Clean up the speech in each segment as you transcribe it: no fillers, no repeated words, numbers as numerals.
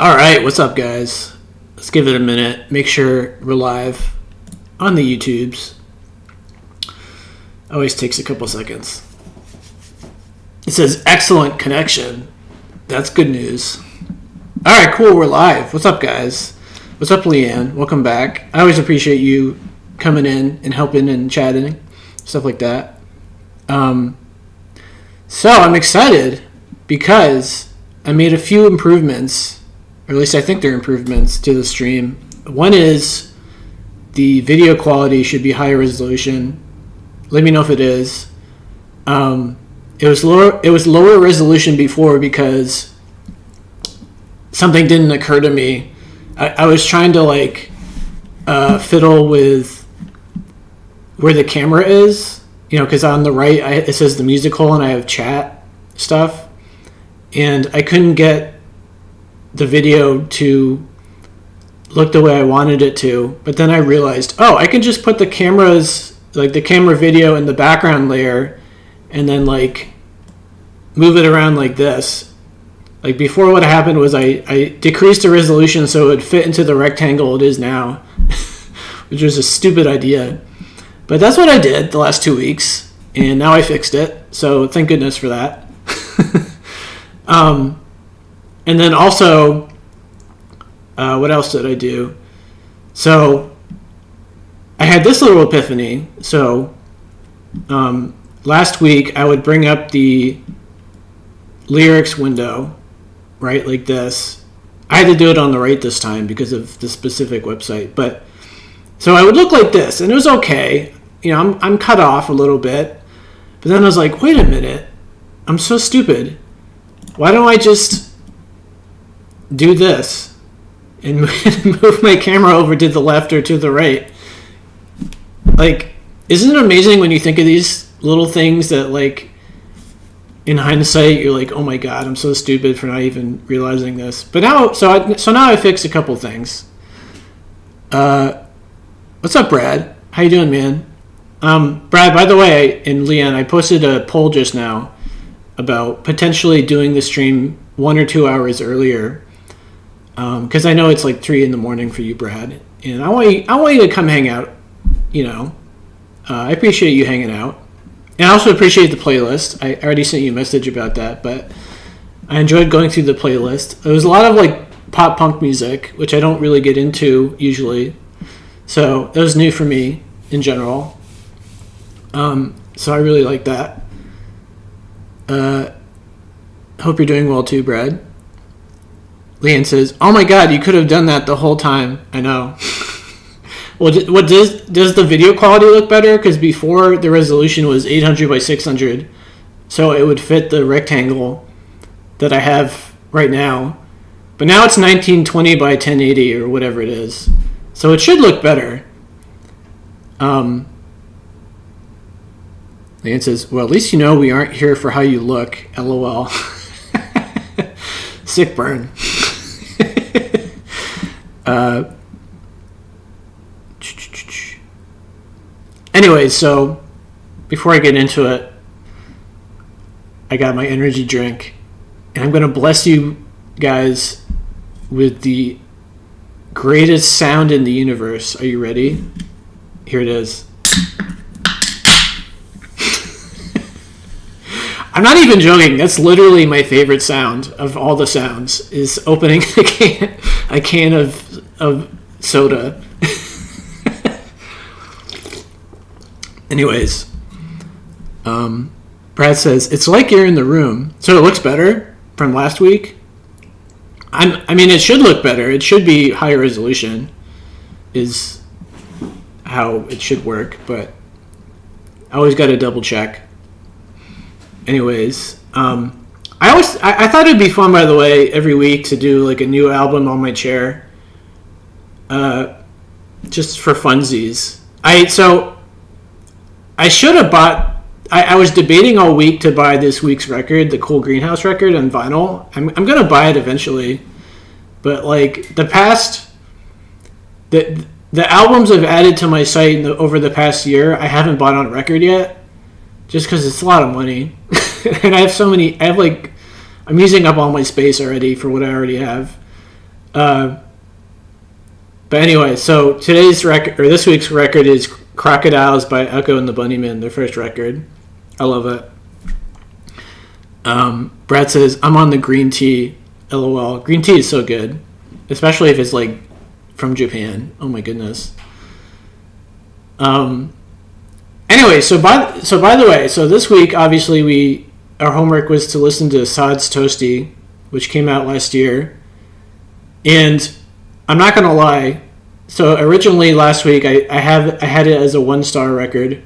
All right, what's up, guys? Let's give it a minute. Make sure we're live on the YouTubes. Always takes a couple seconds. It says excellent connection. That's good news. All right, cool. We're live. What's up, guys? What's up, Leanne? Welcome back. I always appreciate you coming in and helping and chatting, stuff like that. So I'm excited because I made a few improvements. Or at least I think they're improvements to the stream. One is the video quality should be higher resolution. Let me know if it is. It was lower resolution before because something didn't occur to me. I was trying to fiddle with where the camera is, because on the right it says the music hole and I have chat stuff, and I couldn't get the video to look the way I wanted it to. But then I realized, I can just put the cameras, the camera video in the background layer, and then move it around like this. Before, what happened was I decreased the resolution so it would fit into the rectangle it is now, which was a stupid idea. But that's what I did the last 2 weeks, and now I fixed it. So thank goodness for that. And then also, what else did I do? So I had this little epiphany. So last week I would bring up the lyrics window, right, like this. I had to do it on the right this time because of the specific website. But so I would look like this, and it was okay. I'm cut off a little bit. But then I was like, wait a minute. I'm so stupid. Why don't I just do this and move my camera over to the left or to the right? Isn't it amazing when you think of these little things that in hindsight you're like, oh my god, I'm so stupid for not even realizing this. But now, so now I fixed a couple things. What's up, Brad? How you doing, man? Brad, by the way, and Leanne, I posted a poll just now about potentially doing the stream 1 or 2 hours earlier. Because I know it's 3 a.m. for you, Brad, and I want you to come hang out. I appreciate you hanging out, and I also appreciate the playlist. I already sent you a message about that, but I enjoyed going through the playlist. There was a lot of pop punk music, which I don't really get into usually, so that was new for me in general. So I really like that. Hope you're doing well too, Brad. Leanne says, oh my god, you could have done that the whole time. I know. Well, does the video quality look better? Because before the resolution was 800 by 600, so it would fit the rectangle that I have right now. But now it's 1920 by 1080 or whatever it is. So it should look better. Leanne says, well, at least we aren't here for how you look. LOL. Sick burn. Anyways, so before I get into it, I got my energy drink, and I'm going to bless you guys with the greatest sound in the universe. Are you ready? Here it is. I'm not even joking. That's literally my favorite sound of all the sounds, is opening a can of soda. Anyways, Brad says, it's like you're in the room. So it looks better from last week? I mean, it should look better. It should be higher resolution is how it should work, but I always got to double check. Anyways, I thought it'd be fun, by the way, every week to do a new album on my chair, just for funsies. I should have bought. I was debating all week to buy this week's record, the Cool Greenhouse record, on vinyl. I'm gonna buy it eventually, but the albums I've added to my site over the past year, I haven't bought on record yet, just because it's a lot of money. And I have so many. I'm using up all my space already for what I already have. But anyway, so today's record, or this week's record, is Crocodiles by Echo and the Bunnymen, their first record. I love it. Brad says, I'm on the green tea. LOL. Green tea is so good, especially if it's like from Japan. Oh my goodness. Anyway, so by the way, so this week obviously our homework was to listen to Saad's Toastie, which came out last year, and I'm not gonna lie. So originally last week I had it as a 1-star record,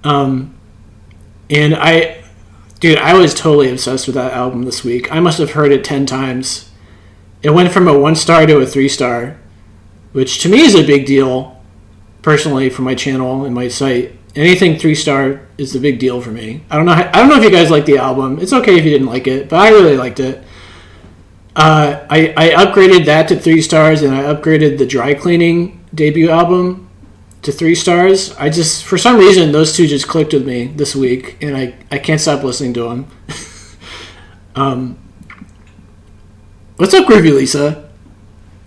and I was totally obsessed with that album this week. I must have heard it 10 times. It went from a 1-star to a 3-star, which to me is a big deal, personally, for my channel and my site. Anything 3-star is a big deal for me. I don't know if you guys like the album. It's okay if you didn't like it, but I really liked it. I upgraded that to 3 stars, and I upgraded the Dry Cleaning debut album to 3 stars. For some reason, those two just clicked with me this week, and I can't stop listening to them. What's up, Groovy Lisa?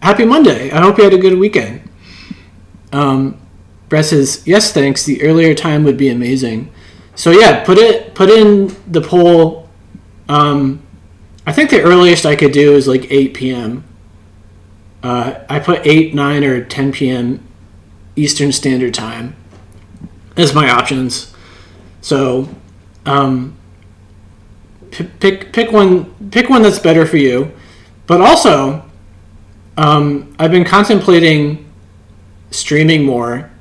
Happy Monday. I hope you had a good weekend. Brett says, yes, thanks. The earlier time would be amazing. So yeah, put in the poll. I think the earliest I could do is like 8 p.m. I put 8, 9, or 10 p.m. Eastern Standard Time as my options. So pick one that's better for you. But also, I've been contemplating streaming more,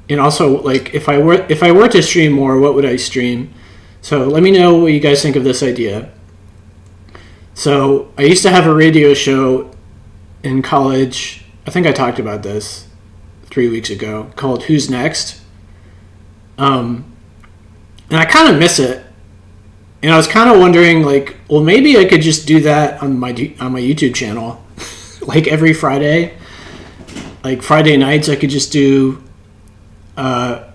and also like if I were to stream more, what would I stream? So let me know what you guys think of this idea. So I used to have a radio show in college. I think I talked about this 3 weeks ago, called Who's Next? And I kind of miss it. And I was kind of wondering, like, well, maybe I could just do that on my YouTube channel, like every Friday. Like Friday nights, I could just do, I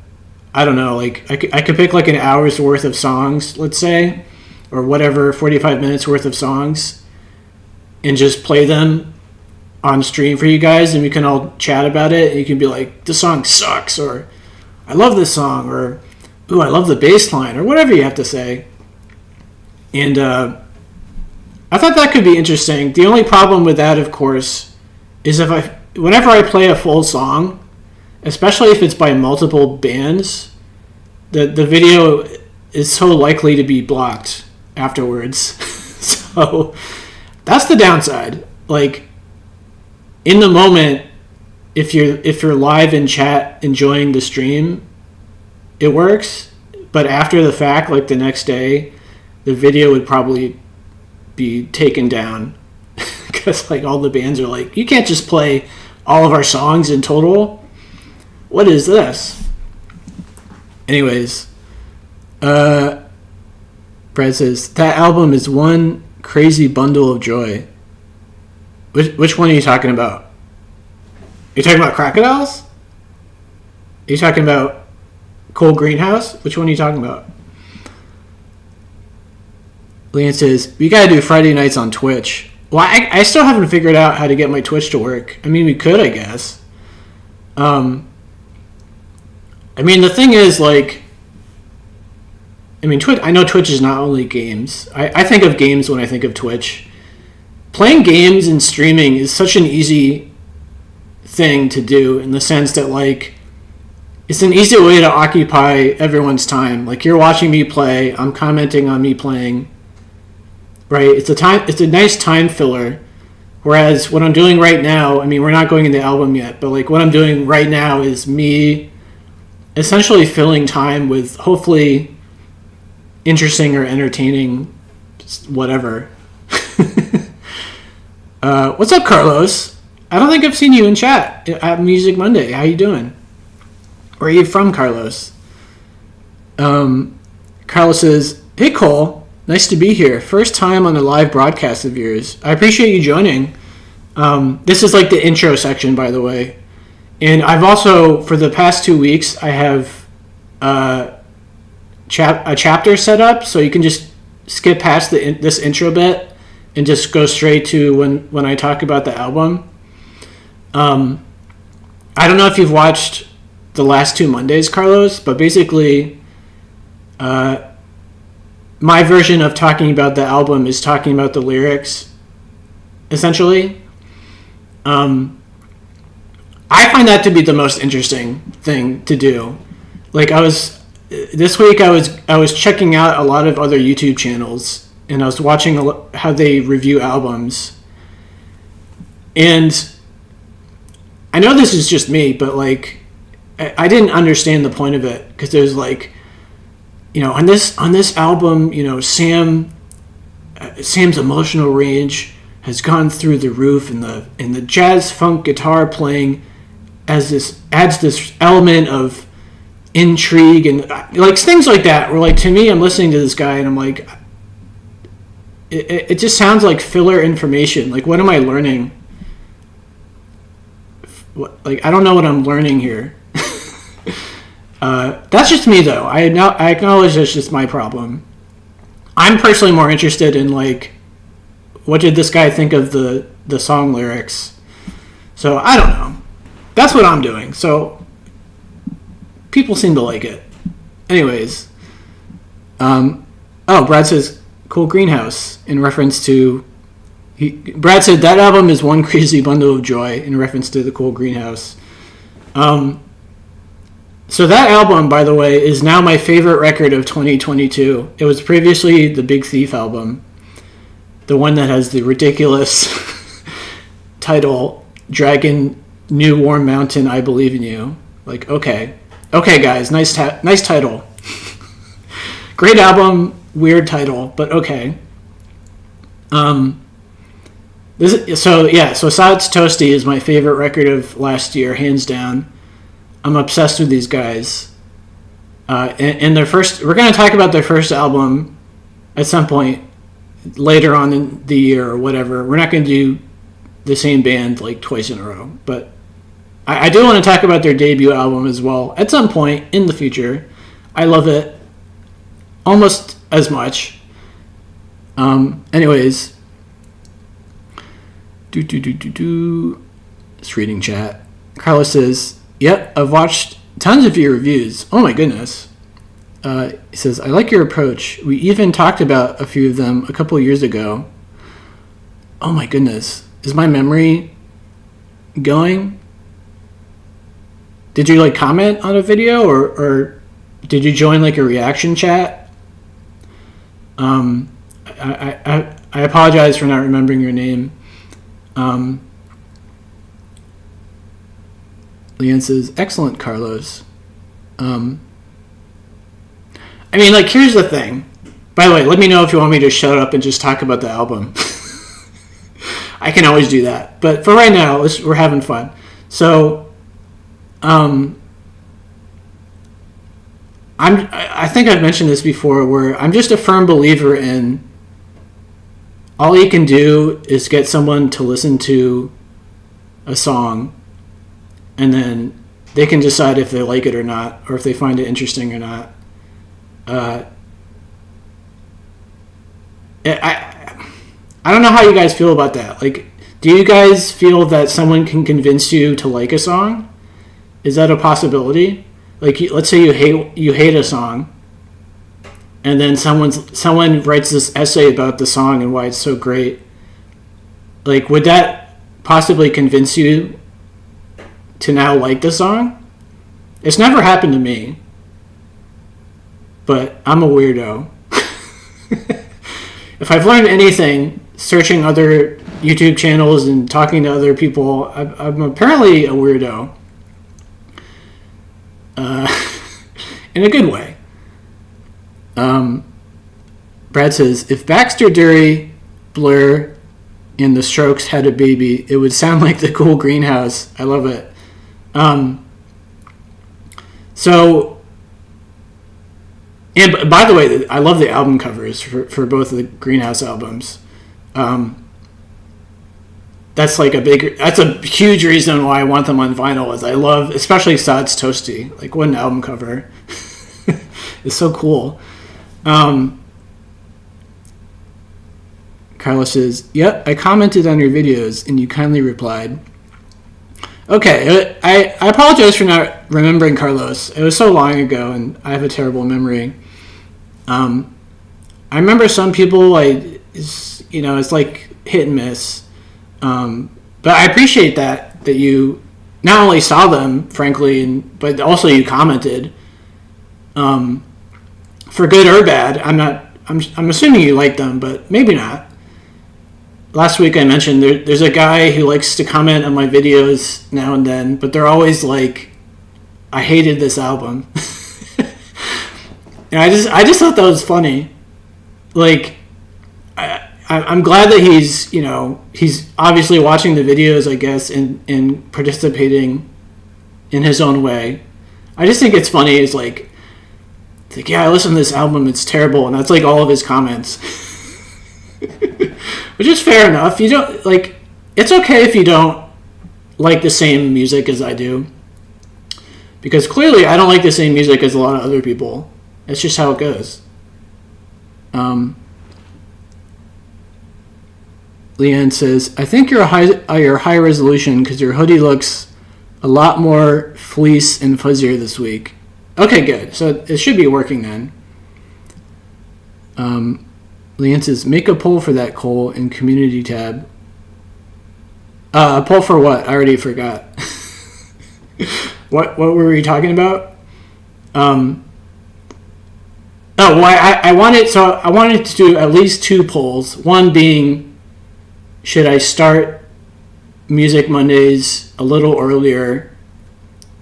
don't know, like I could pick like an hour's worth of songs, let's say, or whatever, 45 minutes worth of songs, and just play them on stream for you guys, and we can all chat about it. And you can be like, "This song sucks," or "I love this song," or "Ooh, I love the bass line," or whatever you have to say. And I thought that could be interesting. The only problem with that, of course, is whenever I play a full song, especially if it's by multiple bands, the video is so likely to be blocked afterwards. So that's the downside. Like, in the moment, if you're live in chat enjoying the stream, it works. But after the fact, like the next day, the video would probably be taken down because like all the bands are like, you can't just play all of our songs in total. What is this? Anyways, Brad says, that album is one crazy bundle of joy. Which one are you talking about? Are you talking about Crocodiles? Are you talking about Cold Greenhouse? Which one are you talking about? Leanne says, we gotta do Friday nights on Twitch. Well, I still haven't figured out how to get my Twitch to work. I mean, we could, I guess. I mean, the thing is, like, Twitch. I know Twitch is not only games. I think of games when I think of Twitch. Playing games and streaming is such an easy thing to do, in the sense that, like, it's an easy way to occupy everyone's time. Like, you're watching me play, I'm commenting on me playing, right? It's a nice time filler. Whereas what I'm doing right now, I mean, we're not going into the album yet, but like what I'm doing right now is me essentially filling time with hopefully interesting or entertaining whatever. What's up, Carlos? I don't think I've seen you in chat at Music Monday. How you doing? Where are you from, Carlos? Carlos says, hey, Cole. Nice to be here. First time on a live broadcast of yours. I appreciate you joining. This is like the intro section, by the way. And I've also, for the past 2 weeks, I have a chapter set up, so you can just skip past this intro bit and just go straight to when I talk about the album. I don't know if you've watched the last 2 Mondays, Carlos, but basically, my version of talking about the album is talking about the lyrics, essentially. I find that to be the most interesting thing to do. Like this week I was checking out a lot of other YouTube channels, and I was watching how they review albums. And I know this is just me, but like I didn't understand the point of it, because there's like, on this album, Sam's emotional range has gone through the roof, and the jazz funk guitar playing adds this element of intrigue, and like things like that. Where like, to me, I'm listening to this guy and I'm like, it just sounds like filler information. Like, what am I learning? Like, I don't know what I'm learning here. That's just me, though. I acknowledge that's just my problem. I'm personally more interested in, like, what did this guy think of the song lyrics? So, I don't know. That's what I'm doing. So, people seem to like it. Anyways. Brad says, cool greenhouse, in reference to... Brad said, that album is one crazy bundle of joy, in reference to the cool greenhouse. So that album, by the way, is now my favorite record of 2022. It was previously the Big Thief album. The one that has the ridiculous title, Dragon, New Warm Mountain, I Believe in You. Like, okay. Okay, guys, nice title. Great album, weird title, but okay. So Sod's Toastie is my favorite record of last year, hands down. I'm obsessed with these guys. And their first, we're going to talk about their first album at some point later on in the year or whatever. We're not going to do the same band like twice in a row, but I do want to talk about their debut album as well at some point in the future. I love it almost as much. Anyways, just reading chat. Carlos says, yep, I've watched tons of your reviews. Oh my goodness. He says, I like your approach. We even talked about a few of them a couple years ago. Oh my goodness. Is my memory going? Did you like comment on a video, or did you join like a reaction chat? I apologize for not remembering your name. Leanne says, excellent, Carlos. I mean, like, here's the thing. By the way, let me know if you want me to shut up and just talk about the album. I can always do that. But for right now, we're having fun. So, I think I've mentioned this before, where I'm just a firm believer in all you can do is get someone to listen to a song, and then they can decide if they like it or not, or if they find it interesting or not. I don't know how you guys feel about that. Like, do you guys feel that someone can convince you to like a song? Is that a possibility? Like, let's say you hate a song, and then someone writes this essay about the song and why it's so great. Like, would that possibly convince you to now like the song? It's never happened to me, but I'm a weirdo. If I've learned anything searching other YouTube channels and talking to other people, I'm apparently a weirdo. In a good way. Brad says, if Baxter Dury, Blur, and the Strokes had a baby, it would sound like the cool greenhouse. I love it. And by the way, I love the album covers for both of the Greenhouse albums. That's a huge reason why I want them on vinyl, is I love, especially Sod's Toastie. Like, what an album cover. It's so cool. Carlos says, yep, I commented on your videos and you kindly replied. Okay, I apologize for not remembering Carlos. It was so long ago and I have a terrible memory. I remember some people, it's like hit and miss. But I appreciate that you not only saw them, frankly, but also you commented. For good or bad, I'm assuming you like them, but maybe not. Last week I mentioned there's a guy who likes to comment on my videos now and then, but they're always like, I hated this album. And I just thought that was funny. Like, I'm glad that he's obviously watching the videos, I guess, and participating in his own way. I just think it's funny. It's like, yeah, I listened to this album, it's terrible, and that's like all of his comments. Which is fair enough. You don't like. It's okay if you don't like the same music as I do, because clearly I don't like the same music as a lot of other people. It's just how it goes. Leanne says, I think you're high resolution because your hoodie looks a lot more fleece and fuzzier this week. Okay, good. So it should be working then. Leanne says, make a poll for that, Cole, in community tab. A poll for what? I already forgot. What were we talking about? I wanted to do at least two polls. One being, should I start Music Mondays a little earlier?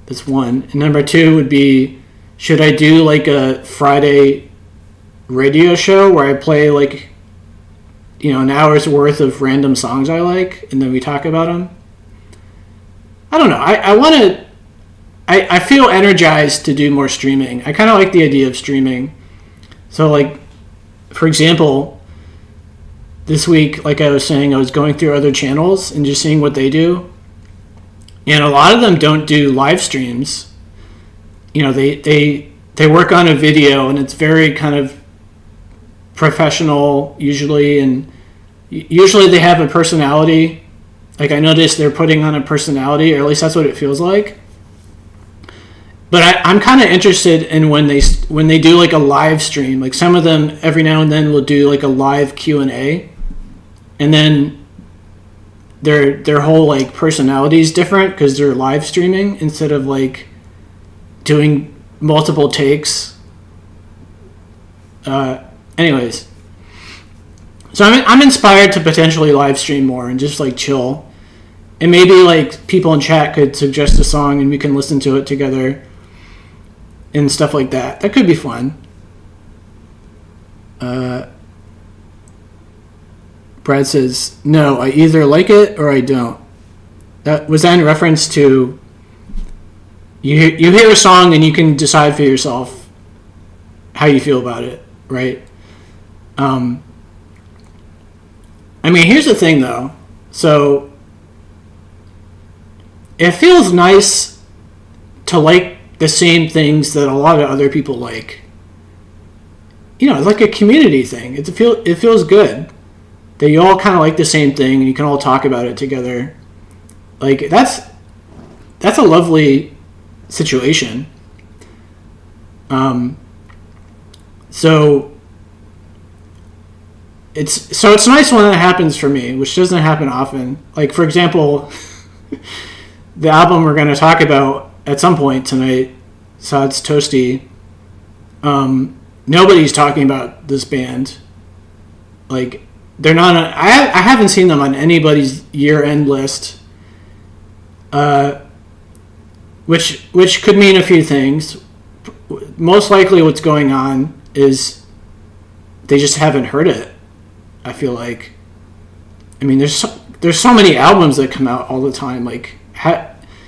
That's one. And number two would be, should I do like a Friday radio show where I play an hour's worth of random songs I like, and then we talk about them? I don't know. I feel energized to do more streaming. I kind of like the idea of streaming. So, for example, this week, like I was saying, I was going through other channels and just seeing what they do. And a lot of them don't do live streams. They work on a video, and it's very kind of professional usually, and usually they have a personality. Like, I noticed they're putting on a personality, or at least that's what it feels like. But I'm kind of interested in when they do like a live stream. Like, some of them every now and then will do like a live Q&A, and then their whole like personality is different because they're live streaming instead of like doing multiple takes. Anyways, so I'm inspired to potentially live stream more and just like chill, and maybe like people in chat could suggest a song and we can listen to it together and stuff like that. That could be fun. Brad says, no, I either like it or I don't. That was in reference to you hear a song and you can decide for yourself how you feel about it, right? Here's the thing though. So it feels nice to like the same things that a lot of other people like. It's like a community thing. It feels good that you all kind of like the same thing and you can all talk about it together. Like, that's a lovely situation. So it's nice when that happens for me, which doesn't happen often. Like, for example, the album we're going to talk about at some point tonight, Sod's Toastie, nobody's talking about this band. Like, they're not I haven't seen them on anybody's year-end list, which could mean a few things. Most likely what's going on is they just haven't heard it, I feel like. There's so many albums that come out all the time. Like,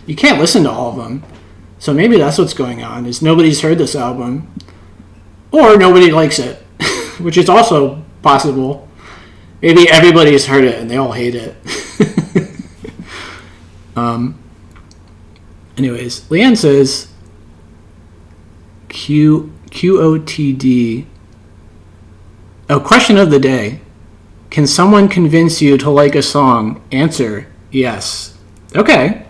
you can't listen to all of them. So maybe that's what's going on, is nobody's heard this album. Or nobody likes it, which is also possible. Maybe everybody's heard it and they all hate it. Anyways, Leanne says, QOTD. Oh, question of the day. Can someone convince you to like a song? Answer, yes. Okay.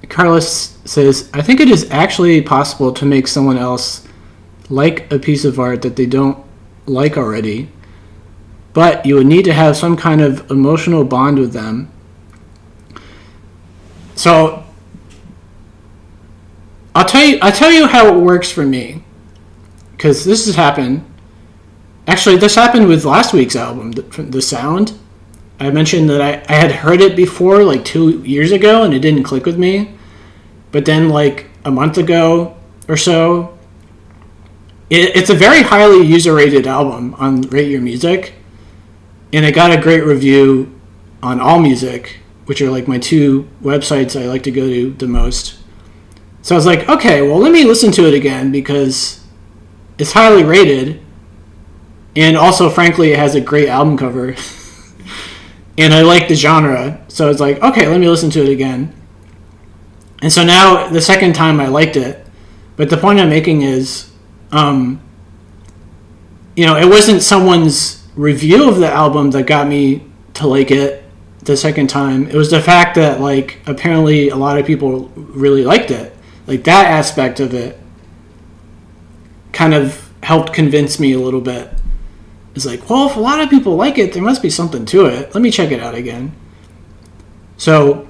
Carlos says, I think it is actually possible to make someone else like a piece of art that they don't like already, but you would need to have some kind of emotional bond with them. So I'll tell you how it works for me, because this has happened. Actually, this happened with last week's album, The Sound. I mentioned that I had heard it before, like 2 years ago, and it didn't click with me. But then, like a month ago or so, it's a very highly user-rated album on Rate Your Music, and it got a great review on AllMusic, which are like my two websites I like to go to the most. So I was like, okay, well, let me listen to it again, because it's highly rated, and also, frankly, it has a great album cover. And I like the genre, so I was like, okay, let me listen to it again. And so now, the second time I liked it, but the point I'm making is, it wasn't someone's review of the album that got me to like it the second time. It was the fact that, like, apparently a lot of people really liked it. Like, that aspect of it kind of helped convince me a little bit. It's like, well, if a lot of people like it, there must be something to it. Let me check it out again. So,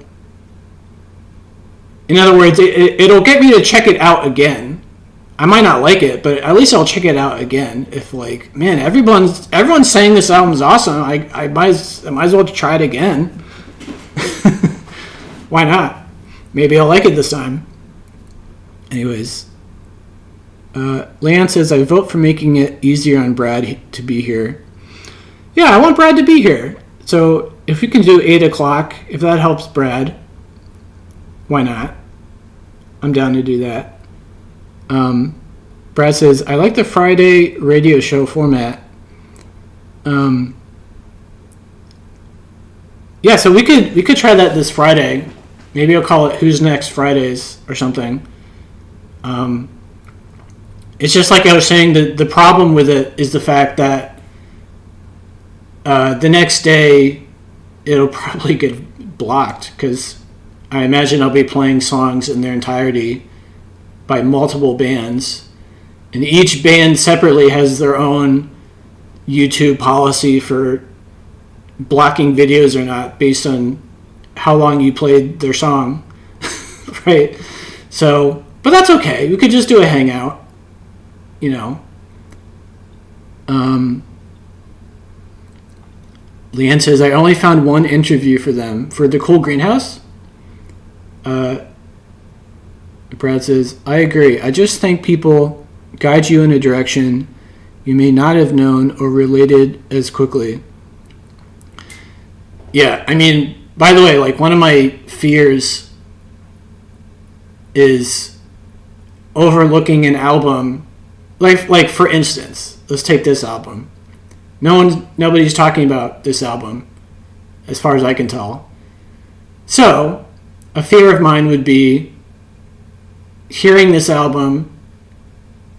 in other words, it'll get me to check it out again. I might not like it, but at least I'll check it out again. If, like, man, everyone's saying this album's awesome, I might as well try it again. Why not? Maybe I'll like it this time. Anyways, Leanne says, I vote for making it easier on Brad to be here. Yeah, I want Brad to be here. So if we can do 8 o'clock, if that helps Brad, why not? I'm down to do that. Brad says, I like the Friday radio show format. Yeah, so we could try that this Friday. Maybe I'll call it Who's Next Fridays or something. It's just like I was saying, the problem with it is the fact that the next day it'll probably get blocked, because I imagine I'll be playing songs in their entirety by multiple bands, and each band separately has their own YouTube policy for blocking videos or not based on how long you played their song. Right? So, but that's okay. We could just do a hangout, Leanne says, I only found one interview for them for The Cool Greenhouse. Brad says, I agree. I just think people guide you in a direction you may not have known or related as quickly. Yeah, I mean, by the way, like, one of my fears is overlooking an album. Like for instance, let's take this album. Nobody's talking about this album, as far as I can tell. So, a fear of mine would be hearing this album,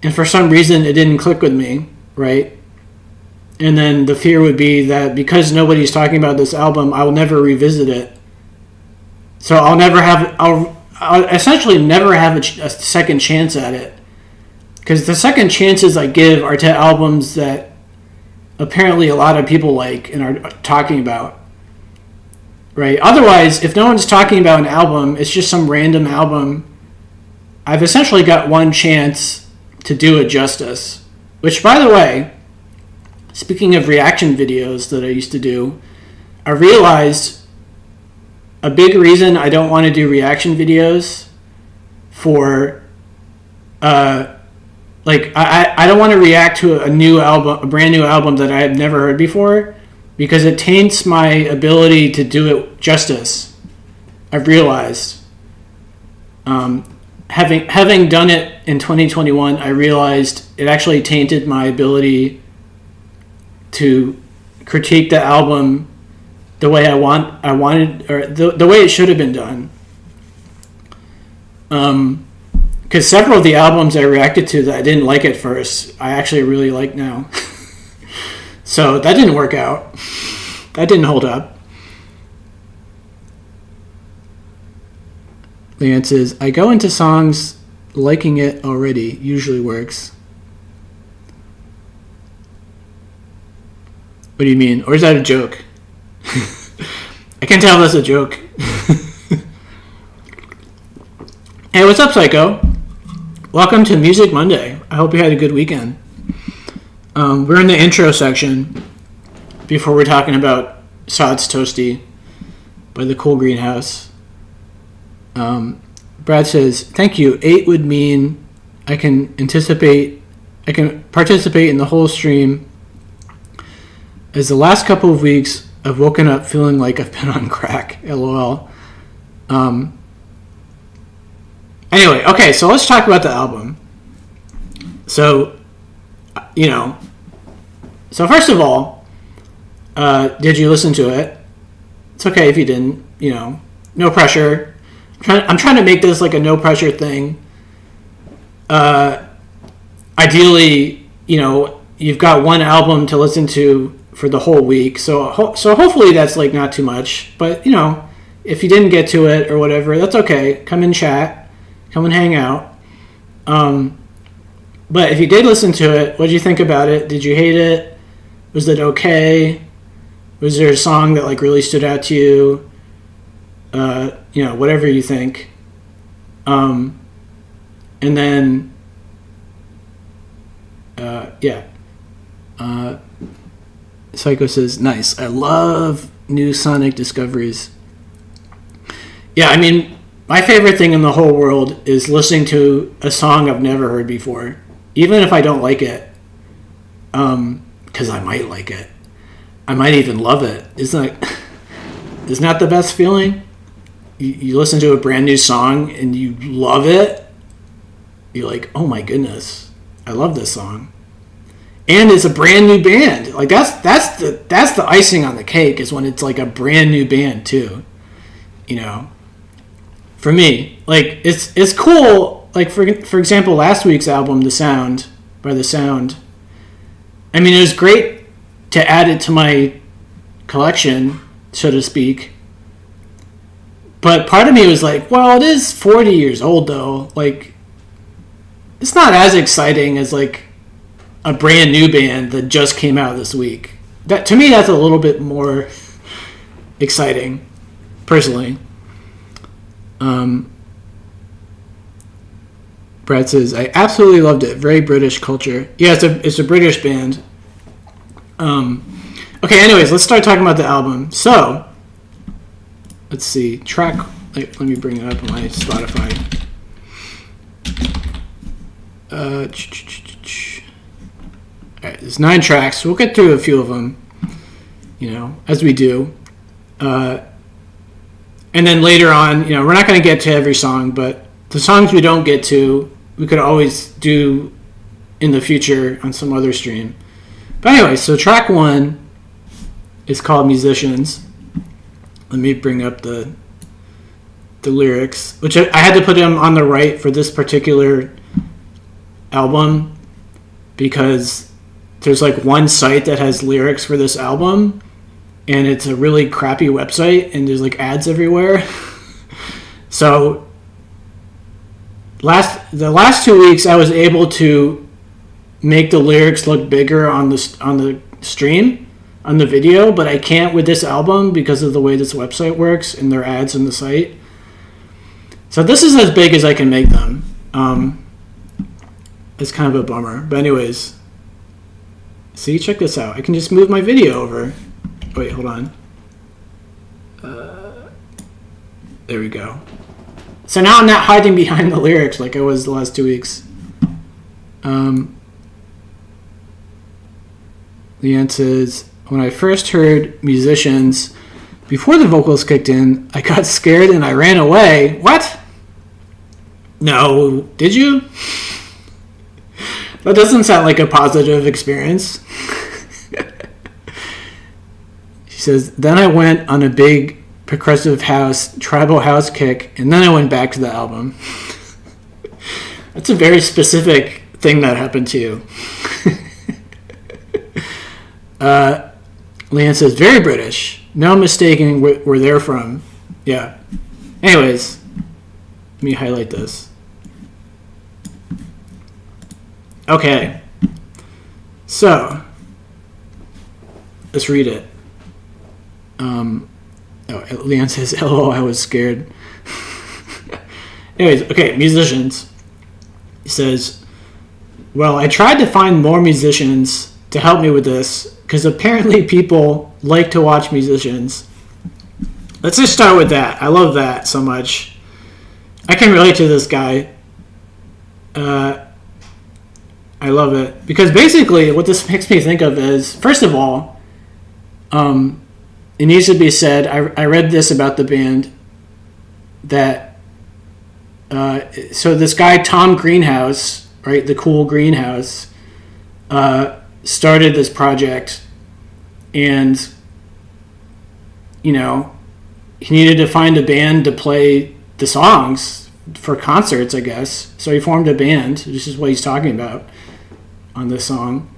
and for some reason it didn't click with me, right? And then the fear would be that because nobody's talking about this album, I'll never revisit it. So I'll essentially never have a second chance at it. Because the second chances I give are to albums that apparently a lot of people like and are talking about. Right? Otherwise, if no one's talking about an album, it's just some random album, I've essentially got one chance to do it justice. Which, by the way, speaking of reaction videos that I used to do, I realized a big reason I don't want to do reaction videos for, I don't want to react to a brand new album that I had never heard before, because it taints my ability to do it justice. I've realized. Having done it in 2021, I realized it actually tainted my ability to critique the album the way I wanted, or the way it should have been done. Because several of the albums I reacted to that I didn't like at first, I actually really like now. So that didn't work out. That didn't hold up. Leanne says, I go into songs liking it already. Usually works. What do you mean? Or is that a joke? I can't tell if that's a joke. Hey, what's up, Psycho? Welcome to Music Monday. I hope you had a good weekend. We're in the intro section before we're talking about Sod's Toastie by the Cool Greenhouse. Brad says, thank you. 8 would mean I can participate in the whole stream, as the last couple of weeks I've woken up feeling like I've been on crack. LOL. Anyway, okay, so let's talk about the album. So, so first of all, did you listen to it? It's okay if you didn't, no pressure. I'm trying to make this like a no pressure thing. Ideally, you've got one album to listen to for the whole week, so hopefully that's like not too much. But if you didn't get to it or whatever, that's okay. Come and chat, come and hang out. But if you did listen to it, what did you think about it? Did you hate it? Was it okay? Was there a song that like really stood out to you? Whatever you think. And then, Psycho says, nice. I love new sonic discoveries. Yeah, I mean, my favorite thing in the whole world is listening to a song I've never heard before, even if I don't like it. Because I might like it. I might even love it. Isn't that the best feeling? You listen to a brand new song and you love it. You're like, oh my goodness, I love this song. And it's a brand new band. Like that's the icing on the cake, is when it's like a brand new band too. For me, like it's cool. Like for example, last week's album, The Sound by The Sound. I mean, it was great to add it to my collection, so to speak. But part of me was like, well, it is 40 years old though. Like, it's not as exciting as like a brand new band that just came out this week. That, to me, that's a little bit more exciting, personally. Brad says, I absolutely loved it. Very British culture. Yeah, it's a British band. Okay, anyways, let's start talking about the album. So, let's see. Let me bring it up on my Spotify. Alright, there's 9 tracks. We'll get through a few of them, as we do. And then later on, we're not going to get to every song, but the songs we don't get to, we could always do in the future on some other stream. But anyway, so track 1 is called Musicians. Let me bring up the lyrics, which I had to put them on the right for this particular album because there's like one site that has lyrics for this album, and it's a really crappy website, and there's like ads everywhere. So the last 2 weeks I was able to make the lyrics look bigger on the stream, on the video, but I can't with this album because of the way this website works and their ads on the site. So this is as big as I can make them. It's kind of a bummer. But anyways, see, check this out. I can just move my video over. Wait, hold on. There we go. So now I'm not hiding behind the lyrics like I was the last 2 weeks. Leanne says, when I first heard Musicians, before the vocals kicked in, I got scared and I ran away. What? No, did you? That doesn't sound like a positive experience. She says, then I went on a big progressive house, tribal house kick, and then I went back to the album. That's a very specific thing that happened to you. Leanne says, very British. No mistaking where they're from. Yeah. Anyways, let me highlight this. Okay. So, let's read it. Leanne says, LOL, I was scared. Anyways, okay, musicians. He says, well, I tried to find more musicians to help me with this, because apparently people like to watch musicians. Let's just start with that. I love that so much. I can relate to this guy. I love it. Because basically, what this makes me think of is, first of all, it needs to be said, I read this about the band, that, so this guy, Tom Greenhouse, right, the cool Greenhouse, started this project, and, you know, he needed to find a band to play the songs for concerts, I guess. So he formed a band. This is what he's talking about on this song.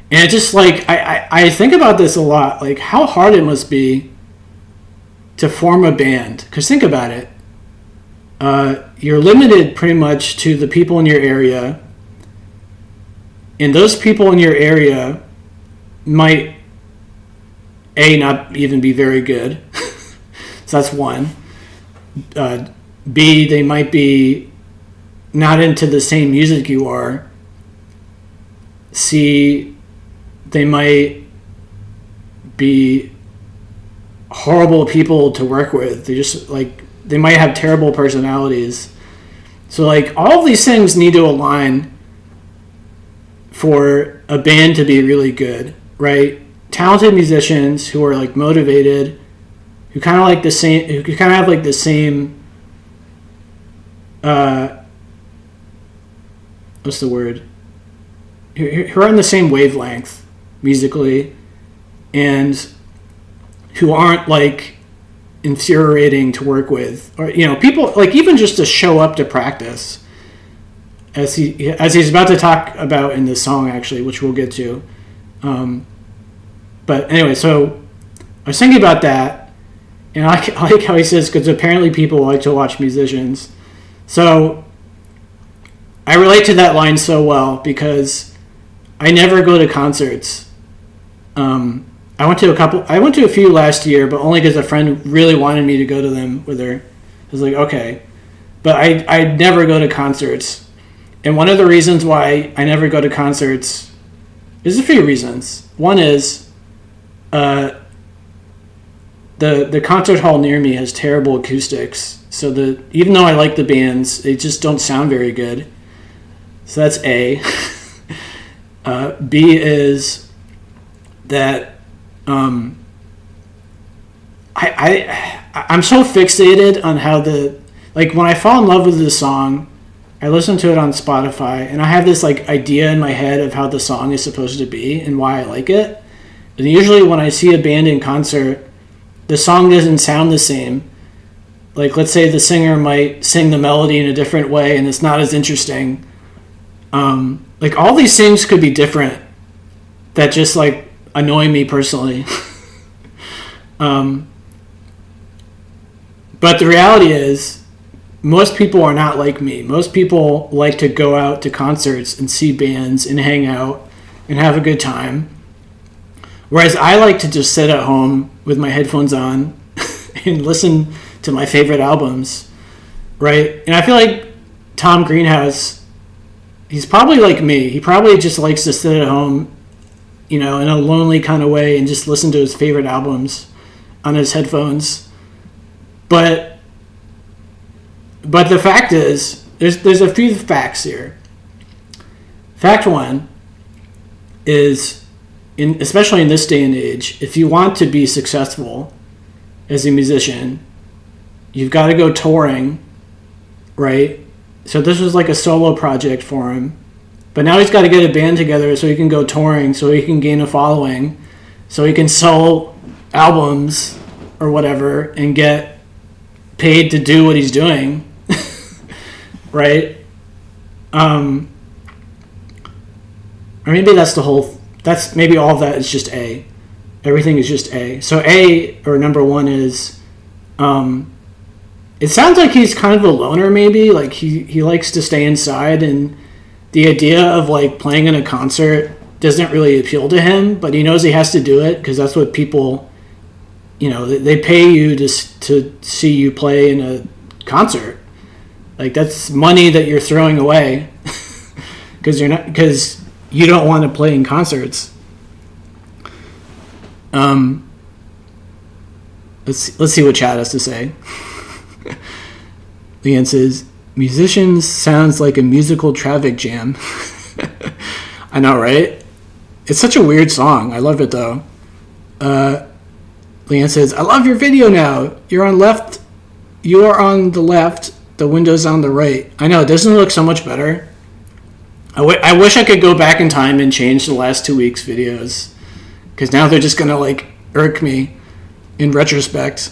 And it just, like, I think about this a lot, like, how hard it must be to form a band. Because think about it. You're limited pretty much to the people in your area. And those people in your area might, A, not even be very good. So that's one. B, they might be not into the same music you are. C, they might be horrible people to work with. They just, like, they might have terrible personalities. So, like, all of these things need to align for a band to be really good, right? Talented musicians who are, like, motivated, who kind of like the same, who kind of have, like, the same, what's the word? Who are on the same wavelength musically, and who aren't, like, infuriating to work with, or, you know, people, like, even just to show up to practice, as he's about to talk about in this song, actually, which we'll get to. But anyway, so I was thinking about that, and I like how he says, because apparently people like to watch musicians. So I relate to that line so well, because I never go to concerts. I went to a few last year, but only because a friend really wanted me to go to them with her. I was like, okay. But I never go to concerts. And one of the reasons why I never go to concerts, there's a few reasons. One is the concert hall near me has terrible acoustics. So even though I like the bands, they just don't sound very good. So that's A. B is that I'm so fixated on how when I fall in love with the song, I listen to it on Spotify, and I have this, like, idea in my head of how the song is supposed to be and why I like it. And usually when I see a band in concert, the song doesn't sound the same. Like, let's say the singer might sing the melody in a different way and it's not as interesting. Like, all these things could be different that just, like, annoy me personally. But the reality is, most people are not like me. Most people like to go out to concerts and see bands and hang out and have a good time. Whereas I like to just sit at home with my headphones on and listen to my favorite albums, right? And I feel like Tom Greenhouse, he's probably like me. He probably just likes to sit at home, you know, in a lonely kind of way and just listen to his favorite albums on his headphones. But the fact is, there's a few facts here. Fact one is, especially in this day and age, if you want to be successful as a musician, you've got to go touring, right? So this was like a solo project for him. But now he's got to get a band together so he can go touring, so he can gain a following, so he can sell albums or whatever and get paid to do what he's doing, right? Or maybe that's the that's maybe all of that is just A. Everything is just A. So A, or number one, is it sounds like he's kind of a loner, maybe. Like he likes to stay inside, and the idea of like playing in a concert doesn't really appeal to him, but he knows he has to do it because that's what people, they pay you to see you play in a concert. Like, that's money that you're throwing away because you don't want to play in concerts. Let's see what Chad has to say. Leanne says, musicians sounds like a musical traffic jam. I know, right? It's such a weird song. I love it, though. Leanne says, I love your video now. You are on the left. The window's on the right. I know, doesn't it look so much better? I wish I could go back in time and change the last 2 weeks' videos. Because now they're just going to, like, irk me in retrospect.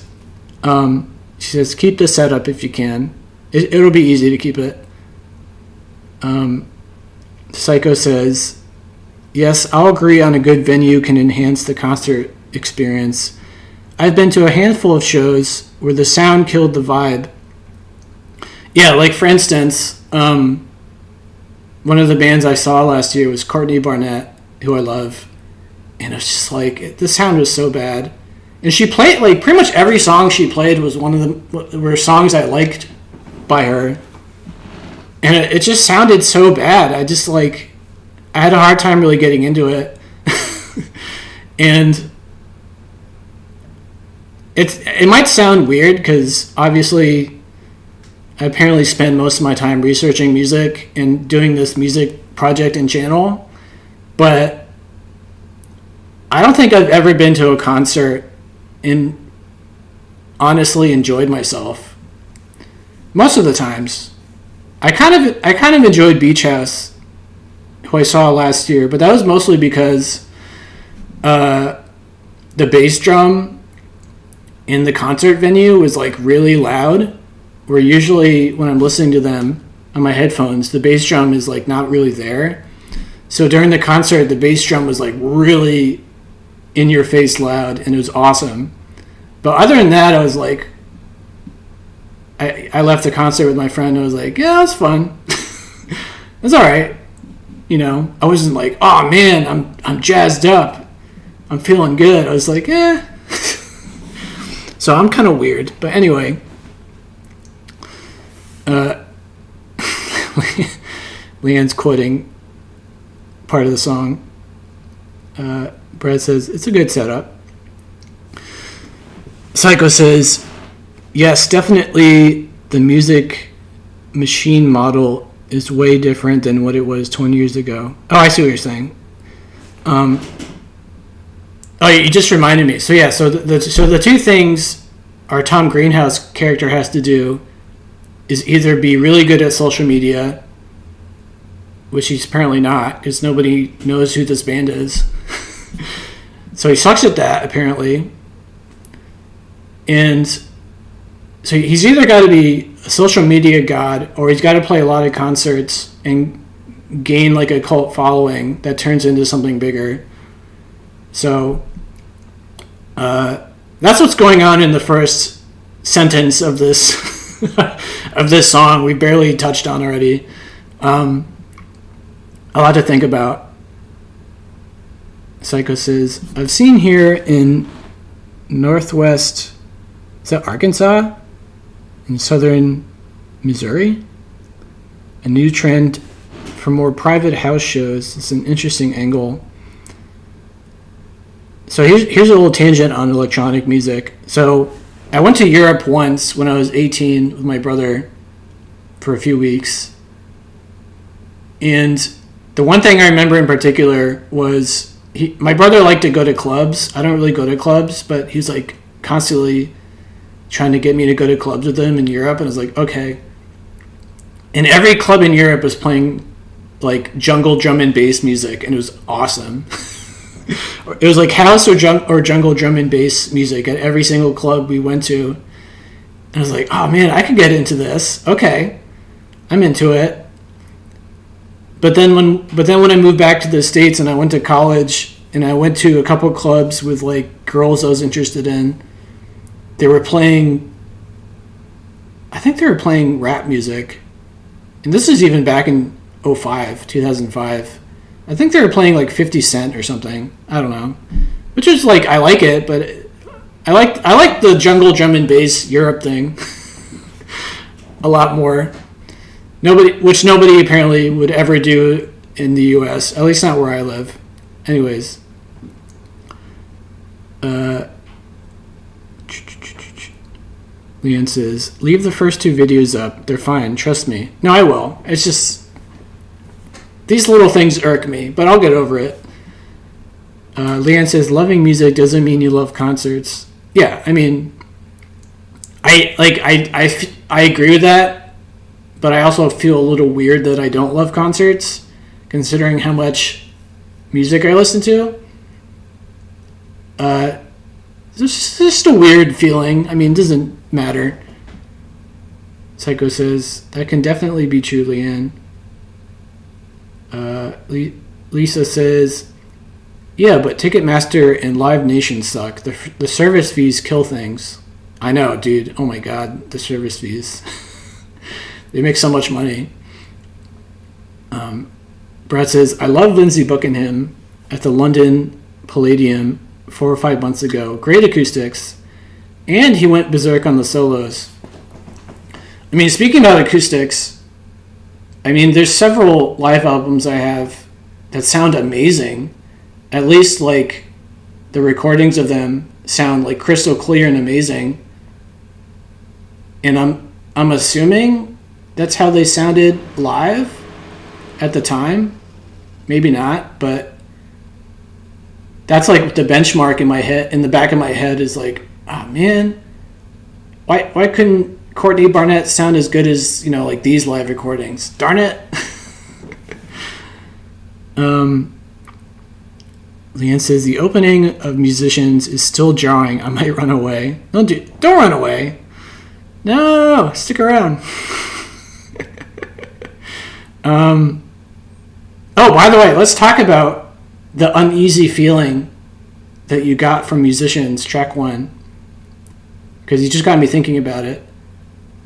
She says, keep the setup if you can. It'll be easy to keep it. Psycho says, yes, I'll agree on a good venue can enhance the concert experience. I've been to a handful of shows where the sound killed the vibe. Yeah, like for instance, one of the bands I saw last year was Courtney Barnett, who I love. And it was just like, the sound was so bad. And she played, like, pretty much every song she played was were songs I liked by her. And it just sounded so bad. I had a hard time really getting into it. And it might sound weird because obviously I apparently spend most of my time researching music and doing this music project and channel. But I don't think I've ever been to a concert and honestly enjoyed myself. Most of the times. I kind of enjoyed Beach House, who I saw last year, but that was mostly because the bass drum in the concert venue was like really loud, where usually when I'm listening to them on my headphones, the bass drum is like not really there. So during the concert, the bass drum was like really in your face loud, and it was awesome. But other than that, I was like, I left the concert with my friend, and I was like, yeah, it was fun. It's all right. I wasn't like, oh man, I'm jazzed up. I'm feeling good. I was like, eh. So I'm kind of weird. But anyway, Leanne's quoting part of the song. Brad says, it's a good setup. Psycho says, yes, definitely the music machine model is way different than what it was 20 years ago. Oh, I see what you're saying. Oh, you just reminded me. So yeah, so the two things our Tom Greenhouse character has to do is either be really good at social media, which he's apparently not, because nobody knows who this band is. So he sucks at that, apparently. And so he's either got to be a social media god, or he's got to play a lot of concerts and gain like a cult following that turns into something bigger. So that's what's going on in the first sentence of this of this song. We barely touched on already. A lot to think about. Psycho says, I've seen here in Northwest, is that Arkansas? In southern Missouri? A new trend for more private house shows. It's an interesting angle. So here's a little tangent on electronic music. So I went to Europe once when I was 18 with my brother for a few weeks. And the one thing I remember in particular was my brother liked to go to clubs. I don't really go to clubs, but he's like constantly trying to get me to go to clubs with him in Europe. And I was like, okay. And every club in Europe was playing like jungle drum and bass music, and it was awesome. It was like house or jungle drum and bass music at every single club we went to. And I was like, oh man, I could get into this. Okay, I'm into it. But then when I moved back to the States and I went to college and I went to a couple clubs with like girls I was interested in, they were playing, I think they were playing rap music. And this is even back in 2005. I think they were playing like 50 Cent or something. I don't know. Which is like, I like it, but I like the jungle drum and bass Europe thing a lot more. Which nobody apparently would ever do in the U.S., at least not where I live. Anyways. Leanne says, leave the first two videos up. They're fine. Trust me. No, I will. It's just, these little things irk me, but I'll get over it. Leanne says, loving music doesn't mean you love concerts. Yeah, I mean, I agree with that, but I also feel a little weird that I don't love concerts, considering how much music I listen to. It's just a weird feeling. I mean, it doesn't matter. Psycho says, that can definitely be true, Leanne. Lisa says, yeah, but Ticketmaster and Live Nation suck. The service fees kill things. I know, dude. Oh my god, the service fees. They make so much money. Brad says, I love Lindsey Buckingham at the London Palladium 4 or 5 months ago. Great acoustics. And he went berserk on the solos. I mean, speaking about acoustics, I mean, there's several live albums I have that sound amazing. At least, like, the recordings of them sound, like, crystal clear and amazing. And I'm assuming that's how they sounded live at the time. Maybe not, but that's like the benchmark in my head, in the back of my head, is like, oh man, why couldn't Courtney Barnett sound as good as, you know, like these live recordings? Darn it. Leanne says, the opening of Musicians is still jarring. I might run away. Don't run away. No, stick around. Oh, by the way, let's talk about the uneasy feeling that you got from Musicians, track 1. Because you just got me thinking about it.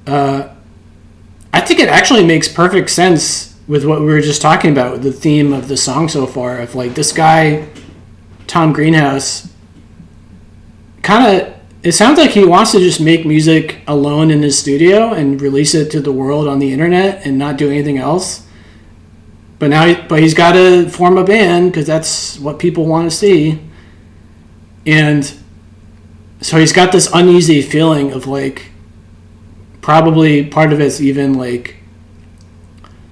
I think it actually makes perfect sense with what we were just talking about, with the theme of the song so far, of like this guy, Tom Greenhouse, kind of, it sounds like he wants to just make music alone in his studio and release it to the world on the internet and not do anything else. But he's got to form a band because that's what people want to see. And so he's got this uneasy feeling of like, probably part of it's even like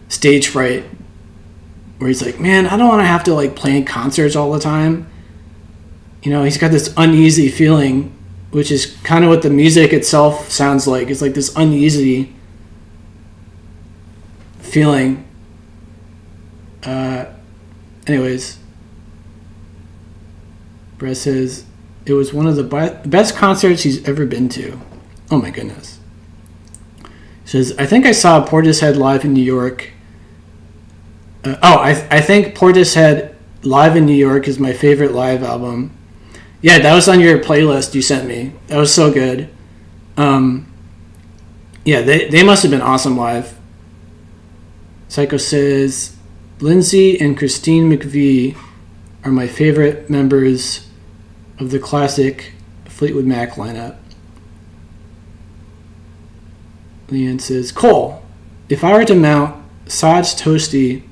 stage fright, where he's like, man, I don't want to have to like play in concerts all the time. You know, he's got this uneasy feeling, which is kind of what the music itself sounds like. It's like this uneasy feeling. Anyways, Brett says, it was one of the best concerts he's ever been to. Oh my goodness. He says, I think I saw Portishead live in New York. I think Portishead live in New York is my favorite live album. Yeah, that was on your playlist you sent me. That was so good. Yeah, they must have been awesome live. Psycho says, Lindsay and Christine McVie are my favorite members of the classic Fleetwood Mac lineup. Leanne says, Cole, if I were to mount Sod's Toastie,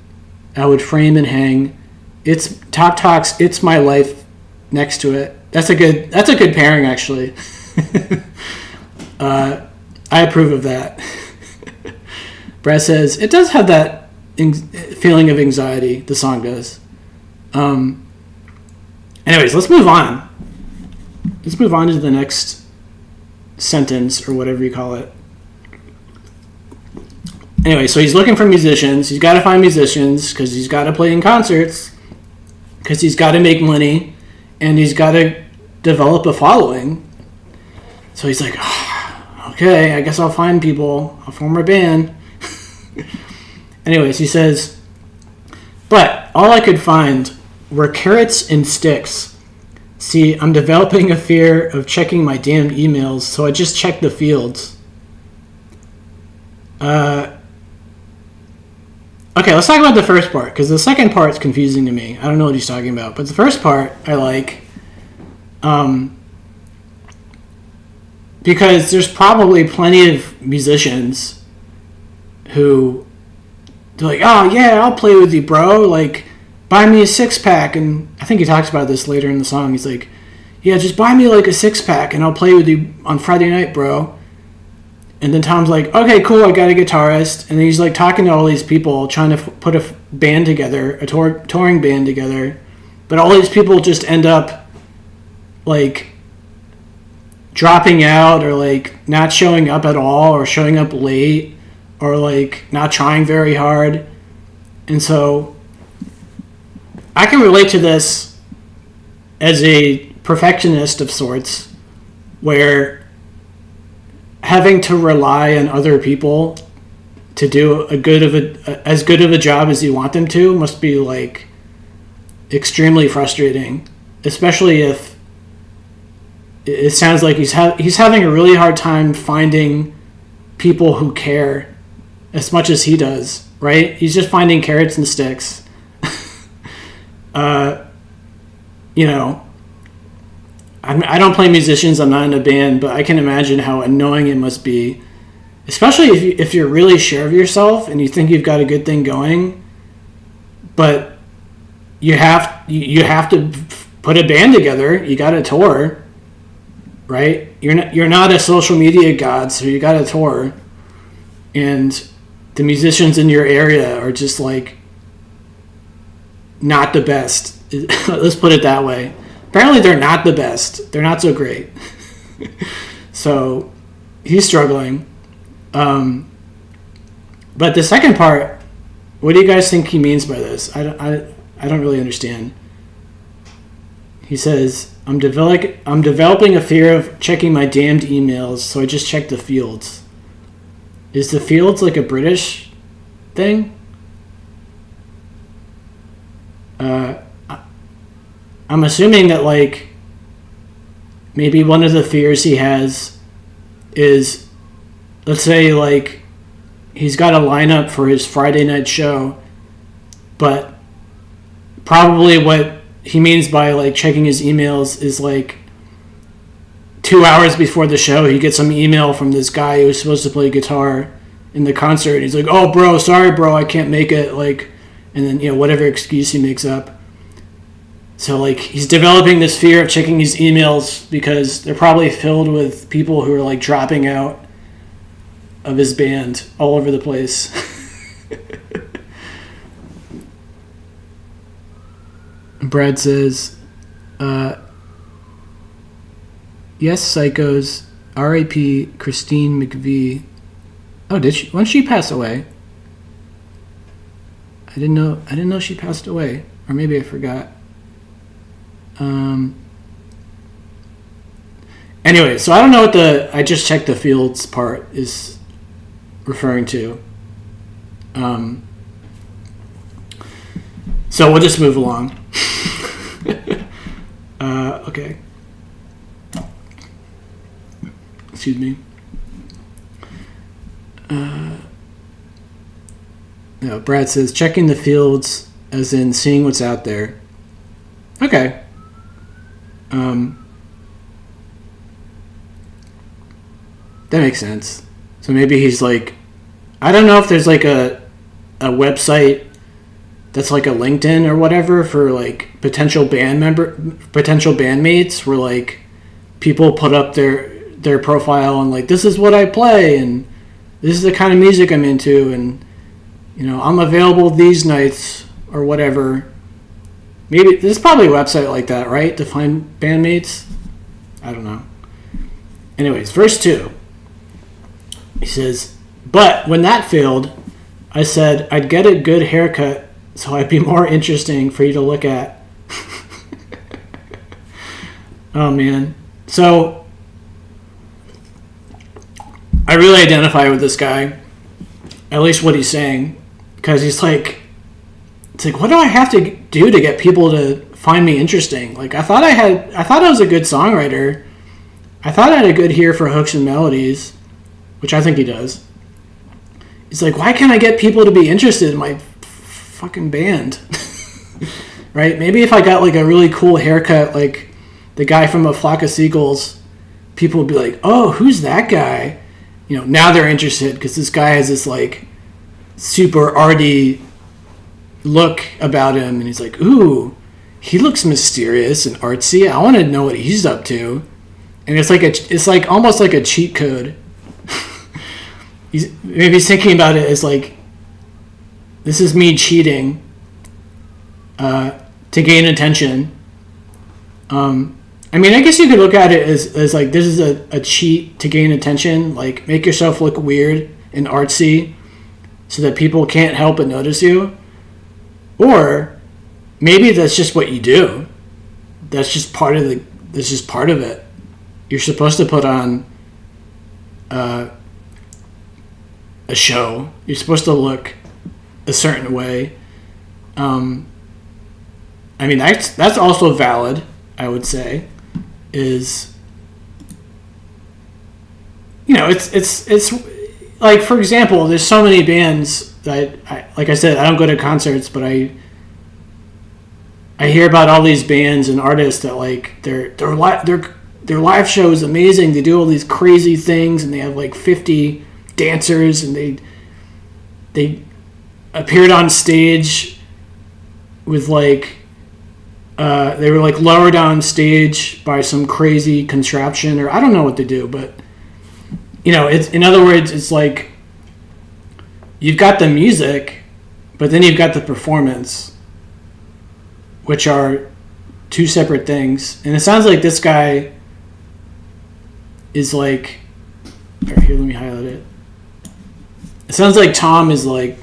I would frame and hang It's Top Talks, It's My Life next to it. That's a good pairing, actually. I approve of that. Brad says, it does have that feeling of anxiety, the song does. Anyways, let's move on. Let's move on to the next sentence, or whatever you call it. Anyway, so he's looking for musicians. He's got to find musicians because he's got to play in concerts, because he's got to make money, and he's got to develop a following. So he's like, oh, okay, I guess I'll find people. I'll form a band. Anyways, he says, But all I could find were carrots and sticks. See, I'm developing a fear of checking my damn emails, so I just check the fields. Okay, let's talk about the first part, because the second part's confusing to me. I don't know what he's talking about. But the first part, I like. Because there's probably plenty of musicians who, they're like, oh yeah, I'll play with you, bro. Like, buy me a 6-pack. And I think he talks about this later in the song. He's like, yeah, just buy me like a 6-pack and I'll play with you on Friday night, bro. And then Tom's like, okay, cool, I got a guitarist. And he's like talking to all these people, trying to put a band together, a touring band together. But all these people just end up like dropping out, or like not showing up at all, or showing up late, or like not trying very hard. And so I can relate to this as a perfectionist of sorts, where having to rely on other people to do as good of a job as you want them to must be like extremely frustrating, especially if it sounds like he's having a really hard time finding people who care as much as he does, right? He's just finding carrots and sticks. You know, I don't play musicians, I'm not in a band, but I can imagine how annoying it must be, especially if you're really sure of yourself and you think you've got a good thing going, but you have to put a band together, you got to tour, right? You're not a social media god, so you got to tour, and the musicians in your area are just like not the best. Let's put it that way. Apparently they're not the best. They're not so great. So he's struggling. But the second part, what do you guys think he means by this? I don't really understand. He says, I'm developing a fear of checking my damned emails, so I just check the fields. Is the fields like a British thing? I'm assuming that, like, maybe one of the fears he has is, let's say, like, he's got a lineup for his Friday night show, but probably what he means by, like, checking his emails is, like, 2 hours before the show, he gets some email from this guy who was supposed to play guitar in the concert. He's like, oh, bro, sorry, bro, I can't make it, like, and then, you know, whatever excuse he makes up. So, like, he's developing this fear of checking his emails because they're probably filled with people who are, like, dropping out of his band all over the place. Brad says, yes, psychos, R.I.P. Christine McVie. Oh, did she? When did she pass away? I didn't know she passed away. Or maybe I forgot. Anyway, so I don't know what the I just checked the fields part is referring to. So we'll just move along. Okay. Excuse me. No, Brad says checking the fields as in seeing what's out there. Okay. That makes sense. So maybe he's like, I don't know if there's like a website that's like a LinkedIn or whatever for like potential bandmates, where like people put up their profile and like, this is what I play and this is the kind of music I'm into, and you know, I'm available these nights or whatever. Maybe there's probably a website like that, right, to find bandmates? I don't know. Anyways, verse 2. He says, but when that failed, I said I'd get a good haircut so I'd be more interesting for you to look at. Oh, man. So, I really identify with this guy, at least what he's saying, because he's like, it's like, what do I have to do to get people to find me interesting? Like, I thought I was a good songwriter. I thought I had a good ear for hooks and melodies, which I think he does. He's like, why can't I get people to be interested in my fucking band? Right? Maybe if I got like a really cool haircut, like the guy from A Flock of Seagulls, people would be like, oh, who's that guy? You know, now they're interested because this guy has this like super arty look about him, and he's like, ooh, he looks mysterious and artsy. I want to know what he's up to. And it's like almost like a cheat code. Maybe he's thinking about it as like, this is me cheating to gain attention. I mean, I guess you could look at it as like, this is a cheat to gain attention. Like, make yourself look weird and artsy so that people can't help but notice you. Or maybe that's just what you do. That's just part of it. You're supposed to put on a show. You're supposed to look a certain way. I mean, that's also valid, I would say. Is, you know, it's like, for example, there's so many bands that like I said, I don't go to concerts, but I hear about all these bands and artists that like their live show is amazing. They do all these crazy things, and they have like 50 dancers, and they appeared on stage with like they were like lowered on stage by some crazy contraption, or I don't know what they do, but you know, it's, in other words, it's like you've got the music, but then you've got the performance, which are two separate things. And it sounds like this guy is like, all right, here, let me highlight it. It sounds like Tom is like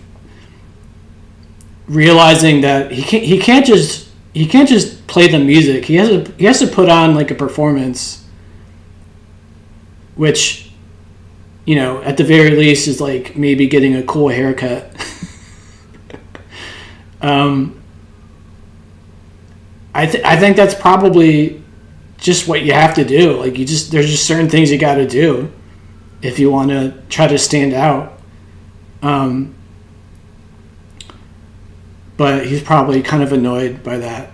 realizing that he can't just play the music. He has to put on like a performance, which, you know, at the very least is like maybe getting a cool haircut. I think that's probably just what you have to do. Like, there's just certain things you got to do if you want to try to stand out. But he's probably kind of annoyed by that.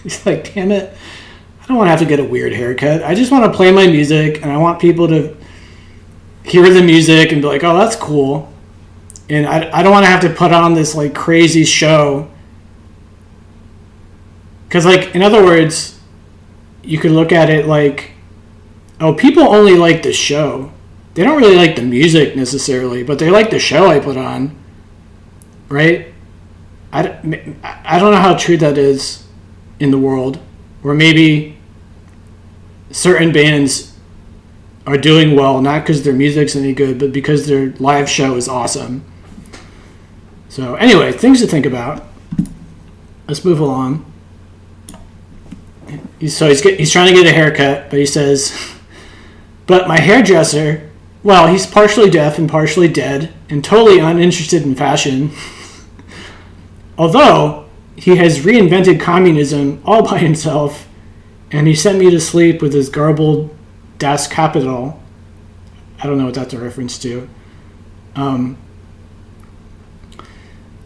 He's like, damn it, I don't want to have to get a weird haircut. I just want to play my music, and I want people to hear the music and be like, oh, that's cool. And I don't want to have to put on this like crazy show. Because, like, in other words, you could look at it like, oh, people only like the show. They don't really like the music necessarily, but they like the show I put on, right? I don't know how true that is in the world, where maybe certain bands are doing well, not because their music's any good, but because their live show is awesome. So anyway, things to think about. Let's move along. So he's trying to get a haircut, but he says, but my hairdresser, well, he's partially deaf and partially dead and totally uninterested in fashion. Although he has reinvented communism all by himself, and he sent me to sleep with his garbled Das Kapital. I don't know what that's a reference to. But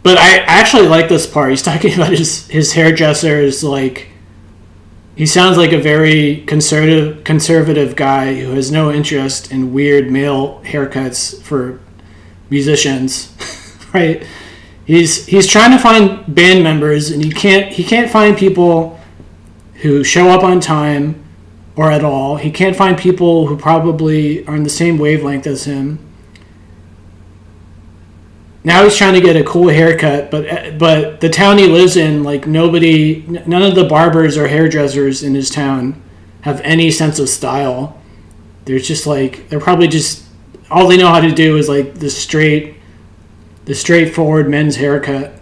I actually like this part. He's talking about his hairdresser is like, he sounds like a very conservative guy who has no interest in weird male haircuts for musicians, right? He's trying to find band members, and he can't find people who show up on time or at all. He can't find people who probably are in the same wavelength as him. Now he's trying to get a cool haircut, but the town he lives in, like none of the barbers or hairdressers in his town have any sense of style. They're just like, they're probably just, all they know how to do is like the straightforward men's haircut,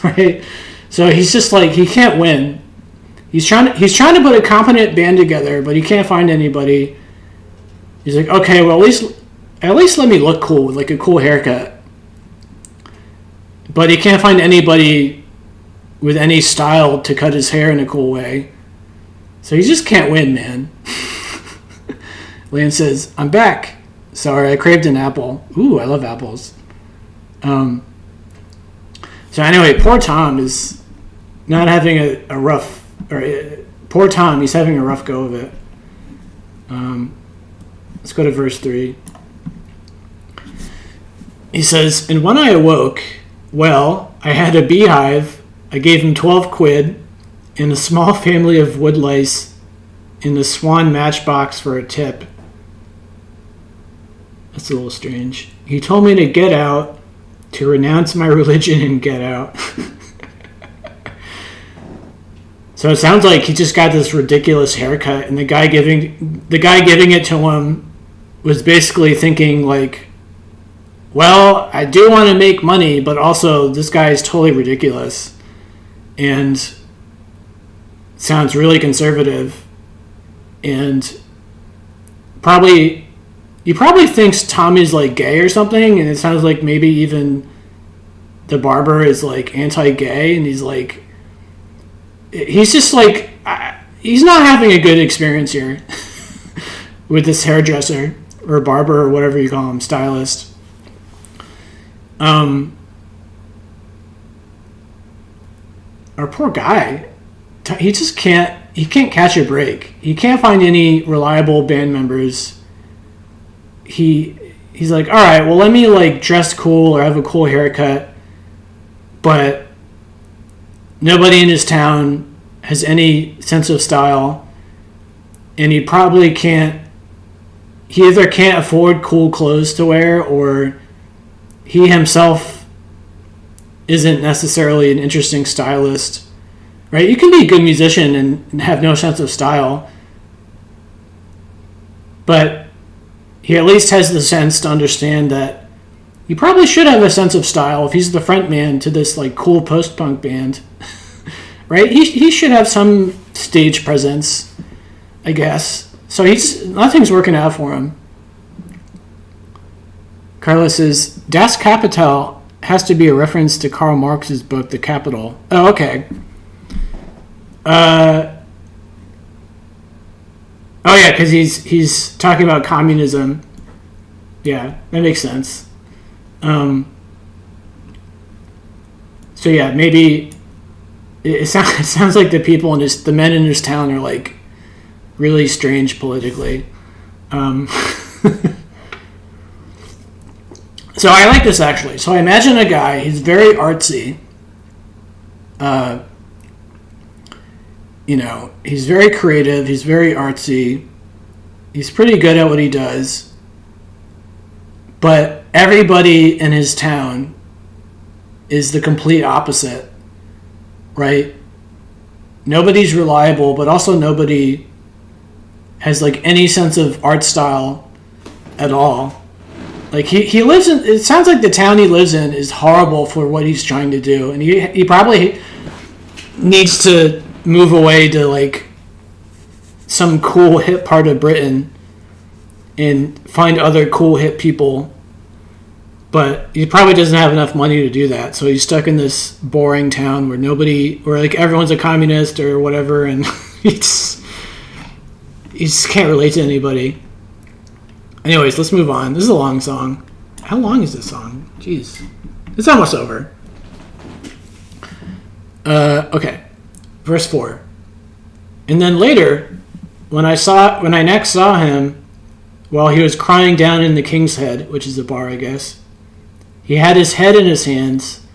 right? So he's just like, he can't win. He's trying to put a competent band together, but he can't find anybody. He's like, okay, well at least let me look cool with like a cool haircut. but he can't find anybody with any style to cut his hair in a cool way. So he just can't win, man. Liam says, I'm back. Sorry, I craved an apple. Ooh, I love apples. So anyway, poor Tom is not having a rough... poor Tom, he's having a rough go of it. Let's go to verse 3. He says, and when I awoke, well, I had a beehive. I gave him 12 quid and a small family of woodlice in the Swan matchbox for a tip. That's a little strange. He told me to get out, to renounce my religion and get out. So it sounds like he just got this ridiculous haircut, and the guy giving it to him was basically thinking like, well, I do want to make money, but also this guy is totally ridiculous and sounds really conservative, and he probably thinks Tommy's like gay or something, and it sounds like maybe even the barber is like anti-gay, and he's just like, he's not having a good experience here with this hairdresser or barber or whatever you call him, stylist. Our poor guy, he can't catch a break. He can't find any reliable band members. He's like, all right, well, let me like dress cool or have a cool haircut, but nobody in his town has any sense of style, and he probably he either can't afford cool clothes to wear, or he himself isn't necessarily an interesting stylist, right? You can be a good musician and have no sense of style, but he at least has the sense to understand that he probably should have a sense of style if he's the front man to this like cool post-punk band, right? He should have some stage presence, I guess. So nothing's working out for him. Carlos says, Das Kapital has to be a reference to Karl Marx's book, The Capital. Oh, okay. Oh, yeah, because he's talking about communism. Yeah, that makes sense. So, yeah, maybe it sounds like the men in his town are, like, really strange politically. So I like this, actually. So I imagine a guy, he's very artsy. He's very creative, he's very artsy. He's pretty good at what he does. But everybody in his town is the complete opposite, right? Nobody's reliable, but also nobody has, like, any sense of art style at all. Like, he lives in... It sounds like the town he lives in is horrible for what he's trying to do. And he probably needs to move away to, like, some cool, hip part of Britain and find other cool, hip people. But he probably doesn't have enough money to do that. So he's stuck in this boring town where like, everyone's a communist or whatever, and he just can't relate to anybody. Anyways, let's move on. This is a long song. How long is this song? Jeez. It's almost over. Okay. Verse 4. And then later, when I next saw him, while he was crying down in the King's Head, which is a bar, I guess, he had his head in his hands.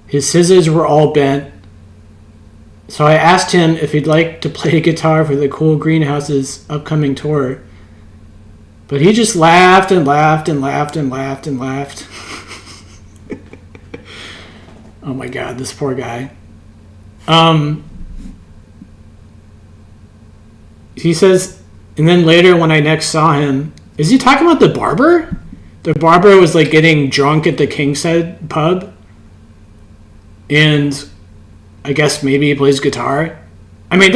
His scissors were all bent. So I asked him if he'd like to play guitar for the Cool Greenhouse's upcoming tour. But he just laughed and laughed and laughed and laughed and laughed. Oh my God, this poor guy. He says, and then later when I next saw him, is he talking about the barber? The barber was like getting drunk at the King's Head pub. And I guess maybe he plays guitar. I mean,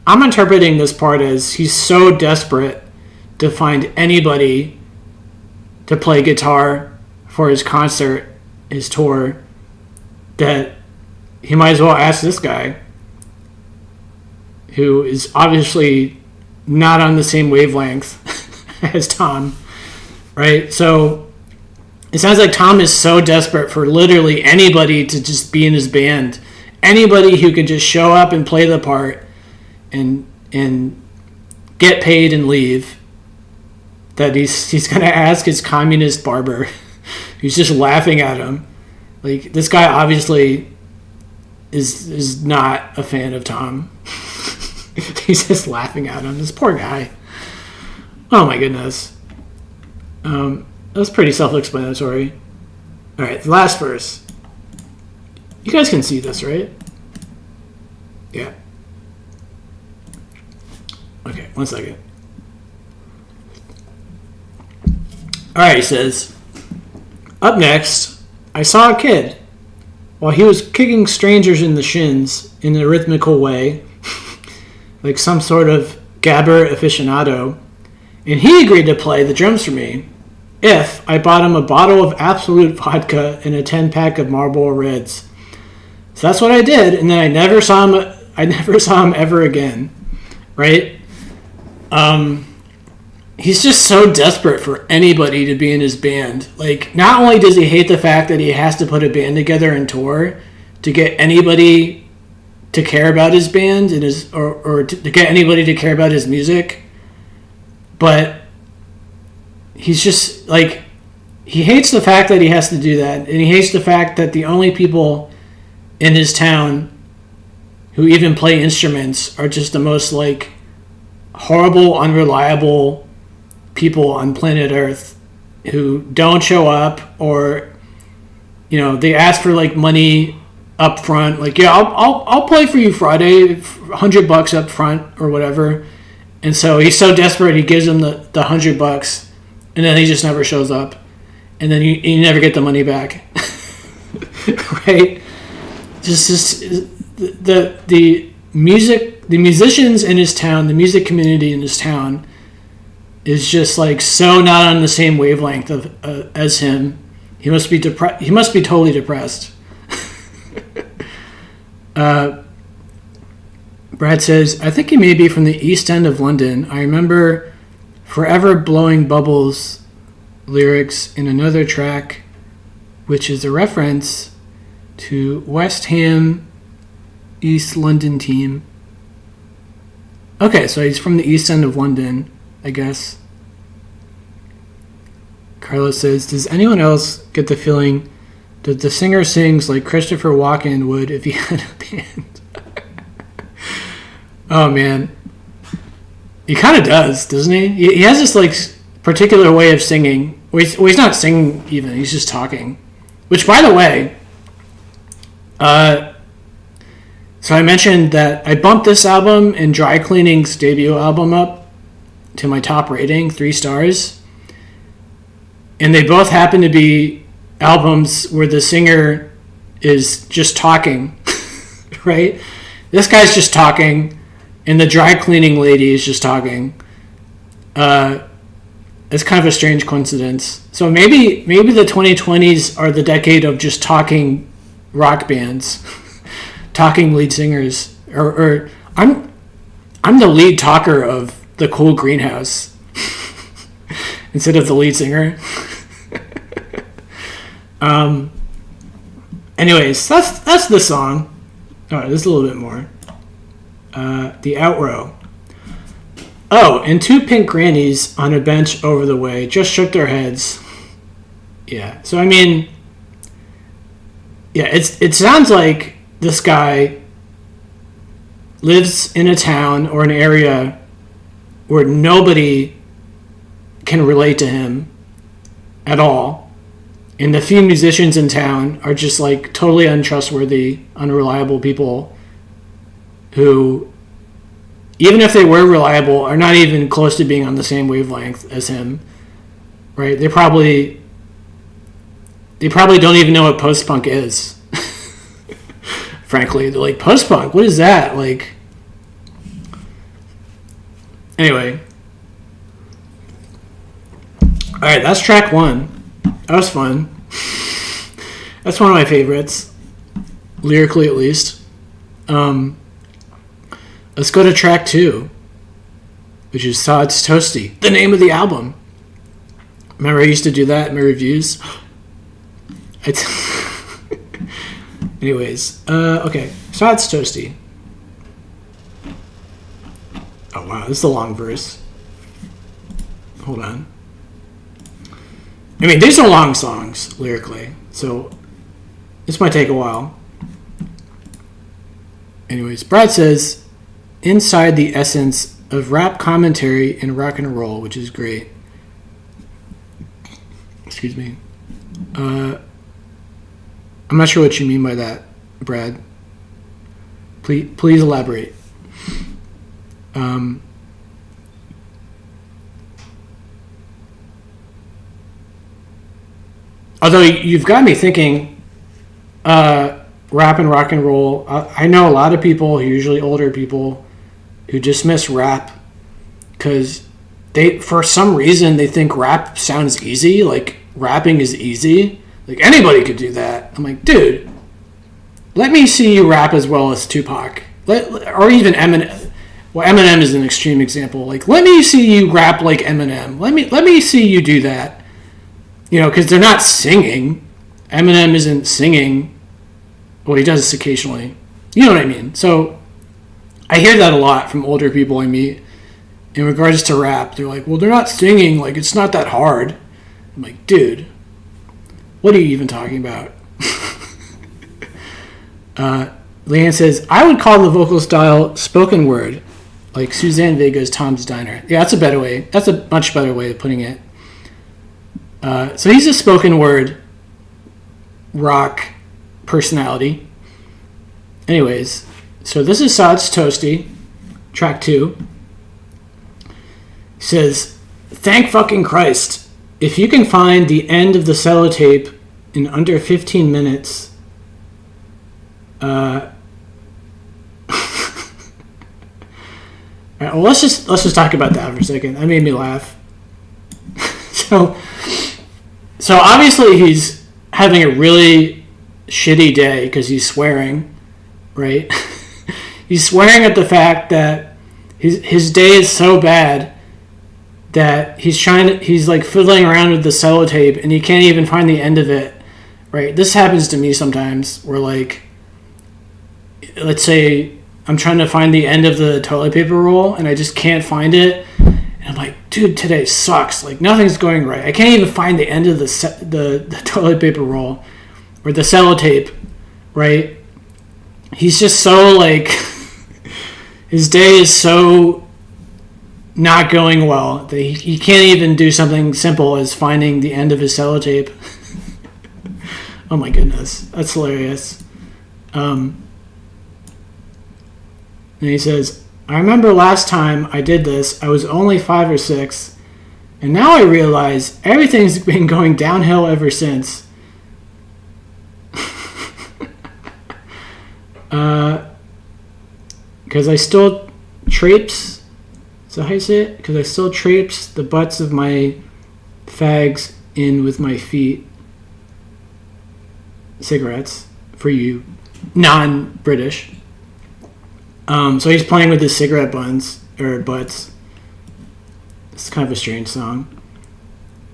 I'm interpreting this part as he's so desperate to find anybody to play guitar for his concert, his tour, that he might as well ask this guy, who is obviously not on the same wavelength as Tom, right? So it sounds like Tom is so desperate for literally anybody to just be in his band, anybody who could just show up and play the part and get paid and leave, that he's going to ask his communist barber, who's just laughing at him. Like, this guy obviously is not a fan of Tom. He's just laughing at him. This poor guy. Oh my goodness. That was pretty self-explanatory. All right, the last verse. You guys can see this, right? Yeah. Okay, 1 second. All right, he says, up next, I saw a kid. While he was kicking strangers in the shins in a rhythmical way, like some sort of gabber aficionado, and he agreed to play the drums for me if I bought him a bottle of Absolute vodka and a 10-pack of Marlboro Reds. So that's what I did, and then I never saw him ever again, right? He's just so desperate for anybody to be in his band. Like, not only does he hate the fact that he has to put a band together and tour to get anybody to care about his band and or to get anybody to care about his music, but he's just like, he hates the fact that he has to do that, and he hates the fact that the only people in his town who even play instruments are just the most like horrible, unreliable people on planet Earth who don't show up, or they ask for like money up front, like, yeah, I'll play for you Friday, $100 up front or whatever. And so he's so desperate, he gives him the $100, and then he just never shows up, and then you never get the money back. Right? Just the musicians in his town, the music community in his town, is just like so not on the same wavelength as him. He must be He must be totally depressed. Brad says, I think he may be from the East End of London. I remember Forever Blowing Bubbles lyrics in another track, which is a reference to West Ham East London team. Okay, so he's from the East End of London, I guess. Carlos says, does anyone else get the feeling that the singer sings like Christopher Walken would if he had a band? Oh, man. He kind of does, doesn't he? He has this like particular way of singing. Well, he's not singing even. He's just talking. Which, by the way, so I mentioned that I bumped this album and Dry Cleaning's debut album up to my top rating, 3 stars. And they both happen to be albums where the singer is just talking, right? This guy's just talking, and the Dry Cleaning lady is just talking. It's kind of a strange coincidence. So maybe the 2020s are the decade of just talking rock bands, talking lead singers, or I'm the lead talker of the Cool Greenhouse instead of the lead singer. Anyways, that's the song. All right, there's a little bit more. The outro. Oh, and 2 pink grannies on a bench over the way just shook their heads. Yeah, so I mean, yeah, it sounds like this guy lives in a town or an area where nobody can relate to him at all. And the few musicians in town are just like totally untrustworthy, unreliable people who, even if they were reliable, are not even close to being on the same wavelength as him. Right? They probably don't even know what post-punk is. Frankly, they're like, post-punk? What is that? Like, anyway. All right, that's track 1. That was fun. That's one of my favorites. lyrically at least. Let's go to track 2, which is Sod's Toastie, the name of the album. Remember I used to do that in my reviews? Anyways, okay, Sod's Toastie. Oh wow, this is a long verse. Hold on. I mean, these are long songs, lyrically, so this might take a while. Anyways, Brad says, inside the essence of rap commentary and rock and roll, which is great. Excuse me. I'm not sure what you mean by that, Brad. Please elaborate. Although you've got me thinking, rap and rock and roll. I know a lot of people, usually older people, who dismiss rap because for some reason, they think rap sounds easy. Like rapping is easy. Like anybody could do that. I'm like, dude, let me see you rap as well as Tupac, or even Eminem. Well, Eminem is an extreme example. Like, let me see you rap like Eminem. Let me see you do that. You know, because they're not singing. Eminem isn't singing. Well, he does this occasionally. You know what I mean? So I hear that a lot from older people I meet in regards to rap. They're like, well, they're not singing. Like, it's not that hard. I'm like, dude, what are you even talking about? Leanne says, I would call the vocal style spoken word, like Suzanne Vega's Tom's Diner. Yeah, that's a better way. That's a much better way of putting it. So he's a spoken word rock personality. Anyways, so this is Sod's Toastie, track 2. He says, thank fucking Christ. If you can find the end of the sellotape in under 15 minutes, all right, well, let's just talk about that for a second. That made me laugh. So obviously he's having a really shitty day because he's swearing, right? He's swearing at the fact that his day is so bad that he's like fiddling around with the sellotape and he can't even find the end of it, right? This happens to me sometimes where, like, let's say I'm trying to find the end of the toilet paper roll and I just can't find it. And I'm like, dude, today sucks. Like, nothing's going right. I can't even find the end of the toilet paper roll or the sellotape, right? He's just so, like, his day is so not going well that he can't even do something simple as finding the end of his sellotape. Oh my goodness. That's hilarious. And he says, I remember last time I did this, I was only 5 or 6, and now I realize everything's been going downhill ever since. Because I still traipse, is that how you say it? Because I still traipse the butts of my fags in with my feet. Cigarettes, for you non-British. So he's playing with his cigarette buns, or butts. It's kind of a strange song.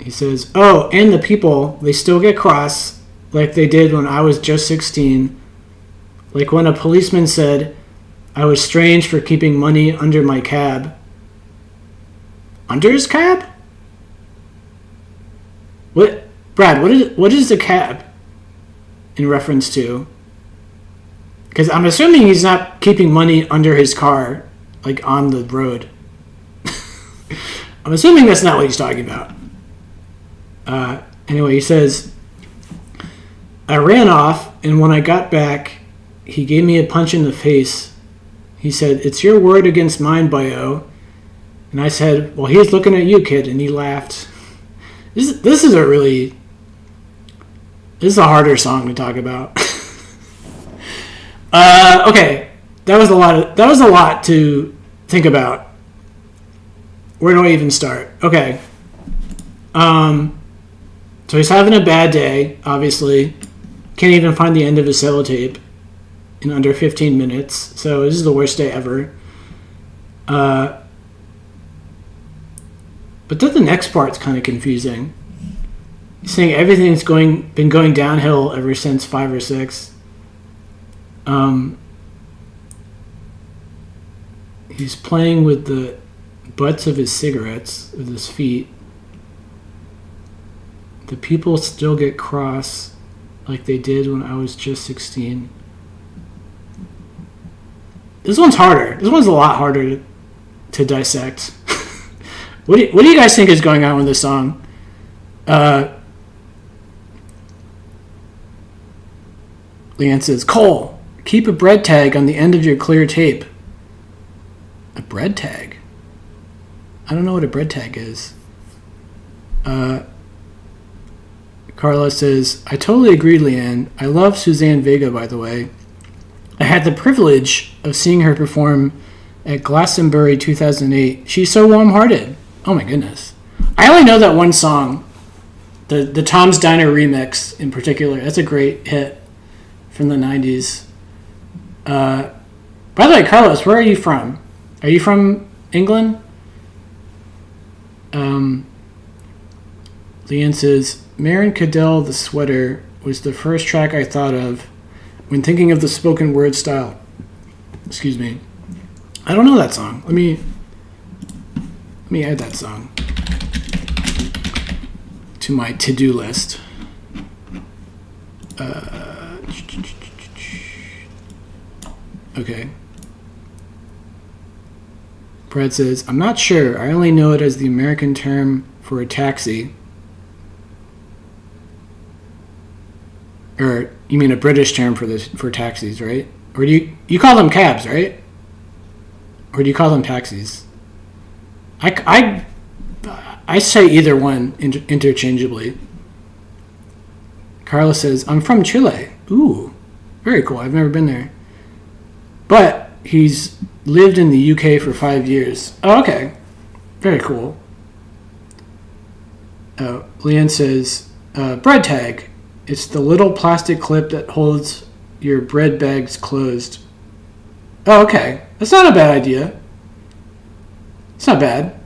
He says, oh, and the people, they still get cross like they did when I was just 16. Like when a policeman said, I was strange for keeping money under my cab. Under his cab? What, Brad, what is a cab in reference to? Because I'm assuming he's not keeping money under his car, like on the road. I'm assuming that's not what he's talking about. Anyway, he says, I ran off, and when I got back, he gave me a punch in the face. He said, it's your word against mine, bio. And I said, well, he's looking at you, kid, and he laughed. This is a harder song to talk about. Okay, that was a lot to think about. Where do I even start? Okay. So he's having a bad day, obviously. Can't even find the end of his sellotape. in under 15 minutes. So this is the worst day ever. But then the next part's kind of confusing. He's saying everything's been going downhill ever since 5 or 6. He's playing with the butts of his cigarettes with his feet. The people still get cross like they did when I was just 16. This one's harder. This one's a lot harder to dissect. What do you guys think is going on with this song? Leanne says, Cole, keep a bread tag on the end of your clear tape. A bread tag? I don't know what a bread tag is. Carla says, I totally agree, Leanne. I love Suzanne Vega, by the way. I had the privilege of seeing her perform at Glastonbury 2008. She's so warm-hearted. Oh my goodness. I only know that one song, the Tom's Diner remix in particular. That's a great hit from the 90s. By the way, Carlos, where are you from? Are you from England? Leanne says, Maren Cadell, The Sweater was the first track I thought of when thinking of the spoken word style. Excuse me. I don't know that song. Let me add that song to my to-do list. Okay. Brad says, I'm not sure. I only know it as the American term for a taxi. Or you mean a British term for taxis, right? Or do you call them cabs, right? Or do you call them taxis? I say either one interchangeably. Carla says, I'm from Chile. Ooh, very cool. I've never been there. But he's lived in the UK for 5 years. Oh, okay. Very cool. Leanne says, bread tag. It's the little plastic clip that holds your bread bags closed. Oh, okay. That's not a bad idea. It's not bad.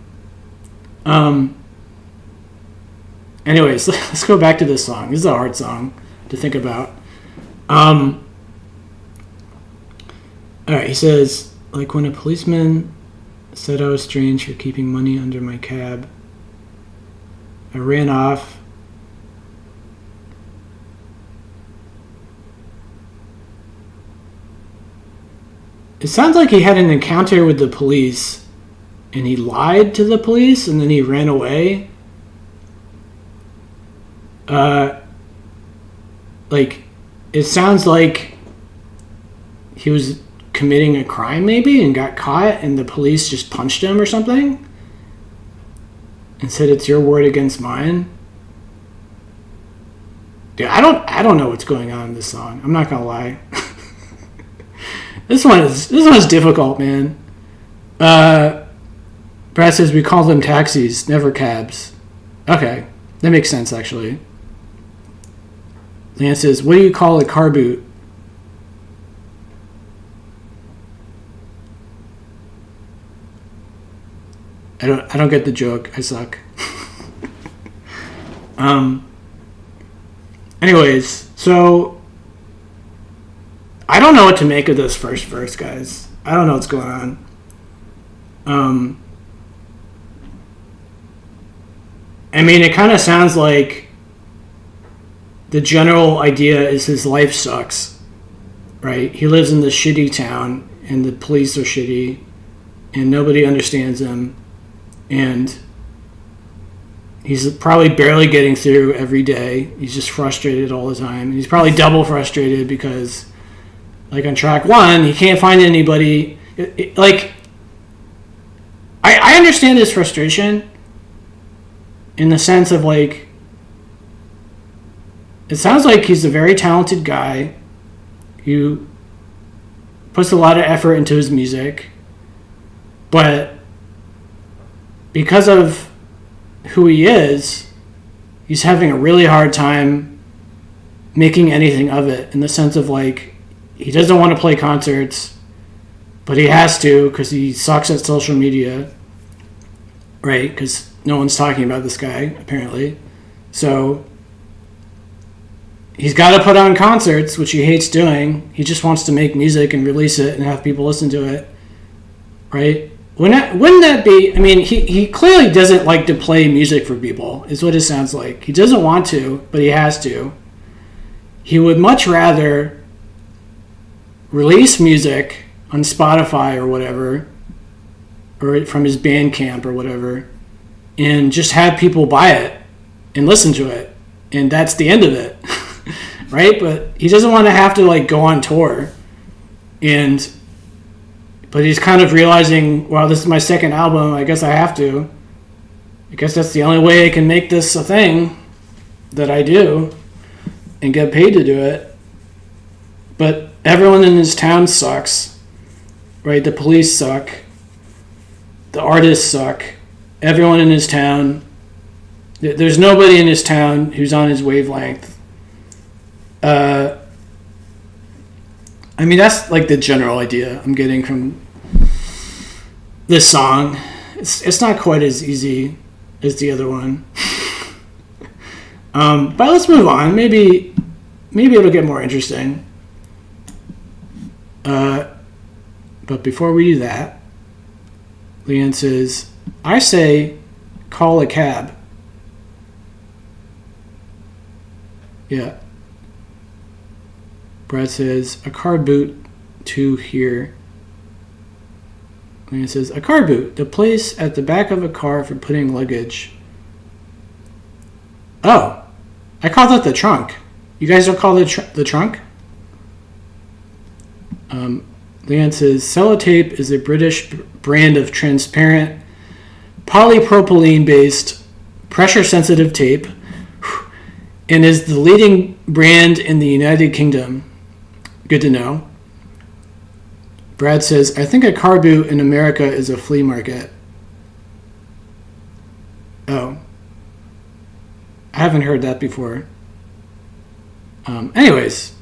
Anyways, let's go back to this song. This is a hard song to think about. Alright, he says, like when a policeman said I was strange for keeping money under my cab, I ran off. It sounds like he had an encounter with the police and he lied to the police and then he ran away. Like, it sounds like he was committing a crime maybe and got caught and the police just punched him or something and said it's your word against mine. Dude, I don't know what's going on in this song. I'm not gonna lie. This one's difficult, man. Brad says we call them taxis, never cabs. Okay, that makes sense actually. Leanne says, what do you call a car boot? I don't get the joke. I suck. Anyways, so I don't know what to make of this first verse, guys. I don't know what's going on. I mean, it kind of sounds like the general idea is his life sucks, right? He lives in this shitty town, and the police are shitty, and nobody understands him, and he's probably barely getting through every day. He's just frustrated all the time. And he's probably double frustrated because, like on track 1, he can't find anybody. I understand his frustration in the sense of like, it sounds like he's a very talented guy who puts a lot of effort into his music, but because of who he is, he's having a really hard time making anything of it, in the sense of like, he doesn't want to play concerts, but he has to because he sucks at social media, right? Because no one's talking about this guy, apparently. So he's got to put on concerts, which he hates doing. He just wants to make music and release it and have people listen to it, right? Wouldn't that be... I mean, he clearly doesn't like to play music for people, is what it sounds like. He doesn't want to, but he has to. He would much rather release music on Spotify or whatever, or from his Bandcamp or whatever, and just have people buy it and listen to it. And that's the end of it, right? But he doesn't want to have to, like, go on tour. But he's kind of realizing, well, this is my second album. I guess I have to. I guess that's the only way I can make this a thing that I do and get paid to do it. But everyone in his town sucks, right? The police suck. The artists suck. Everyone in his town. There's nobody in his town who's on his wavelength. I mean, that's like the general idea I'm getting from this song. It's not quite as easy as the other one. But let's move on. Maybe it'll get more interesting. But before we do that, Leanne says, I say call a cab. Yeah. Brad says, a car boot to here. And it says, a car boot, the place at the back of a car for putting luggage. Oh, I call that the trunk. You guys don't call it the trunk? Leanne says, sellotape is a British brand of transparent, polypropylene-based, pressure-sensitive tape, and is the leading brand in the United Kingdom. Good to know. Brad says, I think a car boot in America is a flea market. Oh. I haven't heard that before. Anyways.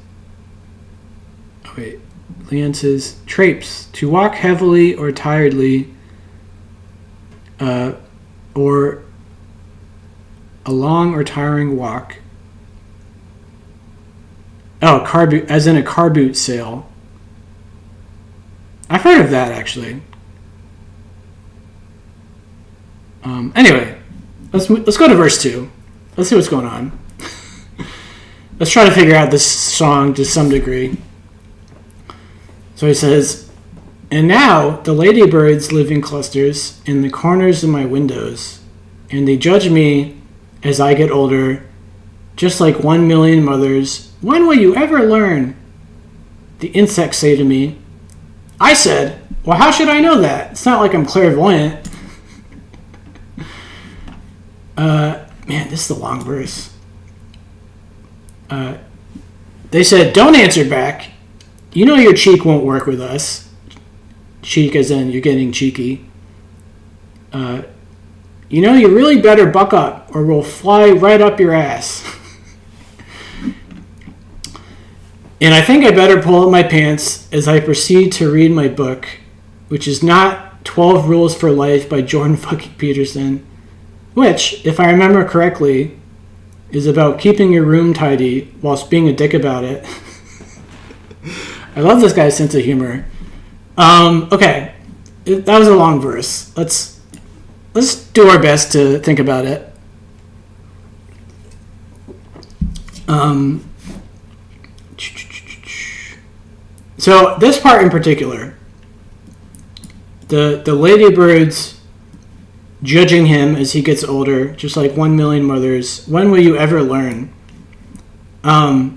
Oh, wait. Leanne says, trapes, to walk heavily or tiredly, or a long or tiring walk. Oh, car boot, as in a car boot sale. I've heard of that, actually. Anyway, let's go to verse 2. Let's see what's going on. Let's try to figure out this song to some degree. So he says, and now the ladybirds live in clusters in the corners of my windows, and they judge me as I get older, just like 1,000,000 mothers. When will you ever learn? The insects say to me. I said, well, how should I know that? It's not like I'm clairvoyant. Man, this is a long verse. They said, don't answer back. You know your cheek won't work with us. Cheek as in you're getting cheeky. You know you really better buck up or we'll fly right up your ass. And I think I better pull up my pants as I proceed to read my book, which is not 12 Rules for Life by Jordan fucking Peterson, which, if I remember correctly, is about keeping your room tidy whilst being a dick about it. I love this guy's sense of humor. Okay, that was a long verse. Let's do our best to think about it. So this part in particular, the ladybirds judging him as he gets older, just like 1,000,000 mothers. When will you ever learn? I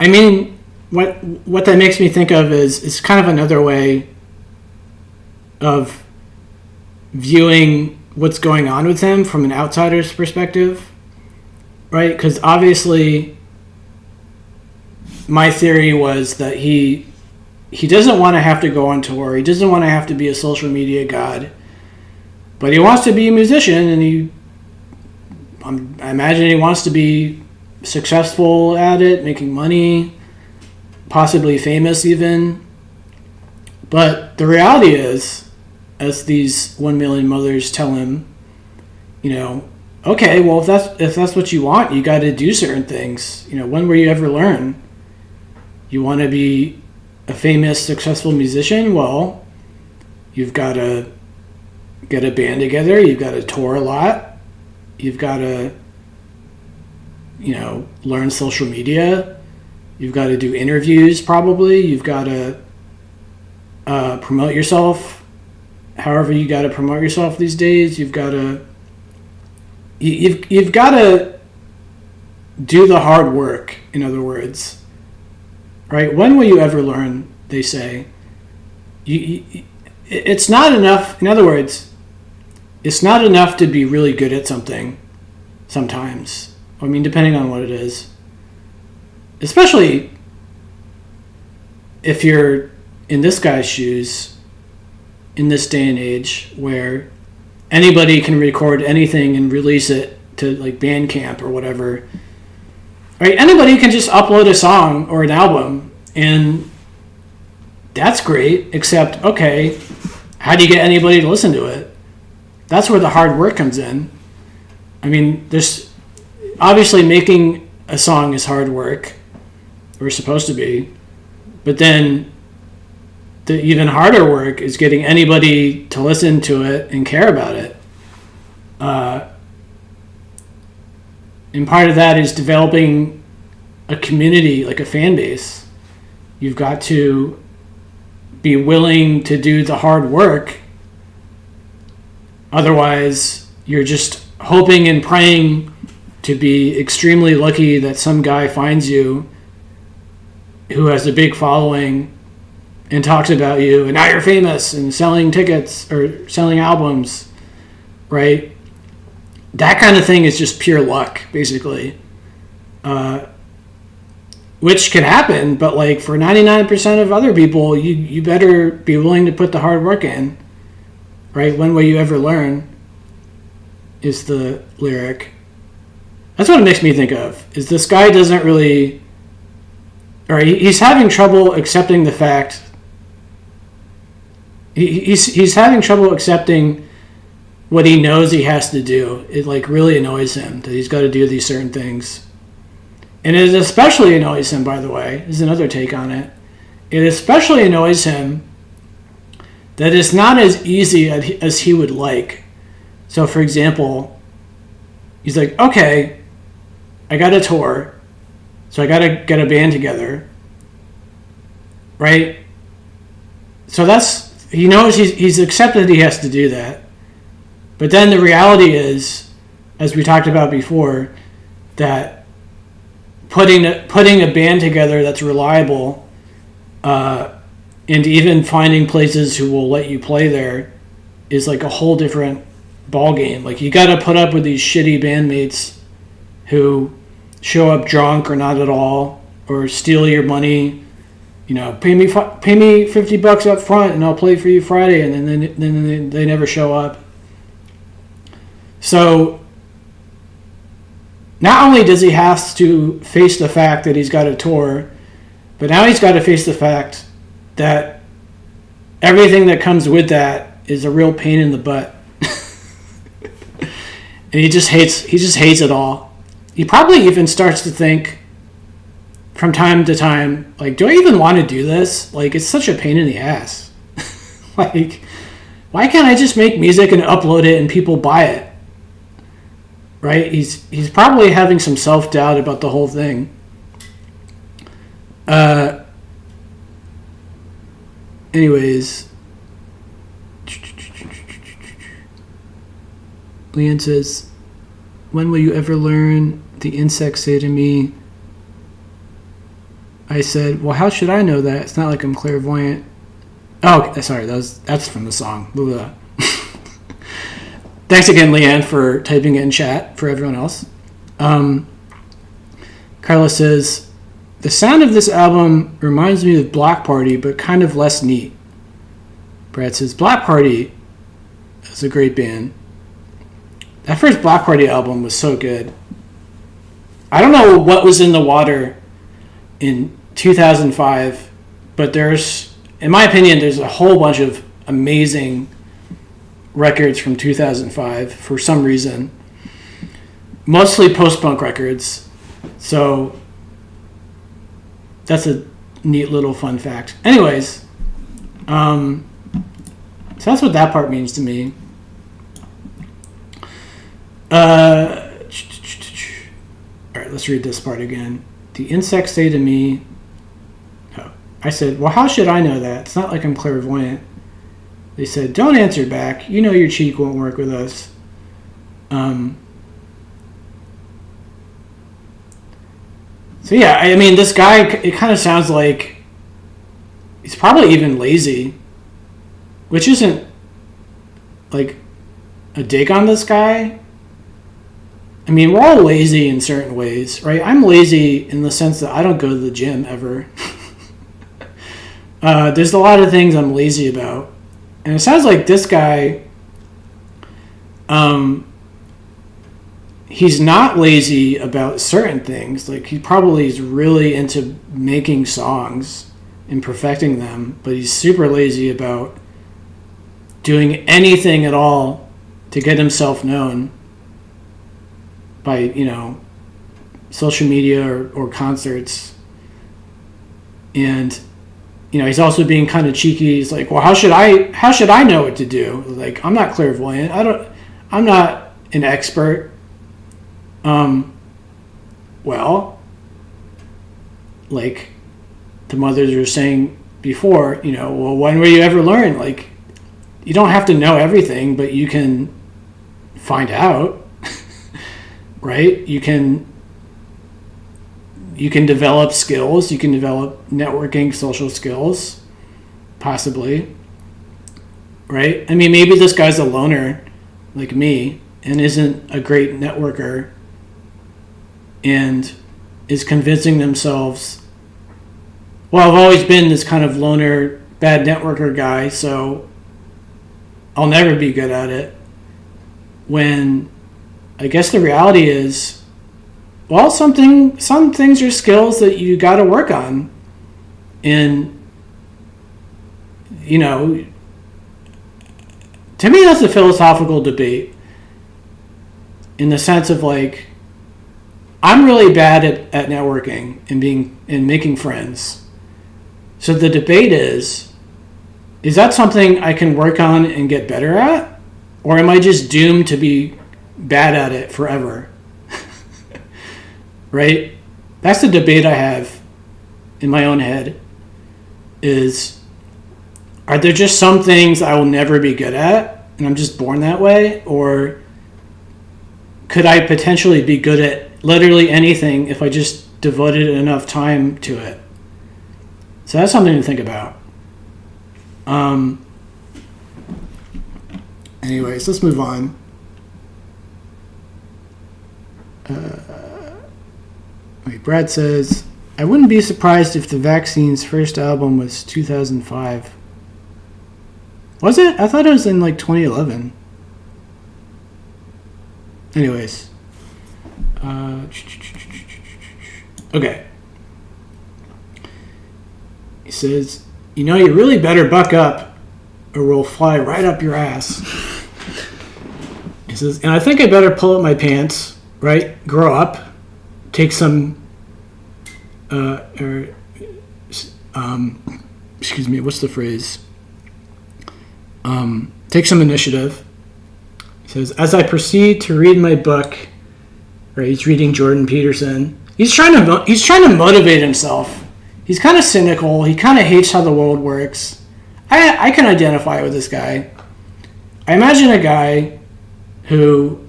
mean, what that makes me think of is kind of another way of viewing what's going on with him from an outsider's perspective, right? Because obviously, my theory was that he doesn't want to have to go on tour. He doesn't want to have to be a social media god, but he wants to be a musician, and I imagine he wants to be successful at it, making money, possibly famous even. But the reality is, as these 1 million mothers tell him, okay, well, if that's what you want, you got to do certain things. When will you ever learn? You want to be a famous, successful musician? Well, you've got to get a band together. You've got to tour a lot. You've got to, learn social media. You've got to do interviews, probably. You've got to promote yourself. However you got to promote yourself these days. You've got to do the hard work, in other words. Right? When will you ever learn, they say. It's not enough, in other words, it's not enough to be really good at something sometimes. I mean, depending on what it is. Especially if you're in this guy's shoes, in this day and age, where anybody can record anything and release it to like Bandcamp or whatever. Right? Anybody can just upload a song or an album, and that's great, except, okay, how do you get anybody to listen to it? That's where the hard work comes in. I mean, there's obviously making a song is hard work, or supposed to be, but then the even harder work is getting anybody to listen to it and care about it. And part of that is developing a community, like a fan base. You've got to be willing to do the hard work. Otherwise, you're just hoping and praying to be extremely lucky that some guy finds you who has a big following and talks about you, and now you're famous and selling tickets or selling albums, right? That kind of thing is just pure luck, basically. Which can happen, but like for 99% of other people, you better be willing to put the hard work in, right? When will you ever learn is the lyric. That's what it makes me think of, is this guy doesn't really, or he's having trouble accepting the fact, he's having trouble accepting what he knows he has to do. It like really annoys him that he's got to do these certain things. And it especially annoys him, by the way, is another take on it. It especially annoys him that it's not as easy as he would like. So, for example, he's like, okay, I got a tour, so I got to get a band together, right? So he knows he's accepted he has to do that. But then the reality is, as we talked about before, that putting a band together that's reliable, and even finding places who will let you play there is like a whole different ball game. Like, you got to put up with these shitty bandmates who show up drunk or not at all, or steal your money. Pay me $50 up front and I'll play for you Friday, and then they never show up. So not only does he have to face the fact that he's got a tour, but now he's got to face the fact that everything that comes with that is a real pain in the butt. And he just hates it all. He probably even starts to think from time to time, like, do I even want to do this? Like, it's such a pain in the ass. Like, why can't I just make music and upload it and people buy it? Right? He's probably having some self-doubt about the whole thing. Anyways, Leanne says, when will you ever learn? The insects say to me. I said, well, how should I know that? It's not like I'm clairvoyant. Oh, sorry, that's from the song. Blah. Thanks again, Leanne, for typing it in chat for everyone else. Carla says, the sound of this album reminds me of Block Party, but kind of less neat. Brad says, Block Party is a great band. That first Block Party album was so good. I don't know what was in the water in 2005, but there's, in my opinion, there's a whole bunch of amazing records from 2005 for some reason. Mostly post-punk records. So that's a neat little fun fact. Anyways, so that's what that part means to me. All right, let's read this part again. The insects say to me, I said, well, how should I know that? It's not like I'm clairvoyant. They said, don't answer back. You know your cheek won't work with us. So yeah, I mean, this guy, it kind of sounds like he's probably even lazy, which isn't like a dig on this guy. I mean, we're all lazy in certain ways, right? I'm lazy in the sense that I don't go to the gym ever. There's a lot of things I'm lazy about. And it sounds like this guy, he's not lazy about certain things. Like, he probably is really into making songs and perfecting them, but he's super lazy about doing anything at all to get himself known by, you know, social media or concerts. And, you know, he's also being kind of cheeky. He's like, well, how should I know what to do? Like, I'm not clairvoyant. I'm not an expert. Well, like the mothers were saying before, you know, well, when will you ever learn? Like, you don't have to know everything, but you can find out, right? You can develop skills. You can develop networking, social skills, possibly, right? I mean, maybe this guy's a loner like me and isn't a great networker and is convincing themselves, well, I've always been this kind of loner, bad networker guy, so I'll never be good at it. When I guess the reality is, well, some things are skills that you got to work on. And, you know, to me, that's a philosophical debate in the sense of, like, I'm really bad at networking and making friends. So the debate is that something I can work on and get better at? Or am I just doomed to be bad at it forever? Right? That's the debate I have in my own head. Are there just some things I will never be good at and I'm just born that way? Or could I potentially be good at literally anything if I just devoted enough time to it? So that's something to think about. Anyways, let's move on. Brad says, I wouldn't be surprised if the Vaccine's first album was 2005. Was it? I thought it was in like 2011. Anyways. Okay. He says, you know, you really better buck up or we'll fly right up your ass. He says, and I think I better pull up my pants, right? Grow up. Take some, excuse me, what's the phrase? Take some initiative. He says, as I proceed to read my book, right, he's reading Jordan Peterson. He's trying to motivate himself. He's kind of cynical. He kind of hates how the world works. I can identify with this guy. I imagine a guy who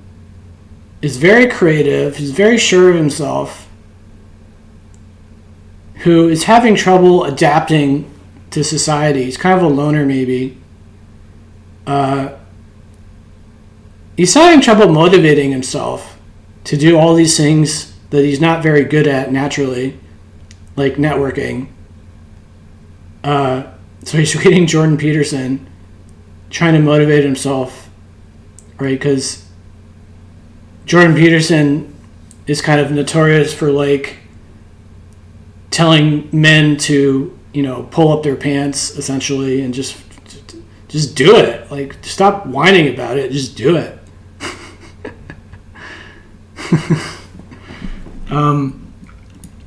is very creative, he's very sure of himself, who is having trouble adapting to society. He's kind of a loner, maybe. He's having trouble motivating himself to do all these things that he's not very good at naturally, like networking. So he's reading Jordan Peterson, trying to motivate himself, right? Because Jordan Peterson is kind of notorious for, like, telling men to, pull up their pants essentially and just do it. Like, stop whining about it. Just do it.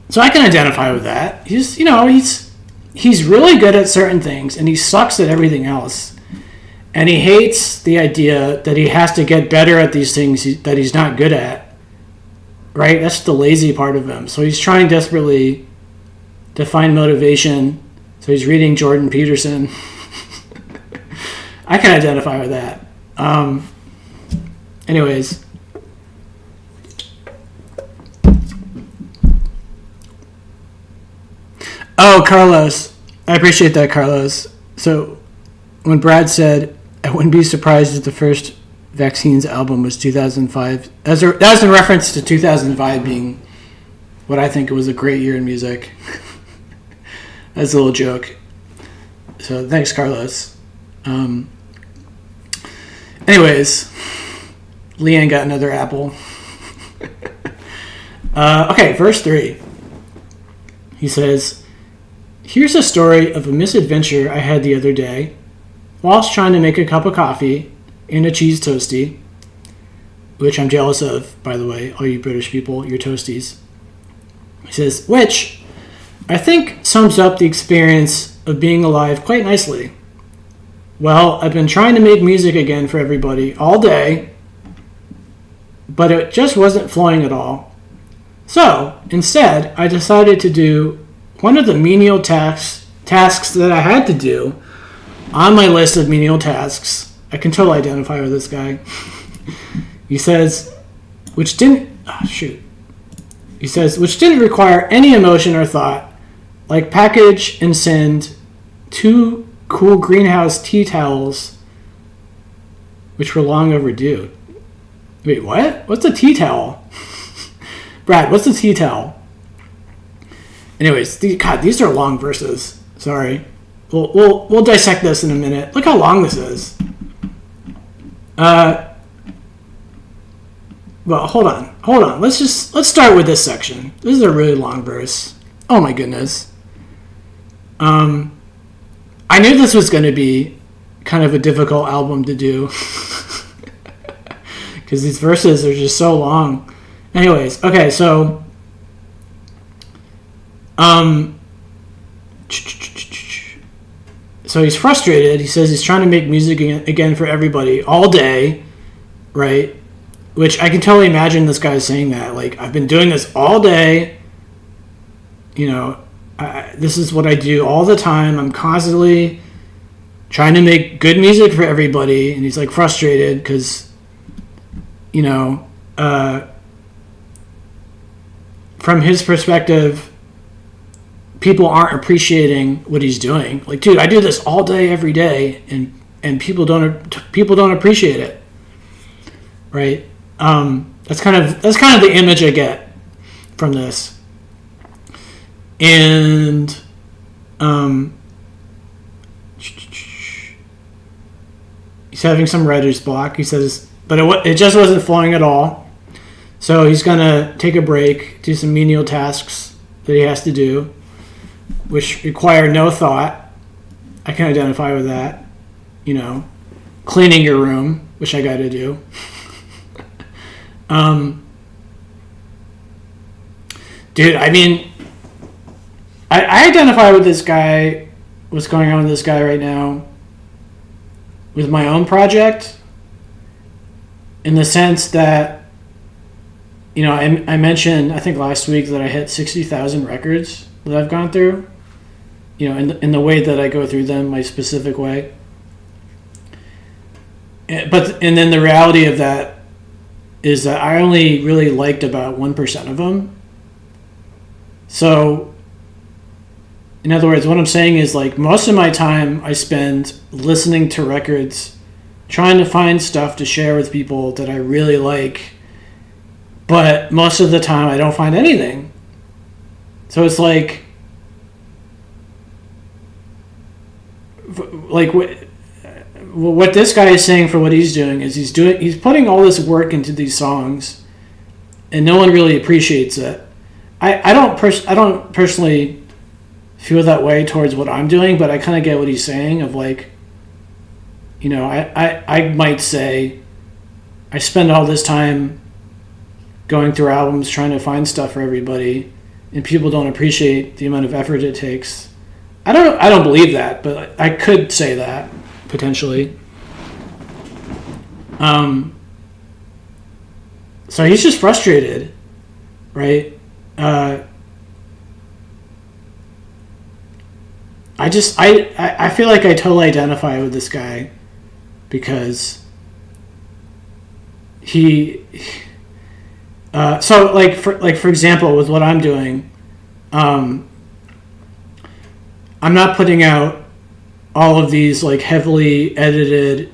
So I can identify with that. He's really good at certain things and he sucks at everything else. And he hates the idea that he has to get better at these things that he's not good at. Right? That's the lazy part of him. So he's trying desperately to find motivation. So he's reading Jordan Peterson. I can identify with that. Anyways. Oh, Carlos. I appreciate that, Carlos. So when Brad said, I wouldn't be surprised if the first Vaccines album was 2005. That was in reference to 2005 being what I think was a great year in music. That's a little joke. So thanks, Carlos. Anyways, Leanne got another apple. Okay, verse 3. He says, here's a story of a misadventure I had the other day whilst trying to make a cup of coffee and a cheese toastie, which I'm jealous of, by the way, all you British people, your toasties. He says, which I think sums up the experience of being alive quite nicely. Well, I've been trying to make music again for everybody all day, but it just wasn't flowing at all. So, instead, I decided to do one of the menial tasks that I had to do on my list of menial tasks. I can totally identify with this guy. He says, which didn't require any emotion or thought, like package and send 2 cool greenhouse tea towels, which were long overdue. Wait, what? What's a tea towel? Brad, what's a tea towel? Anyways, these are long verses. Sorry. We'll dissect this in a minute. Look how long this is. Well, hold on. Let's start with this section. This is a really long verse. Oh my goodness. I knew this was going to be kind of a difficult album to do because these verses are just so long. Anyways, okay, so he's frustrated. He says he's trying to make music again for everybody all day, right? Which I can totally imagine this guy saying that. Like, I've been doing this all day. This is what I do all the time. I'm constantly trying to make good music for everybody. And he's, like, frustrated because, from his perspective, people aren't appreciating what he's doing. Like, dude, I do this all day, every day, and people don't appreciate it, right? That's kind of the image I get from this, and he's having some writer's block. He says, but it just wasn't flowing at all. So he's gonna take a break, do some menial tasks that he has to do, which require no thought. I can identify with that. Cleaning your room, which I got to do. Dude, I mean, I identify with this guy, what's going on with this guy right now, with my own project, in the sense that, I mentioned, I think last week, that I hit 60,000 records that I've gone through, in the way that I go through them, my specific way. And then the reality of that is that I only really liked about 1% of them. So, in other words, what I'm saying is, like, most of my time I spend listening to records, trying to find stuff to share with people that I really like, but most of the time I don't find anything. So it's like what this guy is saying for what he's doing is he's putting all this work into these songs, and no one really appreciates it. I don't personally feel that way towards what I'm doing, but I kind of get what he's saying of like, you know, I might say I spend all this time going through albums trying to find stuff for everybody, and people don't appreciate the amount of effort it takes. I don't believe that, but I could say that potentially. So he's just frustrated, right? I feel like I totally identify with this guy because he so for example, with what I'm doing, I'm not putting out all of these like heavily edited,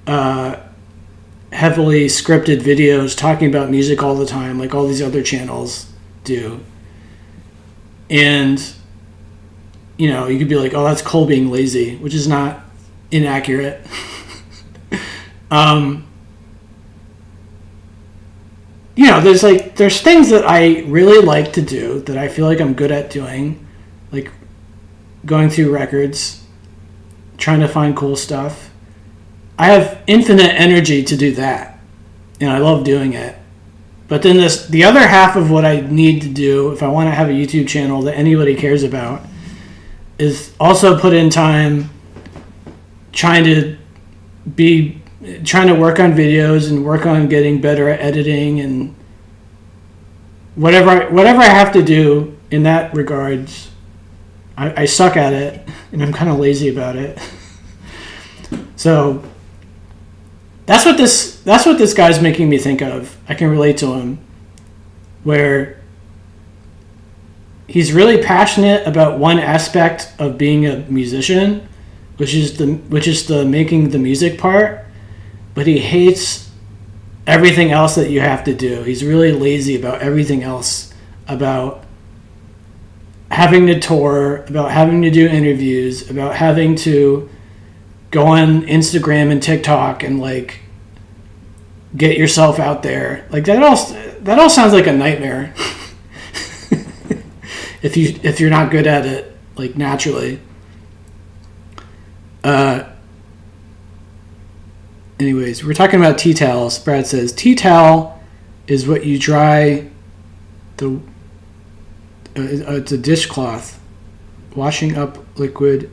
heavily scripted videos talking about music all the time like all these other channels do. And you know, you could be like, oh, that's Cole being lazy, which is not inaccurate. You know, there's things that I really like to do that I feel like I'm good at doing, like going through records, trying to find cool stuff. I have infinite energy to do that, and I love doing it. But then the other half of what I need to do if I want to have a YouTube channel that anybody cares about is also put in time trying to work on videos and work on getting better at editing and whatever I have to do in that regards. I suck at it, and I'm kind of lazy about it. So that's what this guy's making me think of. I can relate to him, where he's really passionate about one aspect of being a musician, which is the making the music part, but he hates everything else that you have to do. He's really lazy about everything else, about having to tour, about having to do interviews, about having to go on Instagram and TikTok and like get yourself out there. Like that all sounds like a nightmare. if you're not good at it, like naturally. Anyways, we're talking about tea towels. Brad says tea towel is what you dry the. It's a dishcloth. Washing up liquid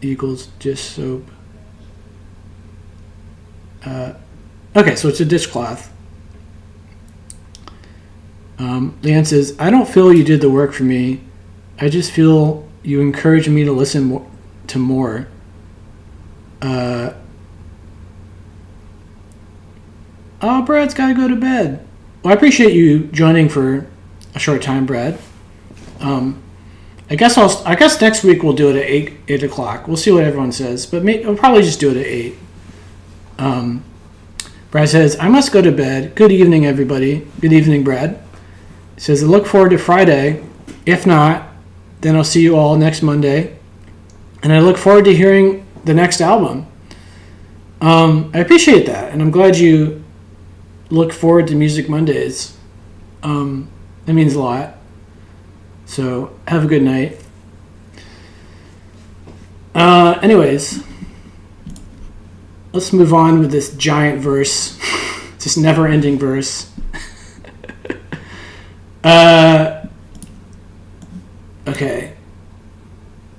equals dish soap. Okay, so it's a dishcloth. Leanne says, I don't feel you did the work for me. I just feel you encouraged me to listen to more. Oh, Brad's got to go to bed. Well, I appreciate you joining for a short time, Brad. I guess next week we'll do it at 8 o'clock. We'll see what everyone says, but we'll probably just do it at 8. Brad says, I must go to bed. Good evening, everybody. Good evening, Brad. He says, I look forward to Friday. If not, then I'll see you all next Monday. And I look forward to hearing the next album. I appreciate that, and I'm glad you look forward to Music Mondays. That means a lot. So, have a good night. Anyways, let's move on with this giant verse. This never-ending verse. Okay.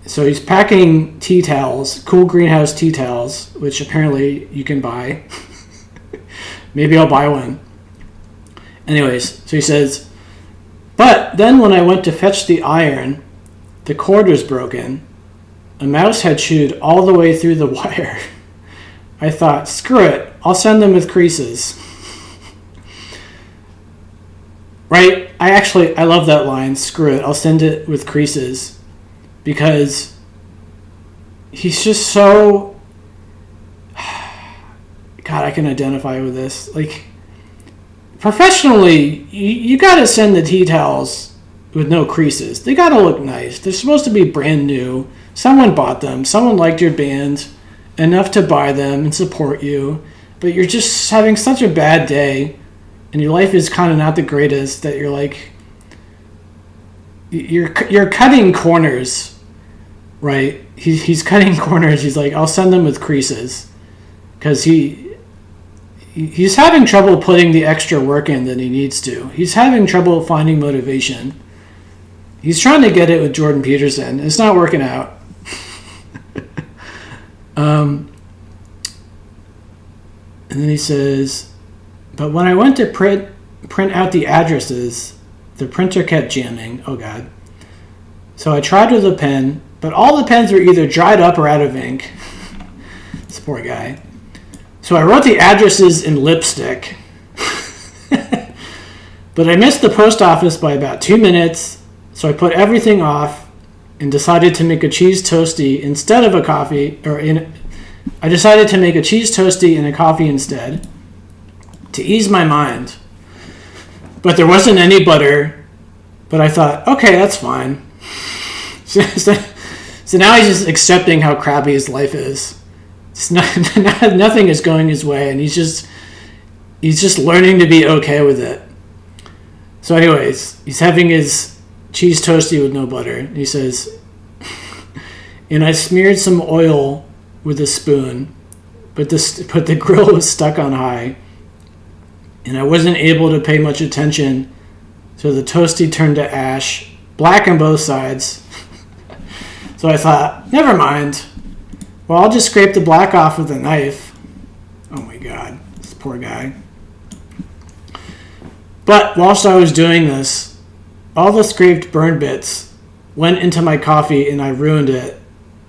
So he's packing tea towels, cool greenhouse tea towels, which apparently you can buy. Maybe I'll buy one. Anyways, so he says, but then when I went to fetch the iron, the cord was broken. A mouse had chewed all the way through the wire. I thought, screw it, I'll send them with creases. Right? I love that line, screw it, I'll send it with creases. Because he's just so... God, I can identify with this. Like, professionally, you gotta send the tea towels with no creases. They gotta look nice. They're supposed to be brand new. Someone bought them. Someone liked your band enough to buy them and support you. But you're just having such a bad day, and your life is kind of not the greatest, that you're like, you're cutting corners, right? He's cutting corners. He's like, I'll send them with creases, because he's having trouble putting the extra work in that he needs to. He's having trouble finding motivation. He's trying to get it with Jordan Peterson. It's not working out. And then he says, but when I went to print out the addresses, the printer kept jamming. Oh, God. So I tried with a pen, but all the pens were either dried up or out of ink. This poor guy. So I wrote the addresses in lipstick. But I missed the post office by about 2 minutes, so I put everything off and decided to make a cheese toastie instead of a coffee, I decided to make a cheese toastie and a coffee instead to ease my mind. But there wasn't any butter, but I thought, okay, that's fine. So now he's just accepting how crappy his life is. Nothing is going his way, and he's just learning to be okay with it. So anyways, he's having his cheese toastie with no butter. He says, and I smeared some oil with a spoon, but the grill was stuck on high, and I wasn't able to pay much attention, so the toastie turned to ash, black on both sides. So I thought, never mind. Well, I'll just scrape the black off with a knife. Oh my God, this poor guy. But whilst I was doing this, all the scraped burn bits went into my coffee and I ruined it.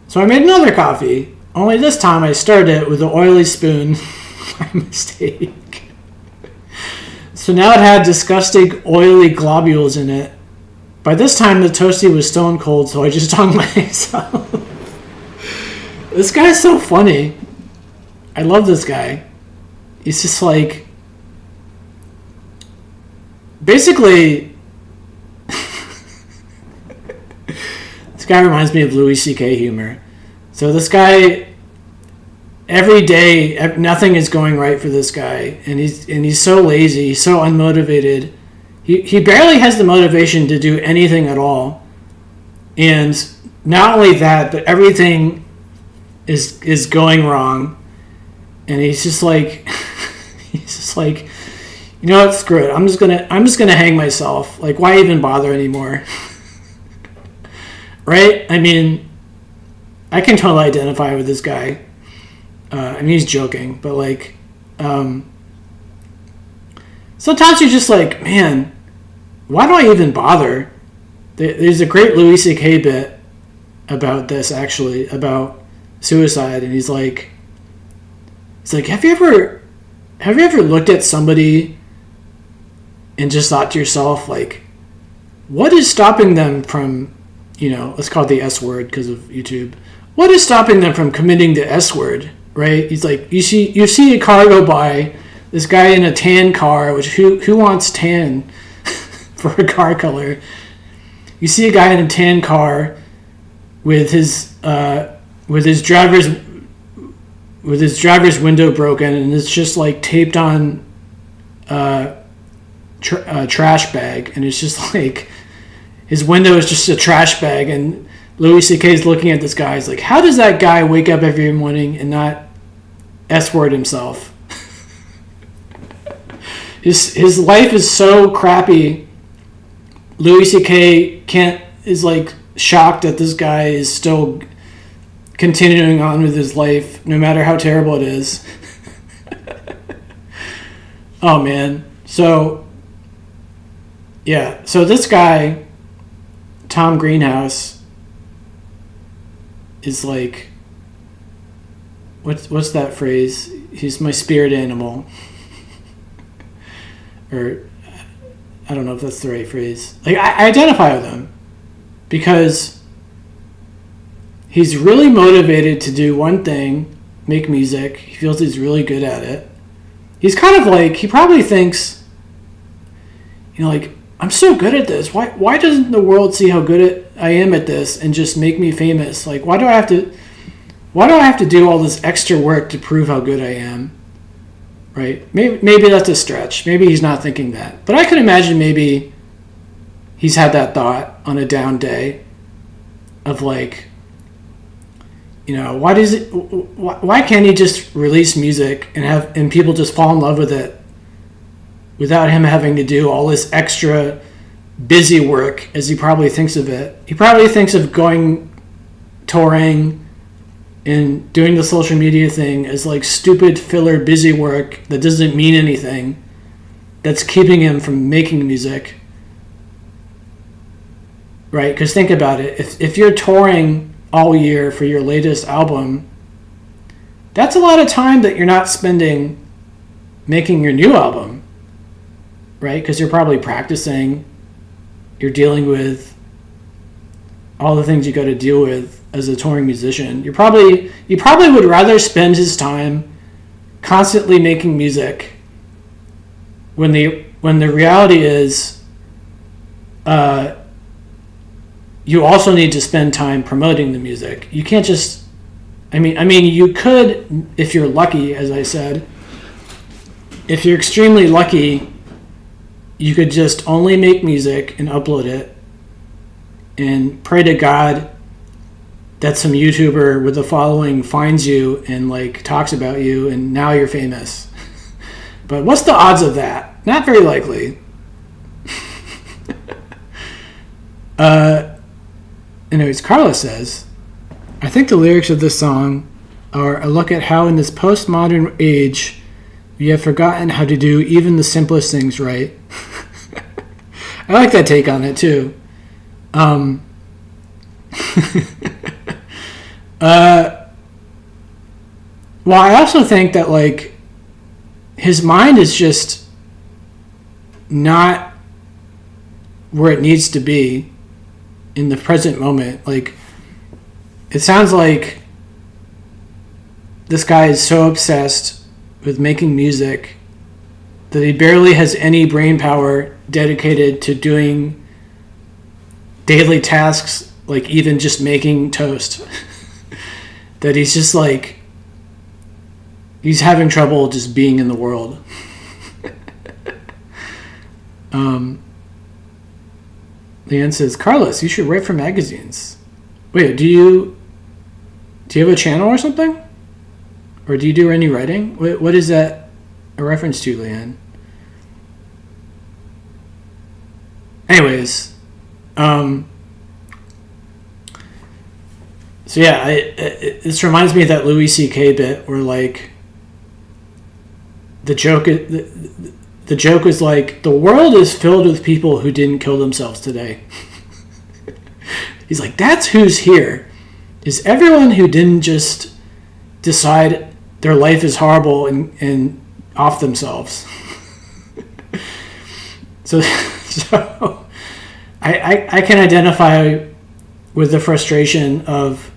So I made another coffee, only this time I stirred it with an oily spoon by mistake. So now it had disgusting oily globules in it. By this time the toastie was stone cold, so I just hung myself. This guy's so funny. I love this guy. He's just like, basically, this guy reminds me of Louis C.K. humor. So this guy, every day, nothing is going right for this guy, and he's so lazy, he's so unmotivated. He barely has the motivation to do anything at all. And not only that, but everything is going wrong. And he's just like, you know what, screw it. I'm just gonna hang myself. Like, why even bother anymore? Right? I mean, I can totally identify with this guy. I mean, he's joking, but like, sometimes you're just like, man, why do I even bother? There's a great Louis C.K. bit about this, actually, about suicide, and he's like, have you ever looked at somebody and just thought to yourself, like, what is stopping them from, let's call it the S word because of YouTube. What is stopping them from committing the S word, right? He's like, you see a car go by, this guy in a tan car, which who wants tan for a car color? You see a guy in a tan car with his driver's window broken, and it's just like taped on a trash bag, and it's just like his window is just a trash bag, and Louis C.K. is looking at this guy. He's like, how does that guy wake up every morning and not S-word himself? His life is so crappy. Louis C.K. is like shocked that this guy is still continuing on with his life, no matter how terrible it is. Oh man. So this guy, Tom Greenhouse, is like, what's that phrase? He's my spirit animal. Or I don't know if that's the right phrase. Like, I identify with him because he's really motivated to do one thing, make music. He feels he's really good at it. He's kind of like, he probably thinks, like, I'm so good at this. Why doesn't the world see how good I am at this and just make me famous? Like, why do I have to do all this extra work to prove how good I am? Right? Maybe that's a stretch. Maybe he's not thinking that. But I can imagine maybe he's had that thought. on a down day of like, why can't he just release music and people just fall in love with it without him having to do all this extra busy work as he probably thinks of it. He probably thinks of going touring and doing the social media thing as like stupid filler busy work that doesn't mean anything, that's keeping him from making music. Right? Because think about it. If you're touring all year for your latest album, that's a lot of time that you're not spending making your new album, right? Because you're probably practicing, you're dealing with all the things you got to deal with as a touring musician. You probably would rather spend his time constantly making music when the reality is you also need to spend time promoting the music. You can't just, I mean, you could, if you're lucky, as I said. If you're extremely lucky, you could just only make music and upload it and pray to God that some YouTuber with a following finds you and like talks about you and now you're famous. But what's the odds of that? Not very likely. Anyways, Carla says, I think the lyrics of this song are a look at how in this postmodern age we have forgotten how to do even the simplest things right. I like that take on it too. Well, I also think that like his mind is just not where it needs to be in the present moment. Like, it sounds like this guy is so obsessed with making music that he barely has any brain power dedicated to doing daily tasks, like even just making toast. That he's just like, he's having trouble just being in the world. Leanne says, Carlos, you should write for magazines. Wait, do you have a channel or something? Or do you do any writing? What is that a reference to, Leanne? Anyways, so yeah, this reminds me of that Louis C.K. bit where like the joke is like, the world is filled with people who didn't kill themselves today. He's like, that's who's here, is everyone who didn't just decide their life is horrible and off themselves. So I can identify with the frustration of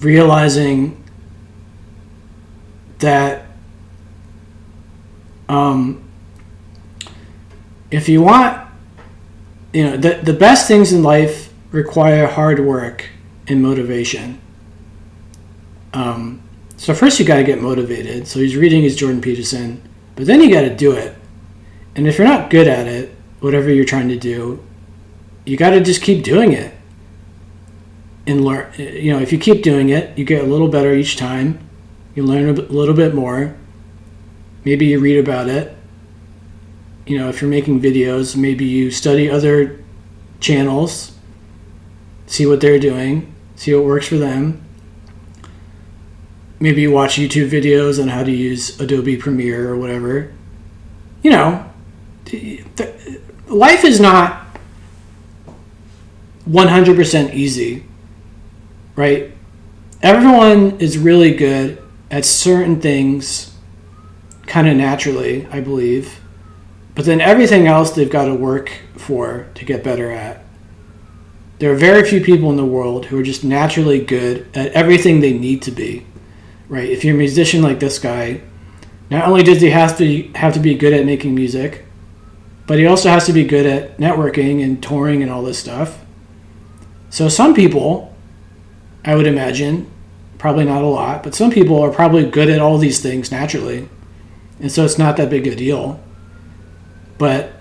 realizing that if you want, the best things in life require hard work and motivation. So first you got to get motivated. So he's reading his Jordan Peterson, but then you got to do it. And if you're not good at it, whatever you're trying to do, you got to just keep doing it and learn. If you keep doing it, you get a little better each time. You learn a little bit more. Maybe you read about it. If you're making videos, maybe you study other channels, see what they're doing, see what works for them. Maybe you watch YouTube videos on how to use Adobe Premiere or whatever. Life is not 100% easy, right? Everyone is really good at certain things kind of naturally, I believe. But then everything else they've got to work for to get better at. There are very few people in the world who are just naturally good at everything they need to be, right? If you're a musician like this guy, not only does he have to be good at making music, but he also has to be good at networking and touring and all this stuff. So some people, I would imagine, probably not a lot, but some people are probably good at all these things naturally. And so it's not that big a deal. But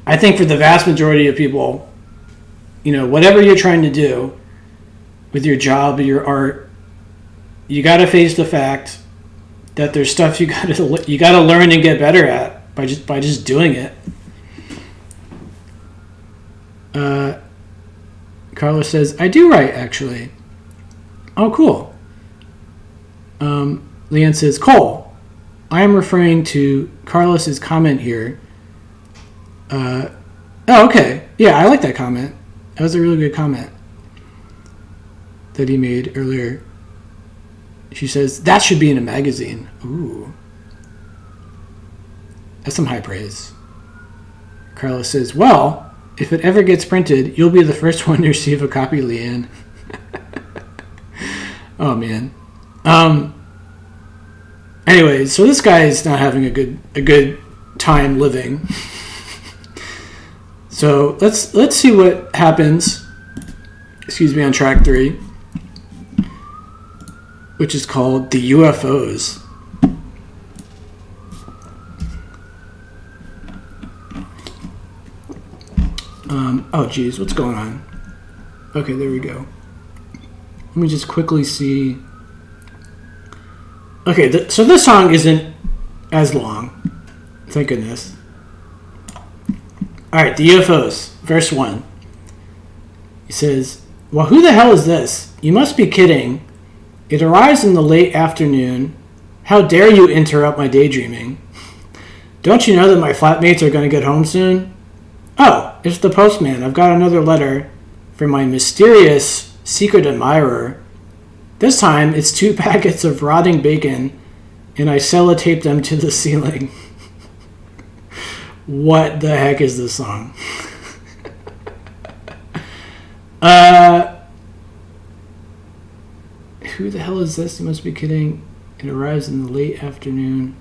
I think for the vast majority of people, whatever you're trying to do with your job or your art, you got to face the fact that there's stuff you got to learn and get better at by just doing it. Carlos says, I do write, actually. Oh, cool. Leanne says, Cole, I am referring to Carlos's comment here. Oh, okay. Yeah, I like that comment. That was a really good comment that he made earlier. She says, that should be in a magazine. Ooh. That's some high praise. Carlos says, well, if it ever gets printed, you'll be the first one to receive a copy, Leanne. Oh, man. Anyways, so this guy is not having a good time living. So let's see what happens. Excuse me, on track 3, which is called the UFOs. Oh, geez, what's going on? Okay, there we go. Let me just quickly see. Okay, so this song isn't as long. Thank goodness. All right, the UFOs, verse 1. He says, well, who the hell is this? You must be kidding. It arrives in the late afternoon. How dare you interrupt my daydreaming? Don't you know that my flatmates are going to get home soon? Oh, it's the postman. I've got another letter from my mysterious secret admirer. This time, it's 2 packets of rotting bacon, and I sellotape them to the ceiling. What the heck is this song? Who the hell is this? You must be kidding. It arrives in the late afternoon.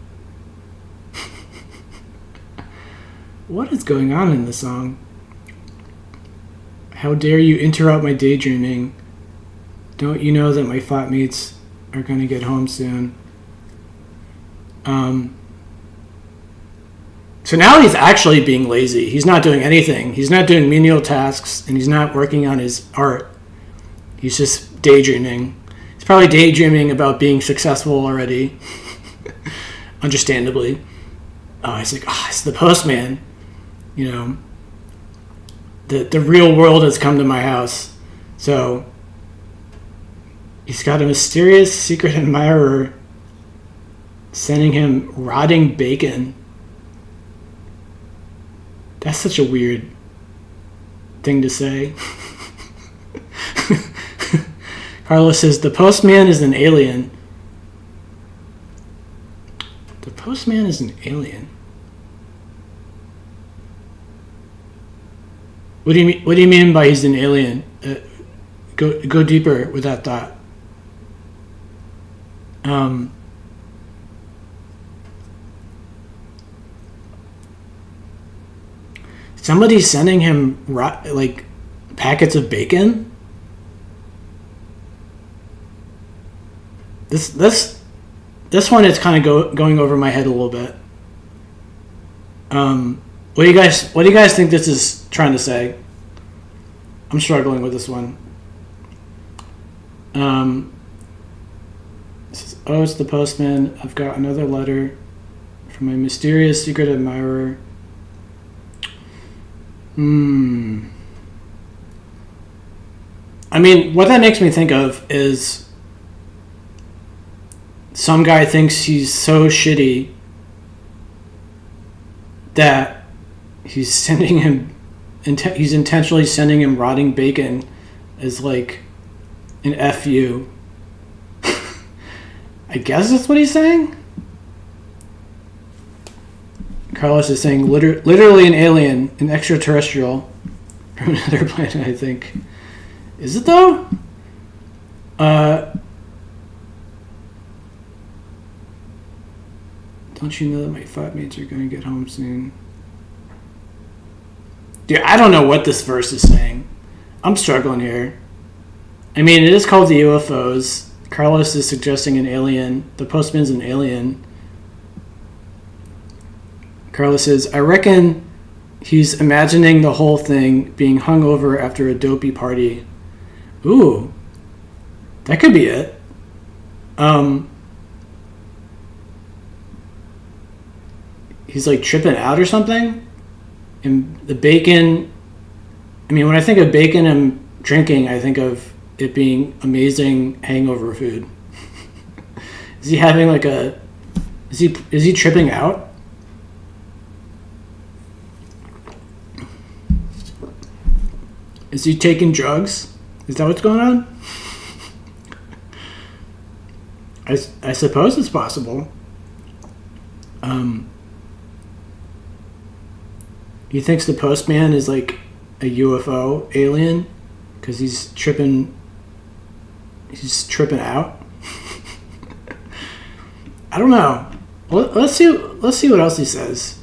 What is going on in this song? How dare you interrupt my daydreaming? Don't you know that my flatmates are going to get home soon? So now he's actually being lazy. He's not doing anything. He's not doing menial tasks, and he's not working on his art. He's just daydreaming. He's probably daydreaming about being successful already. Understandably. He's like, it's the postman. The real world has come to my house. So he's got a mysterious secret admirer sending him rotting bacon. That's such a weird thing to say. Carlos says, the postman is an alien. The postman is an alien. What do you mean by he's an alien? Go deeper with that thought. Somebody's sending him packets of bacon. This one is kind of going over my head a little bit. What do you guys think this is trying to say? I'm struggling with this one. It says, it's the postman. I've got another letter from my mysterious secret admirer. I mean, what that makes me think of is some guy thinks he's so shitty that he's intentionally sending him rotting bacon as like an FU. I guess that's what he's saying. Carlos is saying literally an alien, an extraterrestrial from another planet, I think. Is it though? Don't you know that my flatmates are going to get home soon? Dude, I don't know what this verse is saying. I'm struggling here. I mean, it is called the UFOs. Carlos is suggesting an alien. The postman's an alien. Carlos says, I reckon He's imagining the whole thing being hung over after a dopey party. Ooh, that could be it. He's like tripping out or something. And the bacon, I mean, when I think of bacon and drinking, I think of it being amazing hangover food. Is he having like a, is he tripping out? Is he taking drugs? Is that what's going on? I suppose it's possible. He thinks the postman is like a UFO alien because he's tripping out. I don't know. Let's see what else he says.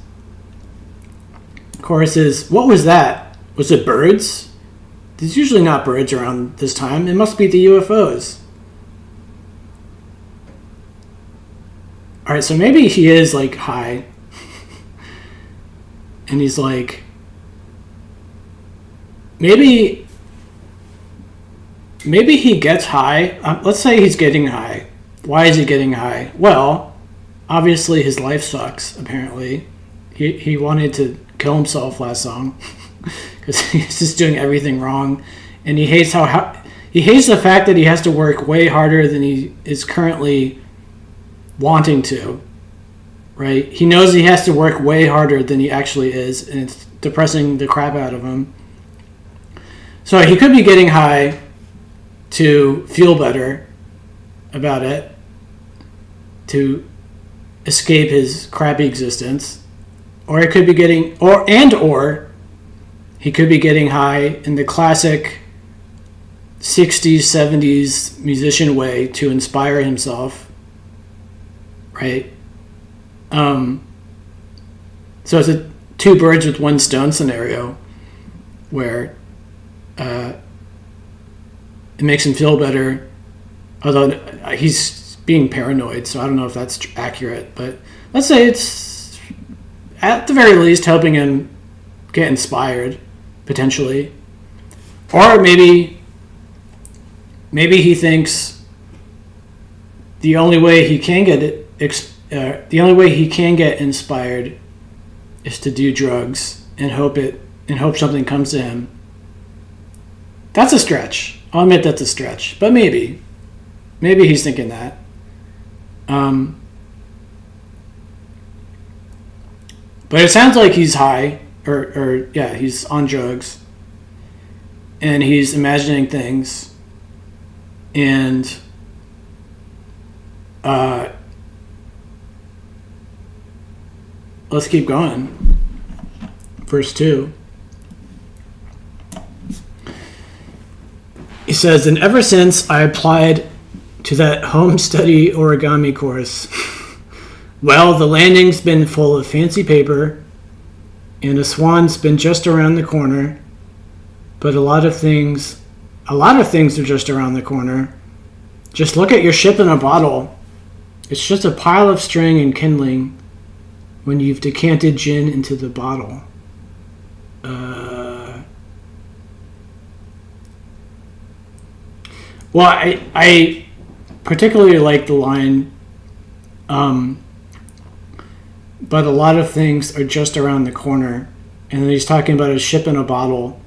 Chorus is, what was that? Was it birds? There's usually not birds around this time. It must be the UFOs. All right, so maybe he is like high. And he's like, maybe he gets high. Let's say he's getting high. Why is he getting high? Well, obviously his life sucks, apparently. He wanted to kill himself last song because he's just doing everything wrong. And he hates he hates the fact that he has to work way harder than he is currently wanting to. Right? He knows he has to work way harder than he actually is, and it's depressing the crap out of him. So he could be getting high to feel better about it, to escape his crappy existence, or it could be getting, or he could be getting high in the classic 60s, 70s musician way to inspire himself, right? So it's a two birds with one stone scenario where it makes him feel better, although he's being paranoid, so I don't know if that's accurate, but let's say it's at the very least helping him get inspired, potentially. Or maybe he thinks the only way he can get inspired is to do drugs and hope something comes to him. That's a stretch. I'll admit that's a stretch, but maybe he's thinking that. But it sounds like he's high, or he's on drugs, and he's imagining things, and let's keep going. Verse 2. He says, and ever since I applied to that home study origami course, well, the landing's been full of fancy paper, and a swan's been just around the corner, but a lot of things are just around the corner. Just look at your ship in a bottle. It's just a pile of string and kindling when you've decanted gin into the bottle. Well, I particularly like the line, but a lot of things are just around the corner. And then he's talking about a ship in a bottle.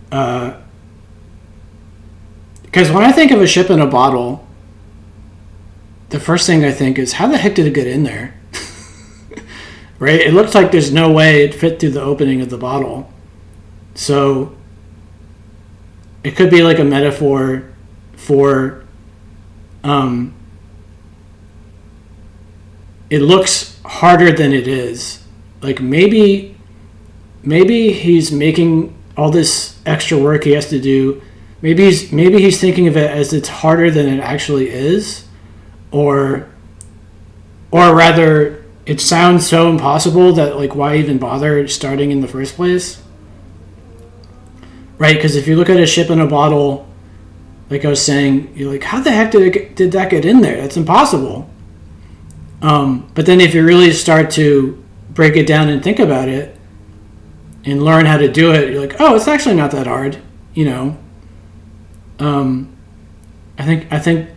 Because when I think of a ship in a bottle, the first thing I think is, how the heck did it get in there? Right? It looks like there's no way it fit through the opening of the bottle. So it could be like a metaphor for it looks harder than it is. Like maybe he's making all this extra work he has to do. Maybe he's thinking of it as it's harder than it actually is, or rather, it sounds so impossible that like why even bother starting in the first place, right? Because if you look at a ship in a bottle, like I was saying, you're like, how the heck did that get in there? That's impossible. But then if you really start to break it down and think about it, and learn how to do it, you're like, oh, it's actually not that hard, you know. I think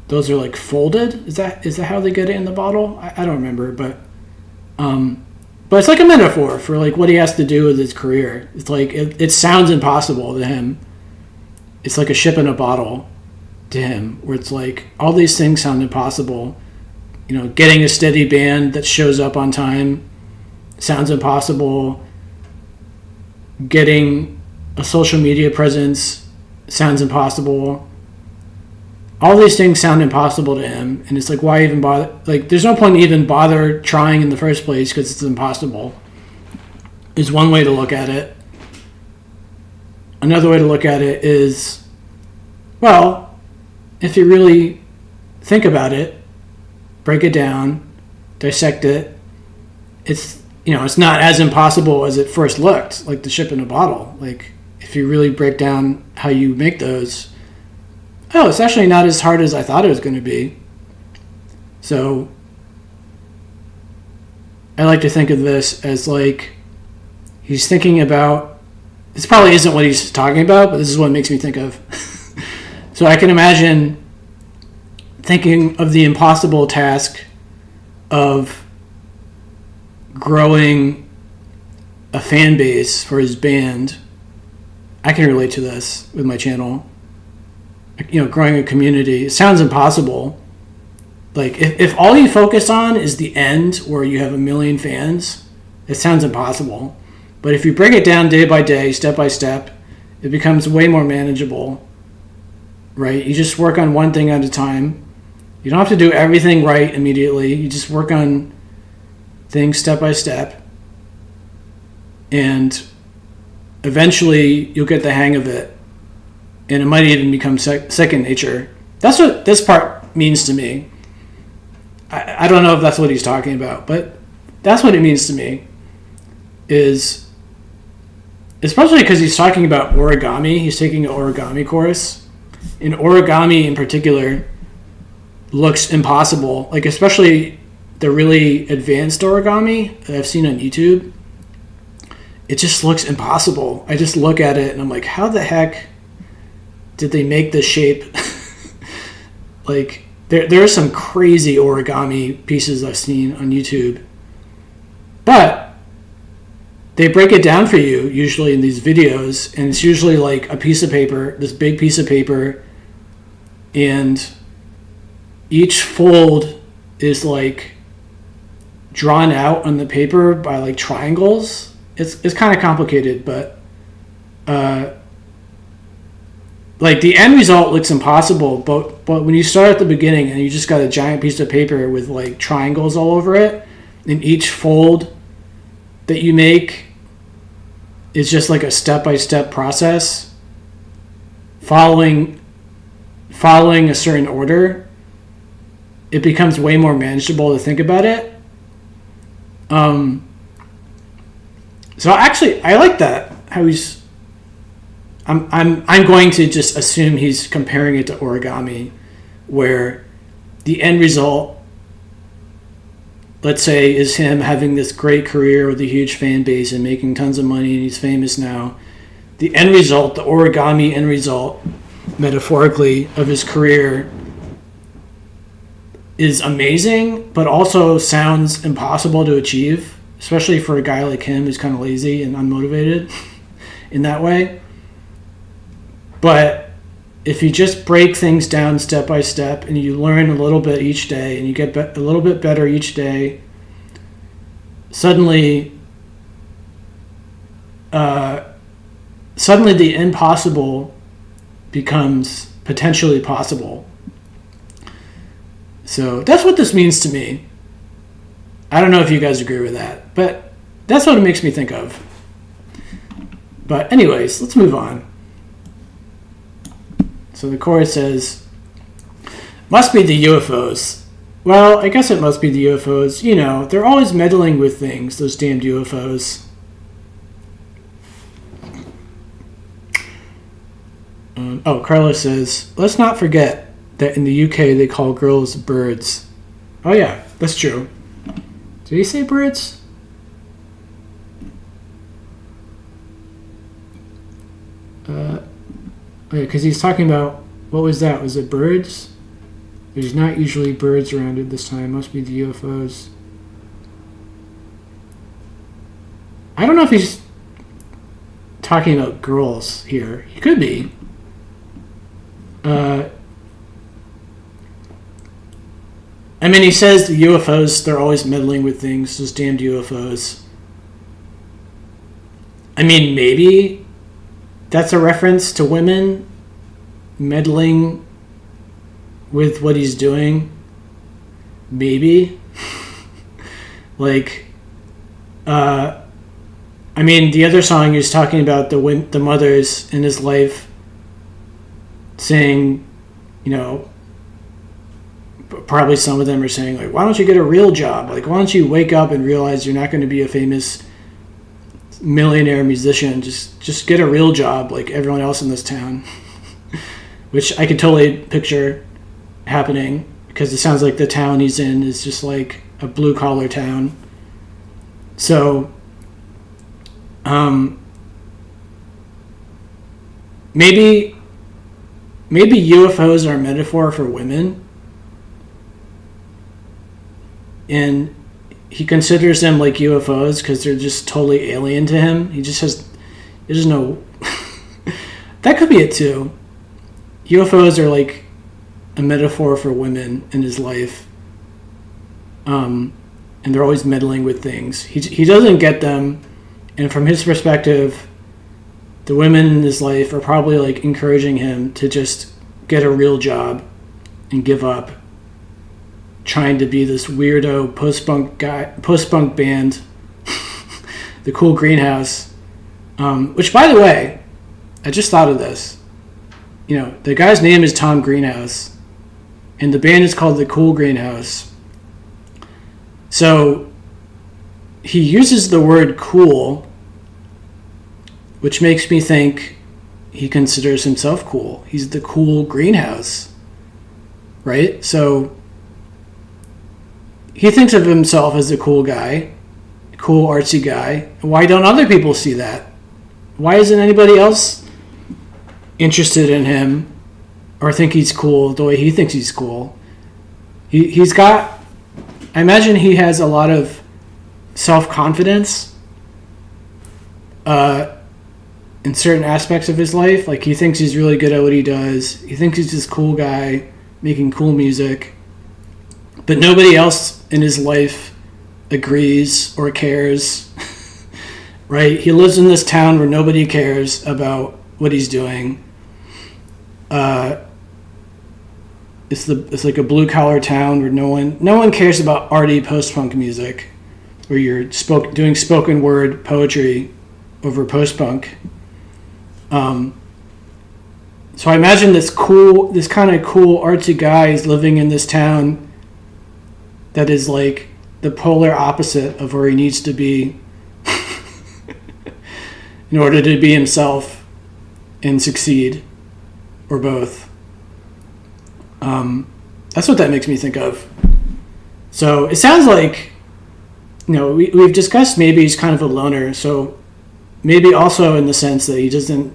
those are like folded. Is that how they get it in the bottle? I don't remember, but it's like a metaphor for like what he has to do with his career. It's like it sounds impossible to him. It's like a ship in a bottle to him, where it's like all these things sound impossible. You know, getting a steady band that shows up on time sounds impossible. Getting a social media presence sounds impossible. All these things sound impossible to him, and it's like, why even bother? Like, there's no point to even bother trying in the first place because it's impossible. Is one way to look at it. Another way to look at it is, well, if you really think about it, break it down, dissect it, it's, you know, it's not as impossible as it first looked, like the ship in a bottle. Like, if you really break down how you make those, oh, it's actually not as hard as I thought it was going to be. So I like to think of this as like he's thinking about, this probably isn't what he's talking about, but this is what it makes me think of. So I can imagine thinking of the impossible task of growing a fan base for his band. I can relate to this with my channel. You know, growing a community. It sounds impossible. Like, if all you focus on is the end where you have 1 million fans, it sounds impossible. But if you break it down day by day, step by step, it becomes way more manageable, right? You just work on one thing at a time. You don't have to do everything right immediately. You just work on things step by step. And eventually you'll get the hang of it. And it might even become second nature. That's what this part means to me. I don't know if that's what he's talking about, but that's what it means to me. Is especially because he's talking about origami. He's taking an origami course. And origami in particular looks impossible. Like, especially the really advanced origami that I've seen on YouTube. It just looks impossible. I just look at it and I'm like, how the heck did they make this shape? Like, there are some crazy origami pieces I've seen on YouTube. But they break it down for you, usually in these videos, and it's usually like a piece of paper, this big piece of paper, and each fold is like drawn out on the paper by like triangles. It's kind of complicated, but like the end result looks impossible, but when you start at the beginning and you just got a giant piece of paper with like triangles all over it, and each fold that you make is just like a step-by-step process following a certain order, it becomes way more manageable to think about it. So actually I like that, how he's I'm going to just assume he's comparing it to origami, where the end result, let's say, is him having this great career with a huge fan base and making tons of money, and he's famous now. The end result, the origami end result, metaphorically, of his career is amazing, but also sounds impossible to achieve, especially for a guy like him who's kind of lazy and unmotivated in that way. But if you just break things down step by step and you learn a little bit each day and you get a little bit better each day, suddenly the impossible becomes potentially possible. So that's what this means to me. I don't know if you guys agree with that, but that's what it makes me think of. But anyways, let's move on. So the chorus says, must be the UFOs. Well, I guess it must be the UFOs. You know, they're always meddling with things, those damned UFOs. Carlos says, let's not forget that in the UK they call girls birds. Oh yeah, that's true. Did he say birds? Because he's talking about, what was that? Was it birds? There's not usually birds around at this time. Must be the UFOs. I don't know if he's talking about girls here. He could be. I mean, he says the UFOs, they're always meddling with things, those damned UFOs. I mean, maybe that's a reference to women meddling with what he's doing. Maybe. Like, I mean, the other song he was talking about the mothers in his life saying, you know, probably some of them are saying, like, why don't you get a real job? Like, why don't you wake up and realize you're not going to be a famous millionaire musician? Just get a real job like everyone else in this town. Which I could totally picture happening, because it sounds like the town he's in is just like a blue-collar town. So, maybe UFOs are a metaphor for women, and he considers them like UFOs because they're just totally alien to him. There's no... That could be it too. UFOs are like a metaphor for women in his life. And they're always meddling with things. He doesn't get them, and from his perspective, the women in his life are probably like encouraging him to just get a real job and give up trying to be this weirdo post-punk band, the Cool Greenhouse, which, by the way, I just thought of this. You know, the guy's name is Tom Greenhouse, and the band is called the Cool Greenhouse. So he uses the word cool, which makes me think he considers himself cool. He's the Cool Greenhouse, right? So he thinks of himself as a cool guy, a cool artsy guy. Why don't other people see that? Why isn't anybody else interested in him or think he's cool the way he thinks he's cool? He's got... I imagine he has a lot of self-confidence in certain aspects of his life. Like, he thinks he's really good at what he does. He thinks he's this cool guy making cool music. But nobody else in his life agrees or cares. Right? He lives in this town where nobody cares about what he's doing. It's like a blue-collar town where no one cares about arty post-punk music, where you're doing spoken word poetry over post-punk. So I imagine this kind of cool artsy guy is living in this town that is like the polar opposite of where he needs to be in order to be himself and succeed, or both. That's what that makes me think of. So it sounds like, you know, we've discussed maybe he's kind of a loner, so maybe also in the sense that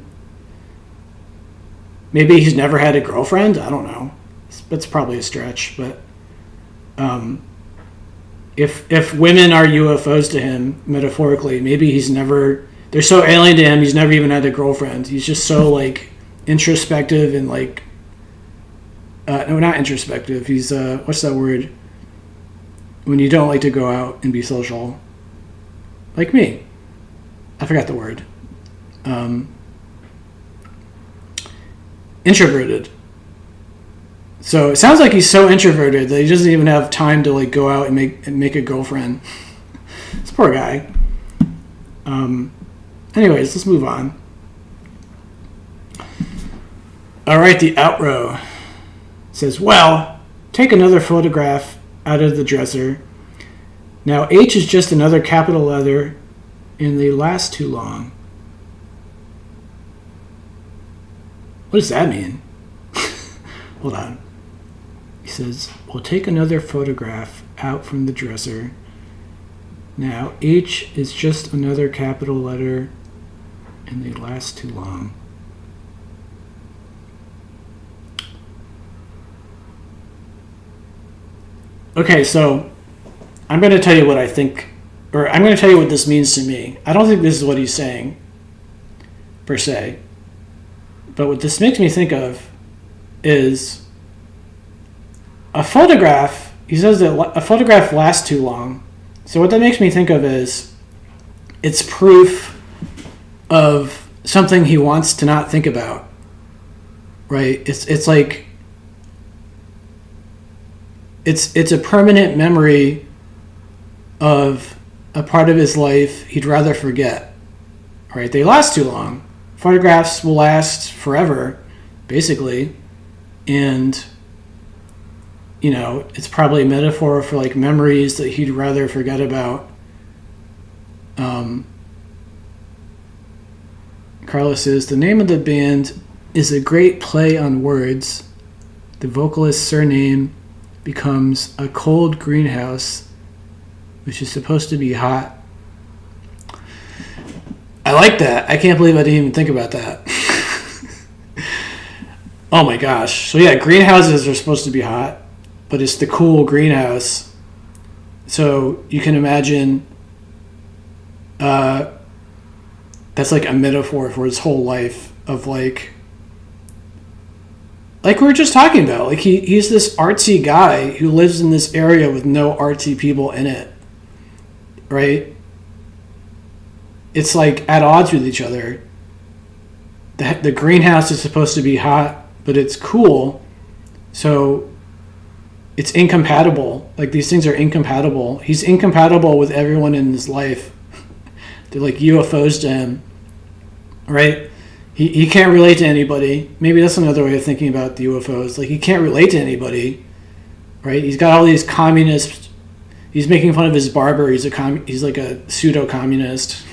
maybe he's never had a girlfriend. I don't know. That's probably a stretch, but if women are UFOs to him, metaphorically, maybe they're so alien to him, he's never even had a girlfriend. He's just so like introspective and like, no, not introspective. He's, what's that word? When you don't like to go out and be social. Like me. I forgot the word. Introverted. So it sounds like he's so introverted that he doesn't even have time to like go out and make a girlfriend. This poor guy. Anyways, let's move on. All right, the outro says, well, take another photograph out of the dresser. Now H is just another capital letter and they last too long. What does that mean? Hold on. He says, we'll take another photograph out from the dresser. Now H is just another capital letter and they last too long. Okay, so I'm going to tell you what I think, or I'm going to tell you what this means to me. I don't think this is what he's saying, per se. But what this makes me think of is a photograph. He says that a photograph lasts too long. So what that makes me think of is it's proof of something he wants to not think about. Right? It's like it's a permanent memory of a part of his life he'd rather forget. Right? They last too long. Photographs will last forever, basically. And, you know, it's probably a metaphor for like memories that he'd rather forget about. Carlos says, the name of the band is a great play on words. The vocalist's surname becomes a cold greenhouse, which is supposed to be hot. I like that. I can't believe I didn't even think about that. Oh my gosh. So yeah, greenhouses are supposed to be hot, but it's the cool greenhouse. So you can imagine that's like a metaphor for his whole life of like we were just talking about. Like he's this artsy guy who lives in this area with no artsy people in it. Right? It's like at odds with each other. The greenhouse is supposed to be hot, but it's cool. So it's incompatible. Like these things are incompatible. He's incompatible with everyone in his life. They're like UFOs to him. Right? He can't relate to anybody. Maybe that's another way of thinking about the UFOs. Like he can't relate to anybody. Right? He's got all these communists. He's making fun of his barber. He's like a pseudo-communist.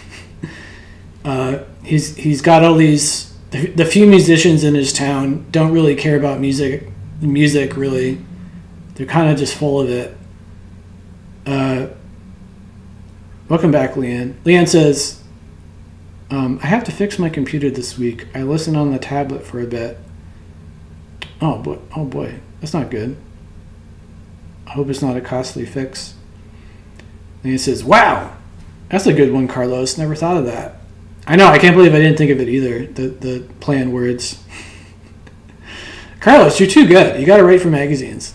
He's got all these. The few musicians in his town don't really care about music really. They're kind of just full of it. Welcome back, Leanne. Leanne says, I have to fix my computer this week. I listened on the tablet for a bit. Oh boy, that's not good. I hope it's not a costly fix. Leanne says, wow, that's a good one, Carlos. Never thought of that. I know, I can't believe I didn't think of it either, the play on words. Carlos, you're too good. You got to write for magazines.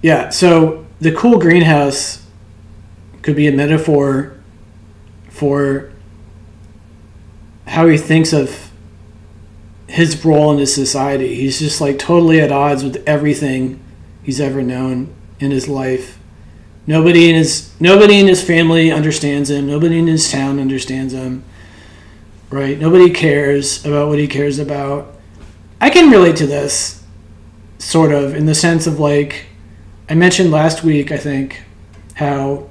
Yeah, so the cool greenhouse could be a metaphor for how he thinks of his role in his society. He's just like totally at odds with everything he's ever known in his life. Nobody in his family understands him. Nobody in his town understands him. Right? Nobody cares about what he cares about. I can relate to this, sort of, in the sense of like, I mentioned last week, I think, how,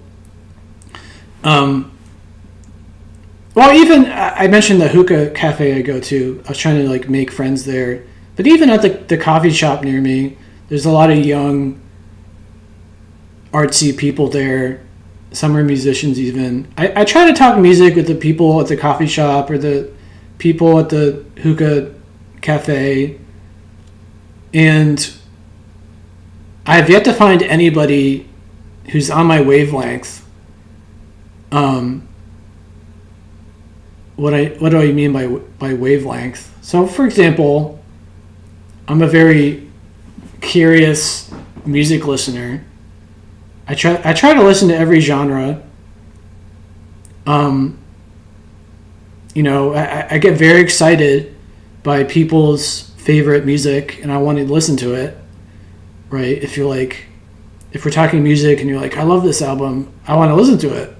even I mentioned the hookah cafe I go to. I was trying to like make friends there. But even at the coffee shop near me, there's a lot of young, artsy people there. Some are musicians even. I try to talk music with the people at the coffee shop or the people at the hookah cafe, and I have yet to find anybody who's on my wavelength. What do I mean by wavelength? So, for example, I'm a very curious music listener. I try to listen to every genre. I get very excited by people's favorite music, and I want to listen to it. Right? If we're talking music and you're like, I love this album, I want to listen to it.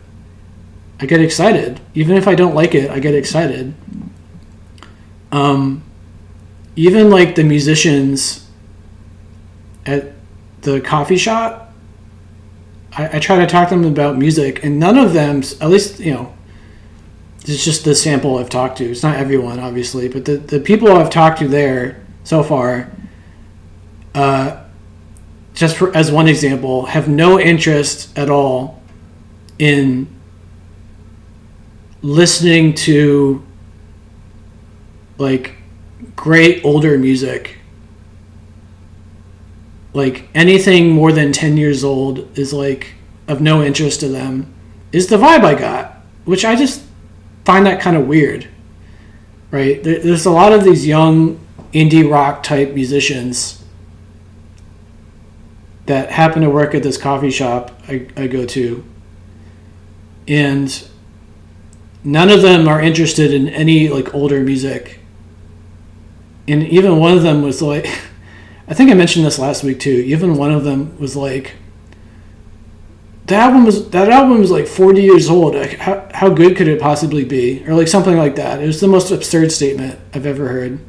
I get excited. Even if I don't like it, I get excited. Even like the musicians at the coffee shop, I try to talk to them about music, and none of them, at least, it's just the sample I've talked to. It's not everyone, obviously, but the people I've talked to there so far, as one example, have no interest at all in listening to like great older music. like anything more than 10 years old is like of no interest to them, is the vibe I got, which I just find that kind of weird, right? There's a lot of these young indie rock type musicians that happen to work at this coffee shop I go to, and none of them are interested in any like older music. And even one of them was like, I think I mentioned this last week too, even one of them was like, that album was like 40 years old. Like, how good could it possibly be? Or like something like that. It was the most absurd statement I've ever heard.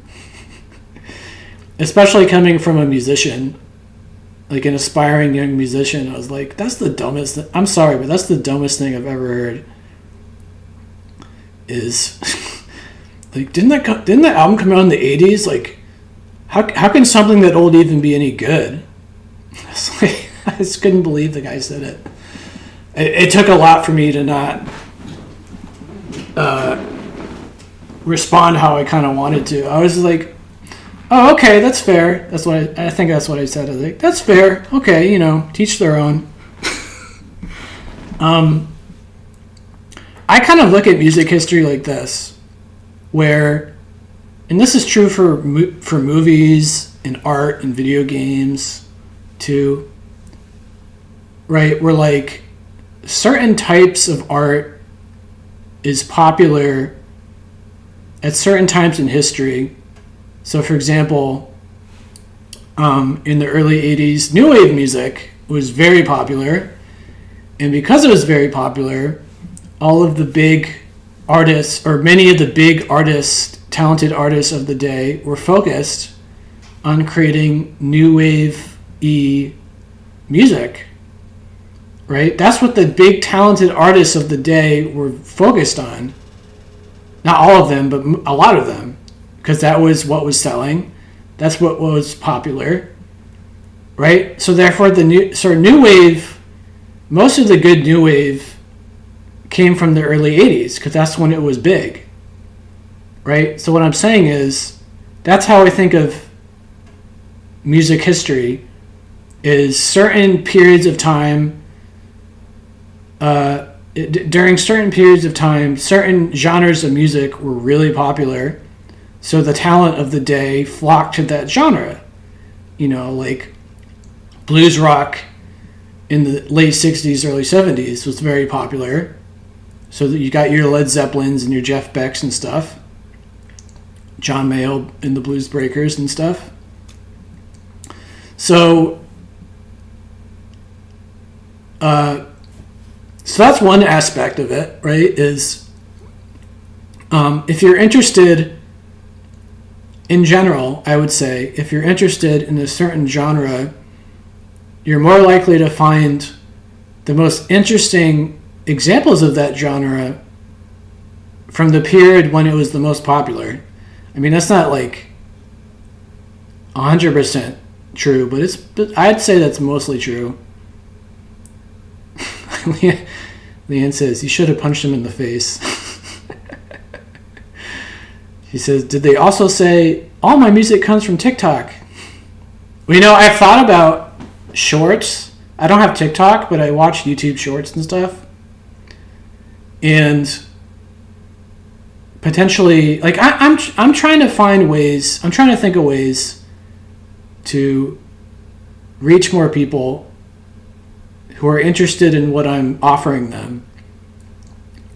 Especially coming from a musician, like an aspiring young musician. I was like, that's the dumbest, I'm sorry, but that's the dumbest thing I've ever heard. Is like, didn't that album come out in the 80s? Like, how can something that old even be any good? It's like, I just couldn't believe the guy said it. It took a lot for me to not respond how I kind of wanted to. I was like, oh, okay, that's fair. That's what I think that's what I said. I was like, that's fair. Okay, teach their own. I kind of look at music history like this, where, and this is true for movies and art and video games too, right? Where like certain types of art is popular at certain times in history. So for example, in the early 80s, new wave music was very popular. And because it was very popular, all of the big artists, or many of the big artists, talented artists of the day, were focused on creating new wave-y music, right? That's what the big talented artists of the day were focused on. Not all of them, but a lot of them, because that was what was selling. That's what was popular, right? So therefore, new wave, most of the good new wave came from the early 80s, because that's when it was big, right? So what I'm saying is, that's how I think of music history, is certain periods of time, during certain periods of time, certain genres of music were really popular, so the talent of the day flocked to that genre. Like blues rock in the late 60s, early 70s was very popular. So that you got your Led Zeppelins and your Jeff Becks and stuff. John Mayall and the Blues Breakers and stuff. So that's one aspect of it, right? Is if you're interested, in general, I would say, if you're interested in a certain genre, you're more likely to find the most interesting examples of that genre from the period when it was the most popular. I mean, that's not like 100% true, but I'd say that's mostly true. Leanne says, you should have punched him in the face. She says, did they also say, all my music comes from TikTok? Well, I've thought about shorts. I don't have TikTok, but I watch YouTube shorts and stuff. And potentially, like, I'm trying to find ways, I'm trying to think of ways to reach more people who are interested in what I'm offering them,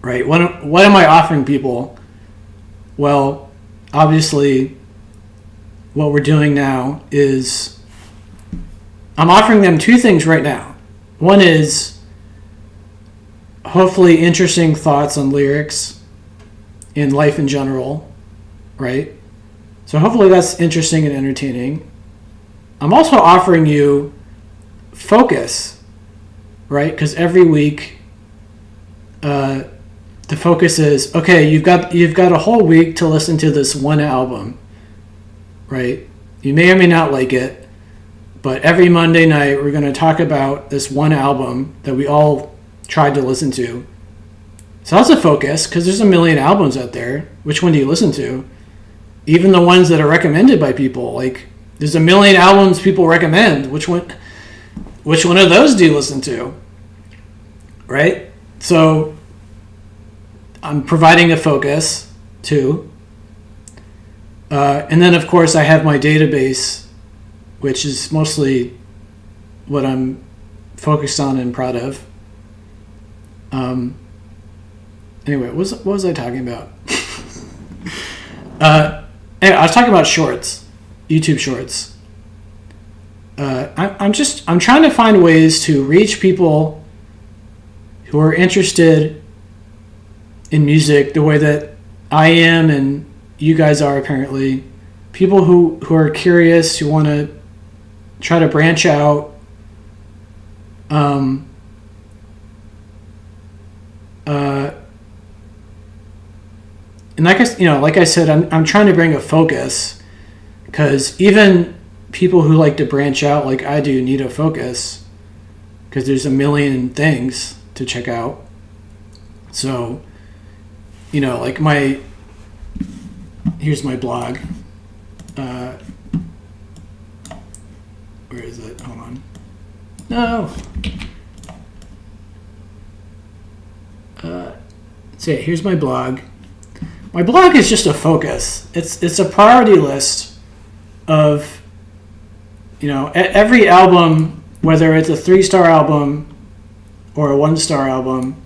right? What am I offering people? Well, obviously, what we're doing now is I'm offering them two things right now. One is hopefully interesting thoughts on lyrics and life in general, right? So hopefully that's interesting and entertaining. I'm also offering you focus, right? Because every week, the focus is, okay, you've got a whole week to listen to this one album, right? You may or may not like it, but every Monday night we're going to talk about this one album that we all tried to listen to. So that's a focus, because there's a million albums out there. Which one do you listen to? Even the ones that are recommended by people, like There's a million albums people recommend. Which one of those do you listen to? Right? So I'm providing a focus too. And then, of course, I have my database, which is mostly what I'm focused on and proud of. Anyway, what was I talking about? Anyway, I was talking about shorts, YouTube shorts. I'm trying to find ways to reach people who are interested in music the way that I am and you guys are, apparently. People who are curious, who want to try to branch out. And like I said, I'm trying to bring a focus, because even people who like to branch out like I do need a focus, because there's a million things to check out. So, like here's my blog. Where is it? Hold on. No. So here's my blog. My blog is just a focus. It's a priority list of, every album, whether it's a 3-star album or a 1-star album.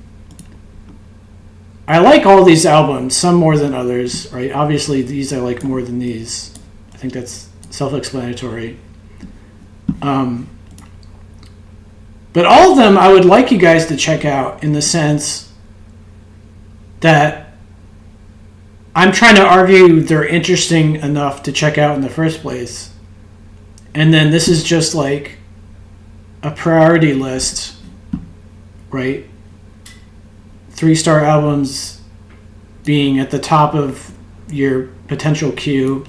I like all these albums, some more than others, right? Obviously, these I like more than these. I think that's self-explanatory. But all of them I would like you guys to check out, in the sense that I'm trying to argue they're interesting enough to check out in the first place. And then this is just like a priority list, right? 3-star albums being at the top of your potential queue.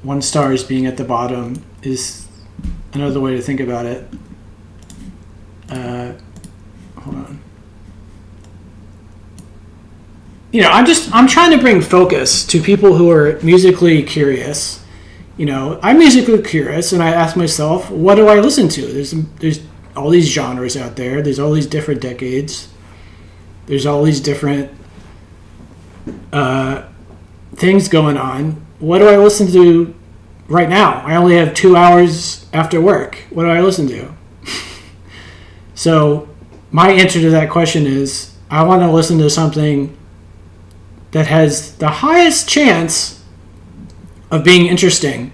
1 stars being at the bottom is another way to think about it. Hold on. I'm trying to bring focus to people who are musically curious. I'm musically curious, and I ask myself, what do I listen to? There's all these genres out there. There's all these different decades. There's all these different things going on. What do I listen to right now? I only have 2 hours after work. What do I listen to? So my answer to that question is, I want to listen to something that has the highest chance of being interesting.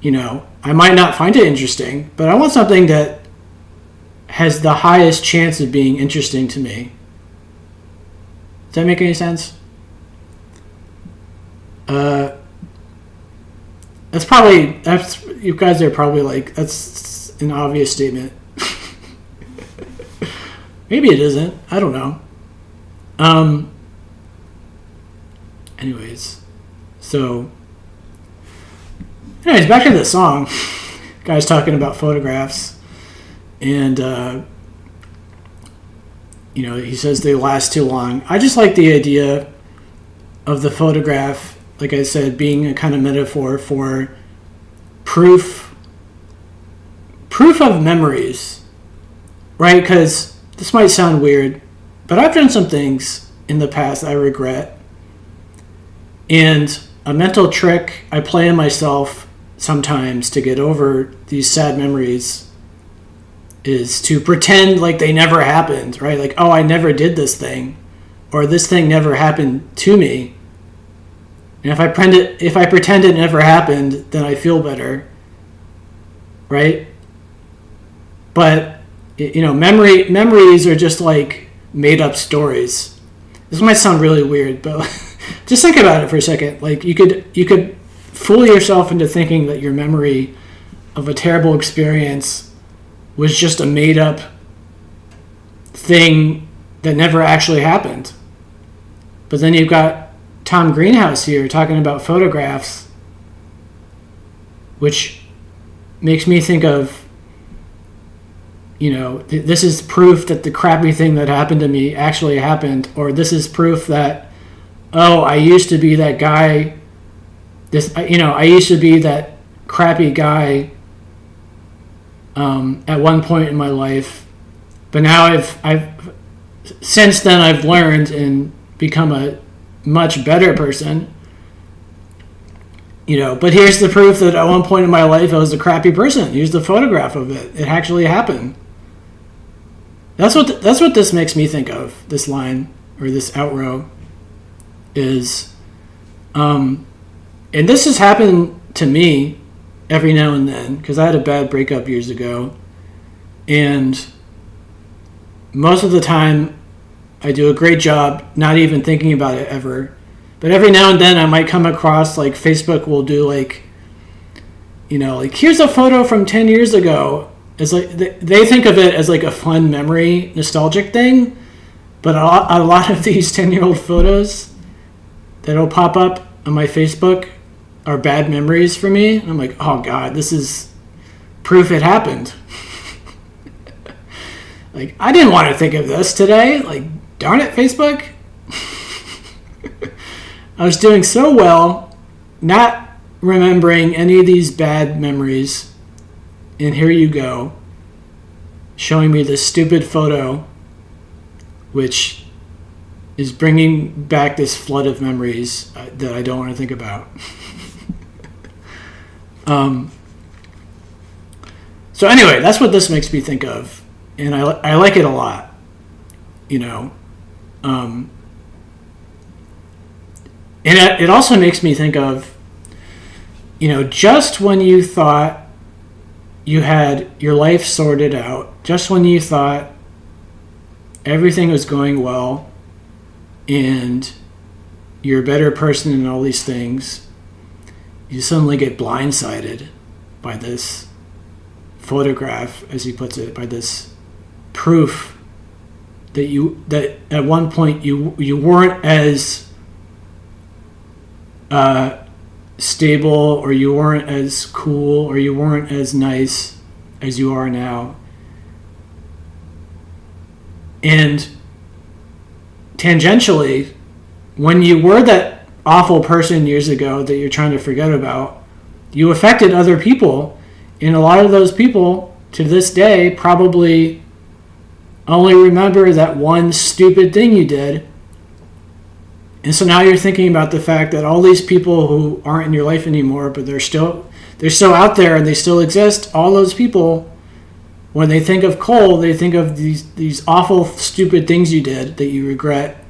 I might not find it interesting, but I want something that has the highest chance of being interesting to me. Does that make any sense? That's you guys are probably like, that's an obvious statement. Maybe it isn't. I don't know. Anyways, back to the song. Guy's talking about photographs, and he says they last too long. I just like the idea of the photograph, like I said, being a kind of metaphor for proof of memories, right? Because this might sound weird, but I've done some things in the past I regret. And a mental trick I play on myself sometimes to get over these sad memories is to pretend like they never happened, right? Like, oh, I never did this thing, or this thing never happened to me. And if I pretend it never happened, then I feel better, right? But memories are just like made up stories. This might sound really weird, but just think about it for a second. Like, you could fool yourself into thinking that your memory of a terrible experience was just a made up thing that never actually happened. But then you've got Tom Greenhouse here talking about photographs, which makes me think of, this is proof that the crappy thing that happened to me actually happened, or this is proof that, oh, I used to be that guy I used to be that crappy guy at one point in my life, but now I've since then I've learned and become a much better person. But here's the proof that at one point in my life I was a crappy person. Here's the photograph of it. It actually happened. That's what this makes me think of. This line or this outrow is, and this has happened to me every now and then because I had a bad breakup years ago, and most of the time I do a great job not even thinking about it ever. But every now and then I might come across, like, Facebook will do, like, here's a photo from 10 years ago. It's like they think of it as like a fun memory, nostalgic thing. But a lot of these 10-year-old photos that'll pop up on my Facebook are bad memories for me. And I'm like, oh God, this is proof it happened. Like, I didn't want to think of this today. Like, darn it, Facebook. I was doing so well, not remembering any of these bad memories. And here you go, showing me this stupid photo, which is bringing back this flood of memories that I don't want to think about. So anyway, that's what this makes me think of. And I like it a lot, And it also makes me think of, just when you thought you had your life sorted out, just when you thought everything was going well and you're a better person and all these things, you suddenly get blindsided by this photograph, as he puts it, by this proof that at one point you weren't as stable, or you weren't as cool, or you weren't as nice as you are now. And tangentially, when you were that awful person years ago that you're trying to forget about, you affected other people, and a lot of those people to this day probably only remember that one stupid thing you did. And so now you're thinking about the fact that all these people who aren't in your life anymore, but they're still out there and they still exist, all those people, when they think of Cole, they think of these awful, stupid things you did that you regret.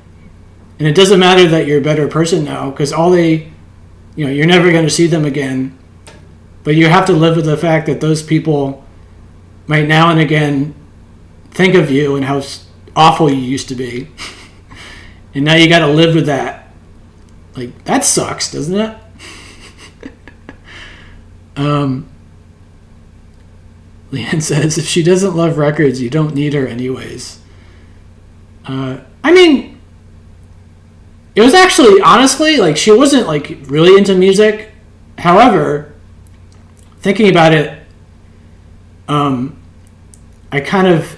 And it doesn't matter that you're a better person now, because you're never going to see them again. But you have to live with the fact that those people might now and again think of you and how awful you used to be. And now you got to live with that. Like, that sucks, doesn't it? Leanne says, if she doesn't love records, you don't need her anyways. I mean, it was actually, honestly, like, she wasn't, like, really into music. However, thinking about it,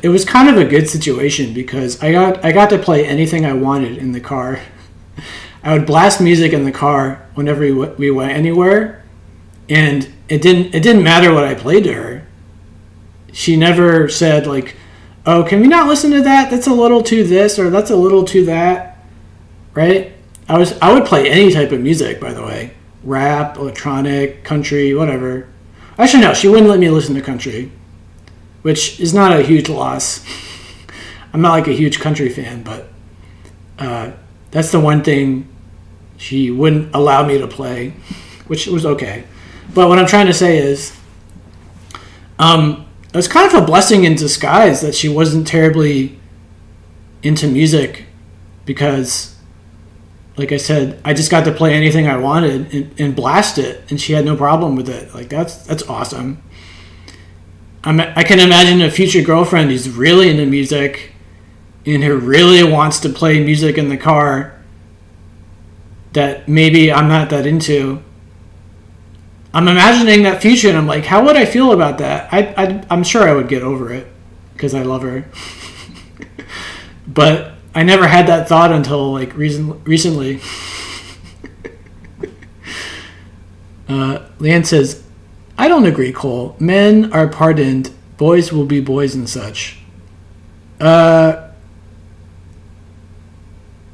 it was kind of a good situation because I got to play anything I wanted in the car. I would blast music in the car whenever we went anywhere, and it didn't matter what I played to her. She never said, like, oh, can we not listen to that? That's a little too this, or that's a little too that, right? I would play any type of music, by the way. Rap, electronic, country, whatever. Actually, no, she wouldn't let me listen to country, which is not a huge loss. I'm not like a huge country fan, but that's the one thing she wouldn't allow me to play, which was okay. But what I'm trying to say is, it was kind of a blessing in disguise that she wasn't terribly into music, because, like I said, I just got to play anything I wanted and blast it, and she had no problem with it. Like, that's awesome. I can imagine a future girlfriend who's really into music and who really wants to play music in the car that maybe I'm not that into. I'm imagining that future, and I'm like, how would I feel about that? I'm sure I would get over it because I love her. But I never had that thought until, like, recently. Leanne says, I don't agree, Cole. Men are pardoned. Boys will be boys and such. What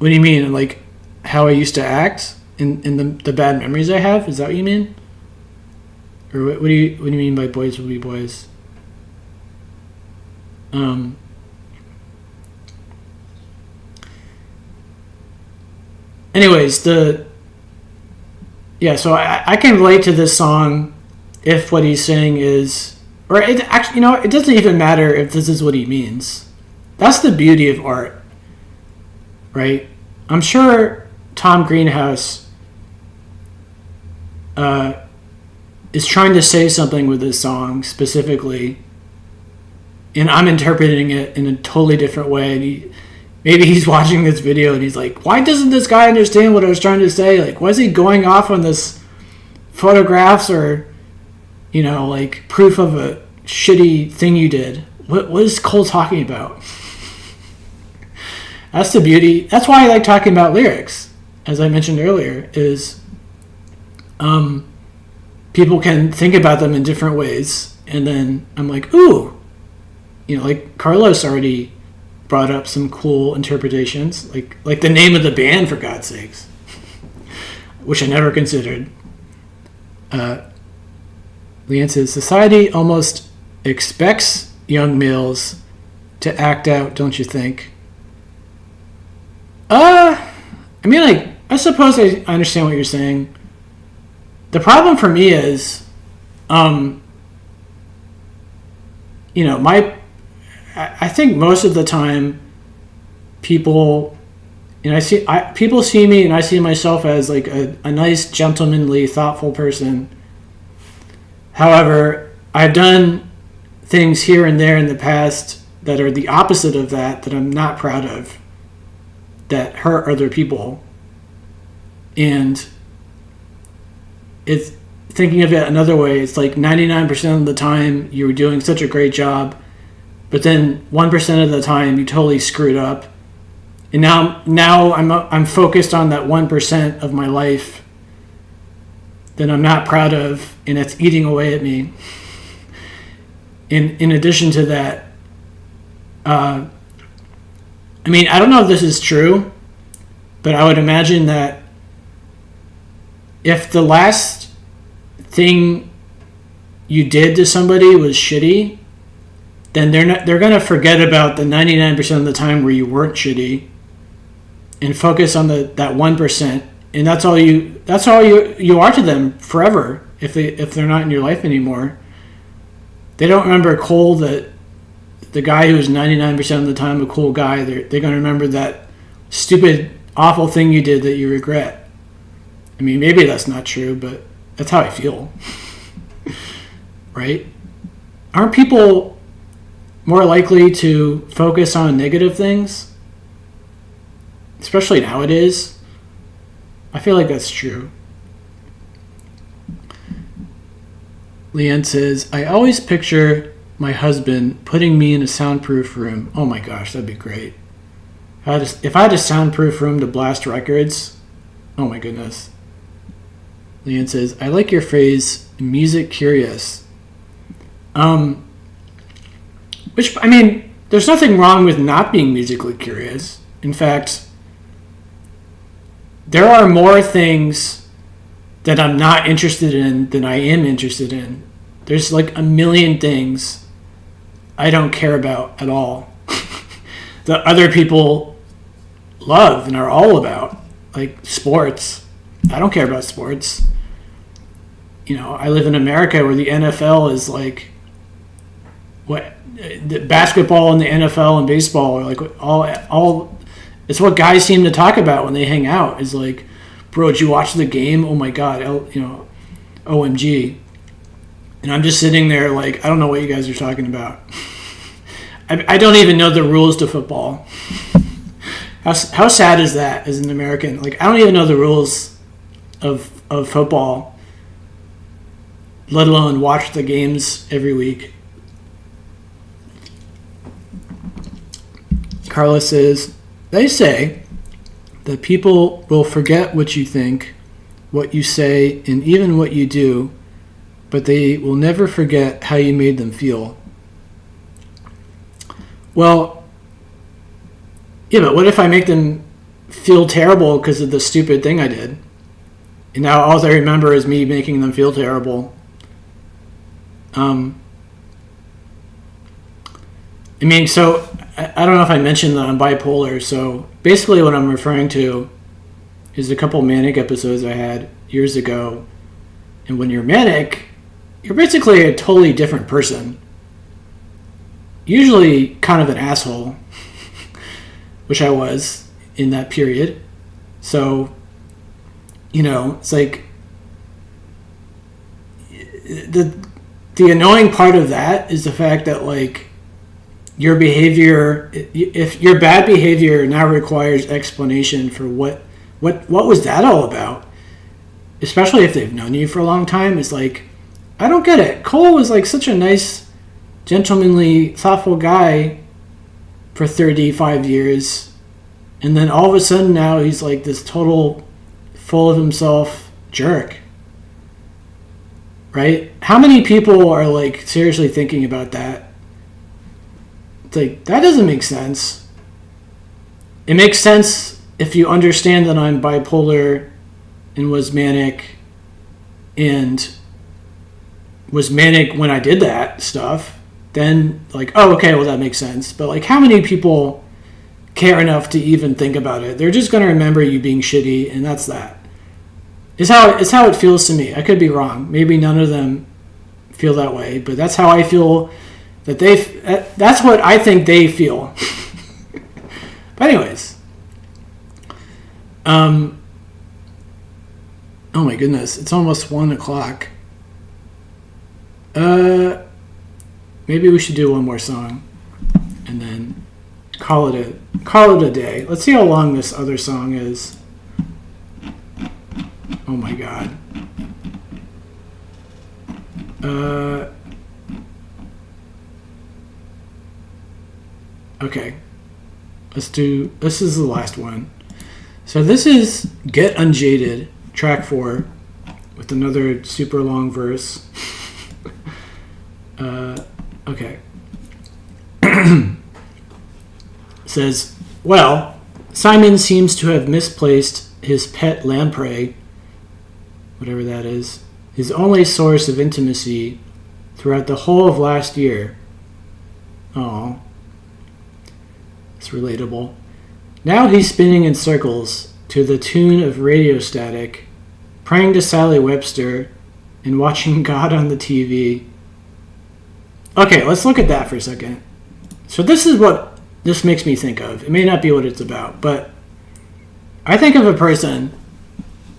do you mean? Like how I used to act in the bad memories I have? Is that what you mean? Or what do you mean by boys will be boys? Anyways, so I can relate to this song if what he's saying is, or it actually, it doesn't even matter if this is what he means. That's the beauty of art, right? I'm sure Tom Greenhouse is trying to say something with this song specifically, and I'm interpreting it in a totally different way. And maybe he's watching this video and he's like, why doesn't this guy understand what I was trying to say? Like, why is he going off on this photographs or, like proof of a shitty thing you did? What is Cole talking about? That's the beauty. That's why I like talking about lyrics, as I mentioned earlier, is people can think about them in different ways. And then I'm like, ooh, like Carlos already brought up some cool interpretations, like the name of the band, for God's sakes, which I never considered. Leanne says, society almost expects young males to act out, don't you think? I suppose I understand what you're saying. The problem for me is, I think most of the time people, people see me and I see myself as like a nice, gentlemanly, thoughtful person. However, I've done things here and there in the past that are the opposite of that I'm not proud of, that hurt other people. And it's thinking of it another way. It's like 99% of the time you were doing such a great job, but then 1% of the time you totally screwed up. And now I'm focused on that 1% of my life that I'm not proud of, and it's eating away at me. In addition to that, I don't know if this is true, but I would imagine that if the last thing you did to somebody was shitty, then they're going to forget about the 99% of the time where you weren't shitty and focus on that 1%. And that's all you are to them forever if they're not in your life anymore. They don't remember Cole, the guy who was 99% of the time a cool guy. They're going to remember that stupid, awful thing you did that you regret. Maybe that's not true, but that's how I feel. Right? Aren't people more likely to focus on negative things? Especially nowadays. I feel like that's true. Leanne says, I always picture my husband putting me in a soundproof room. Oh my gosh, that'd be great. If I had a soundproof room to blast records, oh my goodness. Leanne says, I like your phrase, music curious. There's nothing wrong with not being musically curious. In fact, there are more things that I'm not interested in than I am interested in. There's like a million things I don't care about at all that other people love and are all about, like sports. I don't care about sports. I live in America where the NFL is like the basketball and the NFL and baseball are like all. It's what guys seem to talk about when they hang out. Is like, bro, did you watch the game? Oh my god, OMG. And I'm just sitting there like, I don't know what you guys are talking about. I don't even know the rules to football. How sad is that as an American? Like, I don't even know the rules of football, let alone watch the games every week. Carlos says, they say that people will forget what you think what you say, and even what you do, but they will never forget how you made them feel. Well, yeah, but what if I make them feel terrible because of the stupid thing I did? And now all I remember is me making them feel terrible. I mean, so I don't know if I mentioned that I'm bipolar. So basically what I'm referring to is a couple manic episodes I had years ago. And when you're manic, you're basically a totally different person. Usually kind of an asshole, which I was in that period. So, it's like the annoying part of that is the fact that, like, your behavior, if your bad behavior now requires explanation for what was that all about, especially if they've known you for a long time. It's like, I don't get it. Cole was like such a nice, gentlemanly, thoughtful guy for 35 years, and then all of a sudden now he's like this total full of himself jerk. Right? How many people are like seriously thinking about that? It's like, that doesn't make sense. It makes sense if you understand that I'm bipolar and was manic when I did that stuff. Then, like, oh, okay, well, that makes sense. But, like, how many people care enough to even think about it? They're just going to remember you being shitty, and that's that. It's how it feels to me. I could be wrong. Maybe none of them feel that way, but that's how I feel that's what I think they feel. But anyways. Oh my goodness, it's almost 1 o'clock. Maybe we should do one more song and then call it a day. Let's see how long this other song is. Oh my god. Okay. This is the last one. So this is Get Unjaded, track 4, with another super long verse. Okay. It says, well, Simon seems to have misplaced his pet lamprey, whatever that is, his only source of intimacy throughout the whole of last year. Oh, it's relatable. Now he's spinning in circles to the tune of radio static, praying to Sally Webster and watching God on the TV. Okay, let's look at that for a second. So this is what this makes me think of. It may not be what it's about, but I think of a person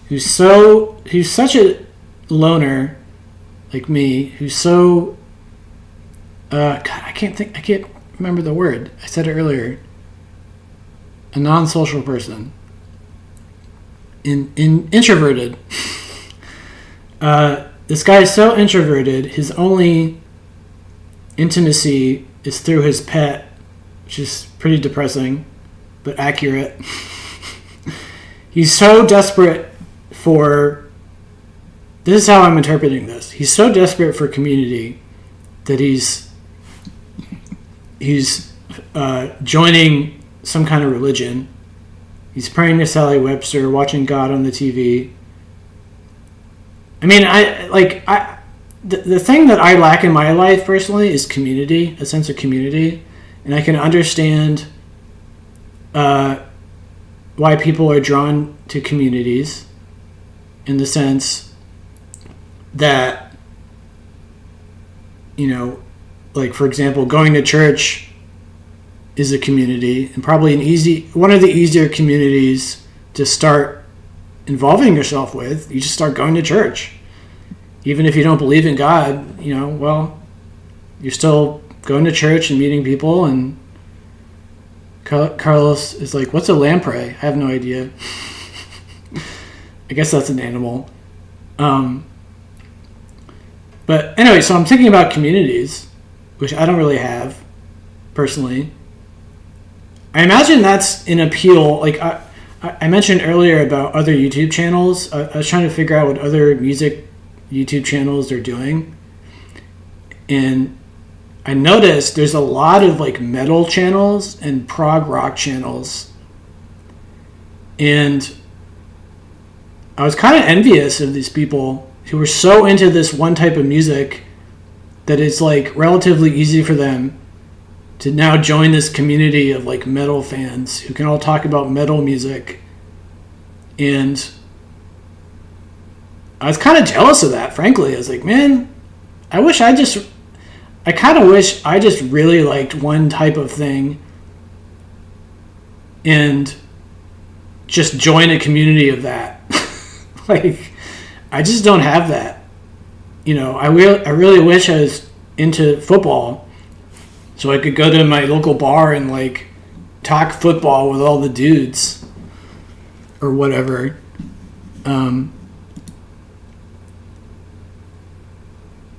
who's such a loner like me, who's so God, I can't remember the word. I said it earlier. A non-social person. Introverted. This guy is so introverted, his only intimacy is through his pet, which is pretty depressing, but accurate. He's so desperate for... This is how I'm interpreting this. He's so desperate for community that he's joining some kind of religion. He's praying to Sally Webster, watching God on the TV. I mean, the thing that I lack in my life personally is community, a sense of community, and I can understand why people are drawn to communities, in the sense that, like, for example, going to church is a community, and probably one of the easier communities to start involving yourself with. You just start going to church. Even if you don't believe in God, well, you're still going to church and meeting people. And Carlos is like, what's a lamprey? I have no idea. I guess that's an animal. But anyway, so I'm thinking about communities, which I don't really have personally. I imagine that's an appeal. Like, I mentioned earlier about other YouTube channels. I was trying to figure out what other music YouTube channels they're doing. And I noticed there's a lot of like metal channels and prog rock channels. And I was kind of envious of these people who were so into this one type of music that it's like relatively easy for them to now join this community of like metal fans who can all talk about metal music. And I was kind of jealous of that, frankly. I was like, man, I kind of wish I just really liked one type of thing and just join a community of that. Like, I just don't have that. You know, I really wish I was into football so I could go to my local bar and like talk football with all the dudes or whatever.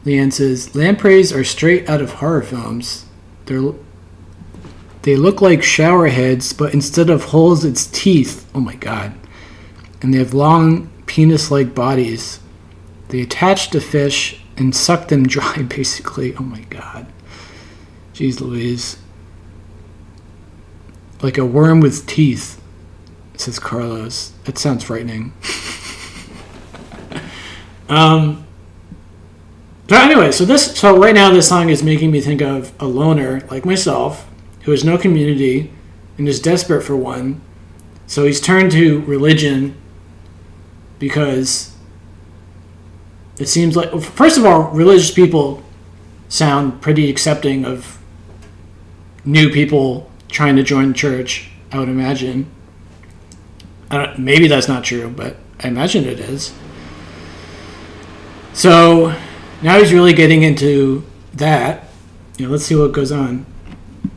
Leanne says, lampreys are straight out of horror films. They look like shower heads, but instead of holes, it's teeth. Oh my god. And they have long penis-like bodies. They attach to fish and suck them dry, basically. Oh my god. Jeez Louise. Like a worm with teeth, says Carlos. That sounds frightening. So anyway, so right now this song is making me think of a loner like myself who has no community and is desperate for one. So he's turned to religion because it seems like, first of all, religious people sound pretty accepting of new people trying to join church, I would imagine. Maybe that's not true, but I imagine it is. So now he's really getting into that. You know, let's see what goes on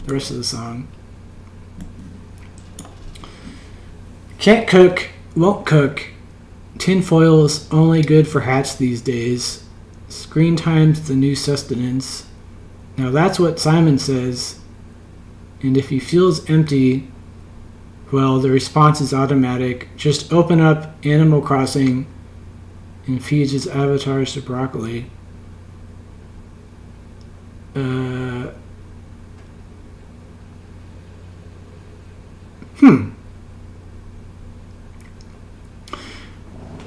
the rest of the song. Can't cook, won't cook. Tinfoil's only good for hats these days. Screen time's the new sustenance. Now that's what Simon says. And if he feels empty, well, the response is automatic. Just open up Animal Crossing and feeds his avatars to broccoli.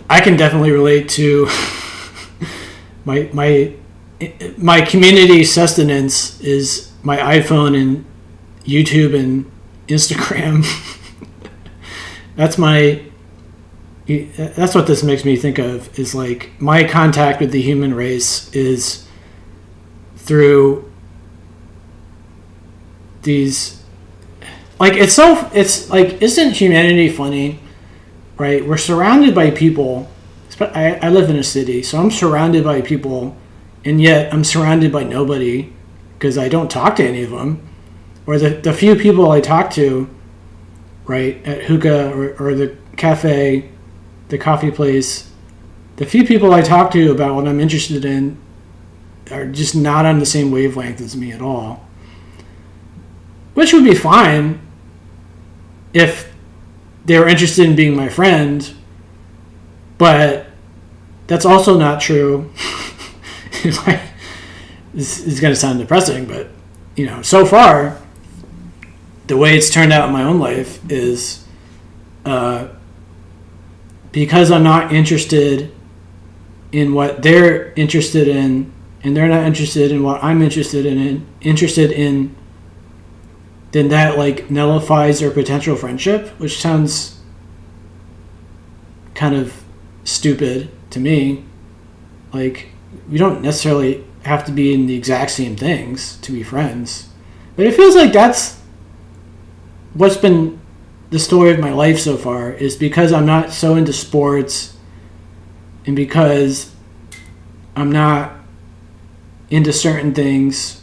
I can definitely relate to my community sustenance is my iPhone and YouTube and Instagram. That's what this makes me think of, is like my contact with the human race is through these, like, it's like, isn't humanity funny, right? We're surrounded by people. I live in a city, so I'm surrounded by people, and yet I'm surrounded by nobody because I don't talk to any of them. Or the few people I talk to, right, at hookah or the cafe, the coffee place, the few people I talk to about what I'm interested in are just not on the same wavelength as me at all. Which would be fine if they were interested in being my friend, but that's also not true. This is going to sound depressing, but, you know, so far, the way it's turned out in my own life is because I'm not interested in what they're interested in, and they're not interested in what I'm interested in, then that like nullifies their potential friendship, which sounds kind of stupid to me. Like, we don't necessarily have to be in the exact same things to be friends, but it feels like that's what's been the story of my life so far, is because I'm not so into sports and because I'm not into certain things,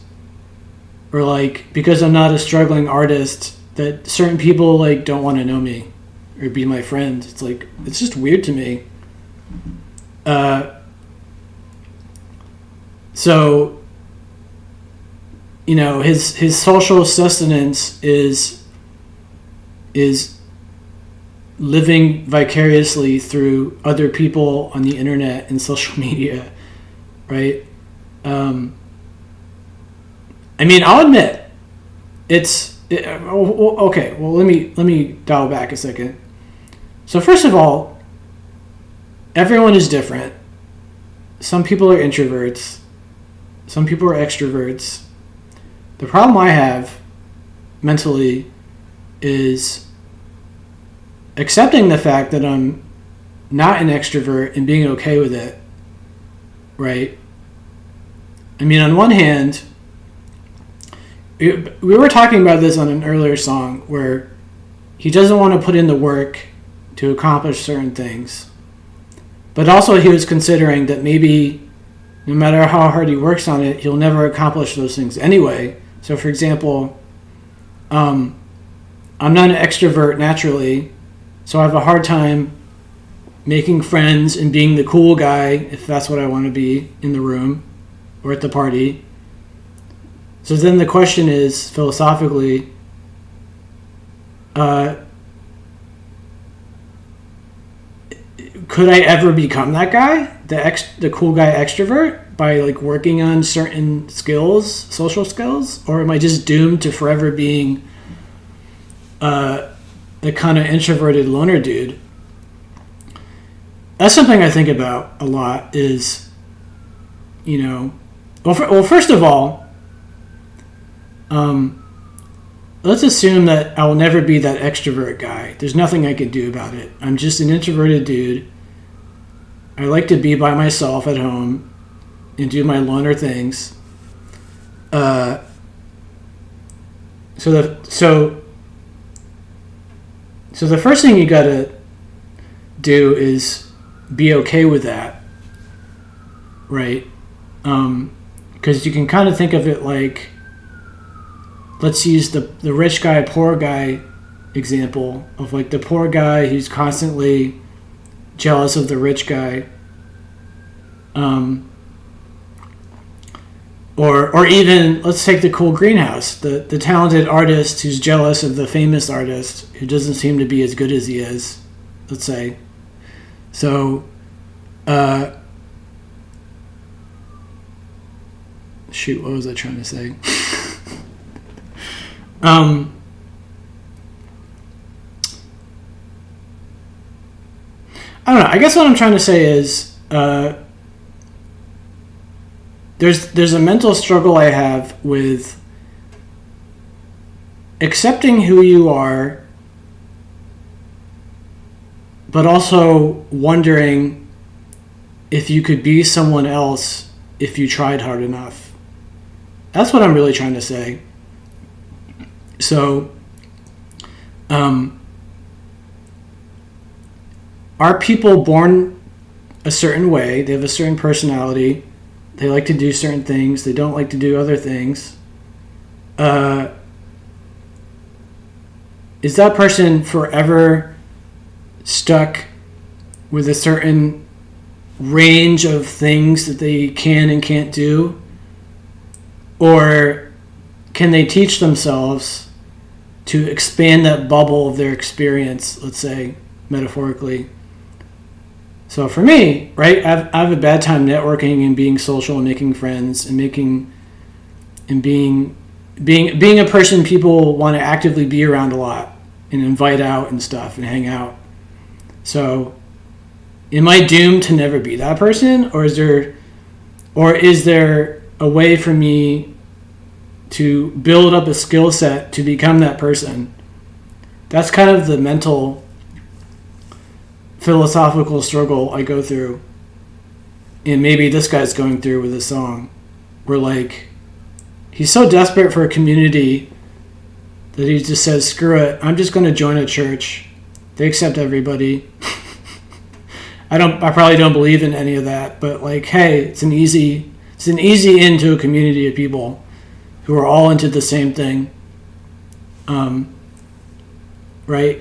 or like because I'm not a struggling artist, that certain people like don't want to know me or be my friend. It's like, it's just weird to me. So, you know, his social sustenance is living vicariously through other people on the internet and social media, right? I mean, I'll admit, okay. Well, let me dial back a second. So first of all, everyone is different. Some people are introverts. Some people are extroverts. The problem I have mentally is accepting the fact that I'm not an extrovert and being okay with it, right? I mean, on one hand, we were talking about this on an earlier song where he doesn't want to put in the work to accomplish certain things. But also he was considering that maybe no matter how hard he works on it, he'll never accomplish those things anyway. So for example, I'm not an extrovert naturally, so I have a hard time making friends and being the cool guy, if that's what I want to be in the room or at the party. So then the question is, philosophically, could I ever become that guy, the cool guy extrovert, by like working on certain skills, social skills, or am I just doomed to forever being the kind of introverted loner dude? That's something I think about a lot. Is, well, first of all, let's assume that I will never be that extrovert guy. There's nothing I can do about it. I'm just an introverted dude. I like to be by myself at home and do my loner things. So the first thing you gotta do is be okay with that, right? Because you can kind of think of it like, let's use the rich guy, poor guy example of like the poor guy who's constantly jealous of the rich guy. Or even, let's take the cool greenhouse, the talented artist who's jealous of the famous artist who doesn't seem to be as good as he is, let's say. So, shoot, what was I trying to say? I don't know. I guess what I'm trying to say is there's a mental struggle I have with accepting who you are, but also wondering if you could be someone else if you tried hard enough. That's what I'm really trying to say. So, are people born a certain way? They have a certain personality. They like to do certain things. They don't like to do other things. Is that person forever stuck with a certain range of things that they can and can't do? Or can they teach themselves to expand that bubble of their experience, let's say, metaphorically? So for me, right, I have a bad time networking and being social and making friends and being a person people want to actively be around a lot and invite out and stuff and hang out. So am I doomed to never be that person, or is there a way for me to build up a skill set to become that person? That's kind of the mental philosophical struggle I go through, and maybe this guy's going through with this song, where like he's so desperate for a community that he just says, screw it, I'm just going to join a church. They accept everybody. I probably don't believe in any of that, but like, hey, it's an easy into a community of people who are all into the same thing. Right?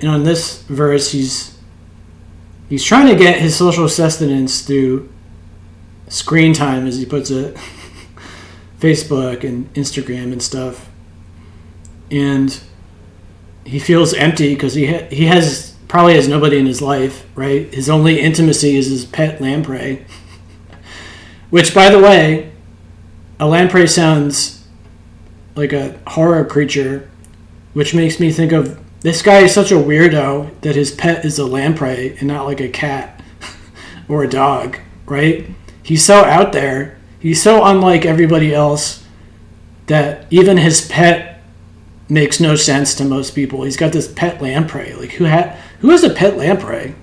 And on this verse, he's trying to get his social sustenance through screen time, as he puts it, Facebook and Instagram and stuff. And he feels empty because he has probably has nobody in his life, right? His only intimacy is his pet lamprey. Which, by the way, a lamprey sounds like a horror creature, which makes me think of, this guy is such a weirdo that his pet is a lamprey and not like a cat or a dog, right? He's so out there. He's so unlike everybody else that even his pet makes no sense to most people. He's got this pet lamprey. Like, who has a pet lamprey?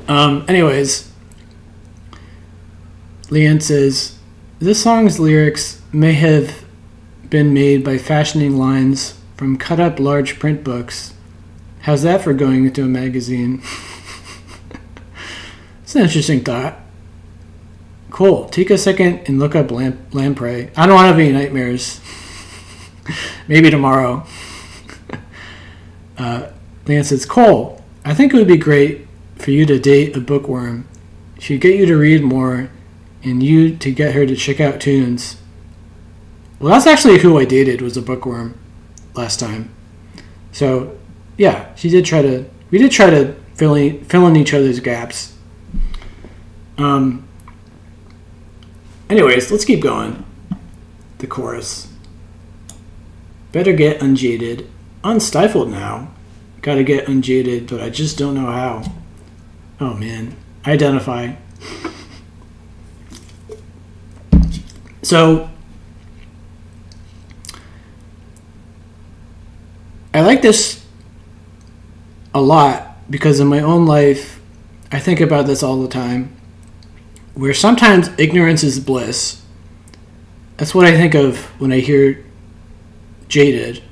Anyways, Leanne says, this song's lyrics may have been made by fashioning lines from cut-up large print books. How's that for going into a magazine? It's an interesting thought. Cool. Take a second and look up lamprey. I don't want to have any nightmares. Maybe tomorrow. Lance says, Cole, I think it would be great for you to date a bookworm. She'd get you to read more and you to get her to check out tunes. Well, that's actually who I dated, was a bookworm last time. So, yeah, we did try to fill in each other's gaps. Anyways, let's keep going. The chorus. Better get unjaded. Unstifled now. Gotta get unjaded, but I just don't know how. Oh man. Identify. So, I like this a lot because in my own life, I think about this all the time, where sometimes ignorance is bliss. That's what I think of when I hear jaded,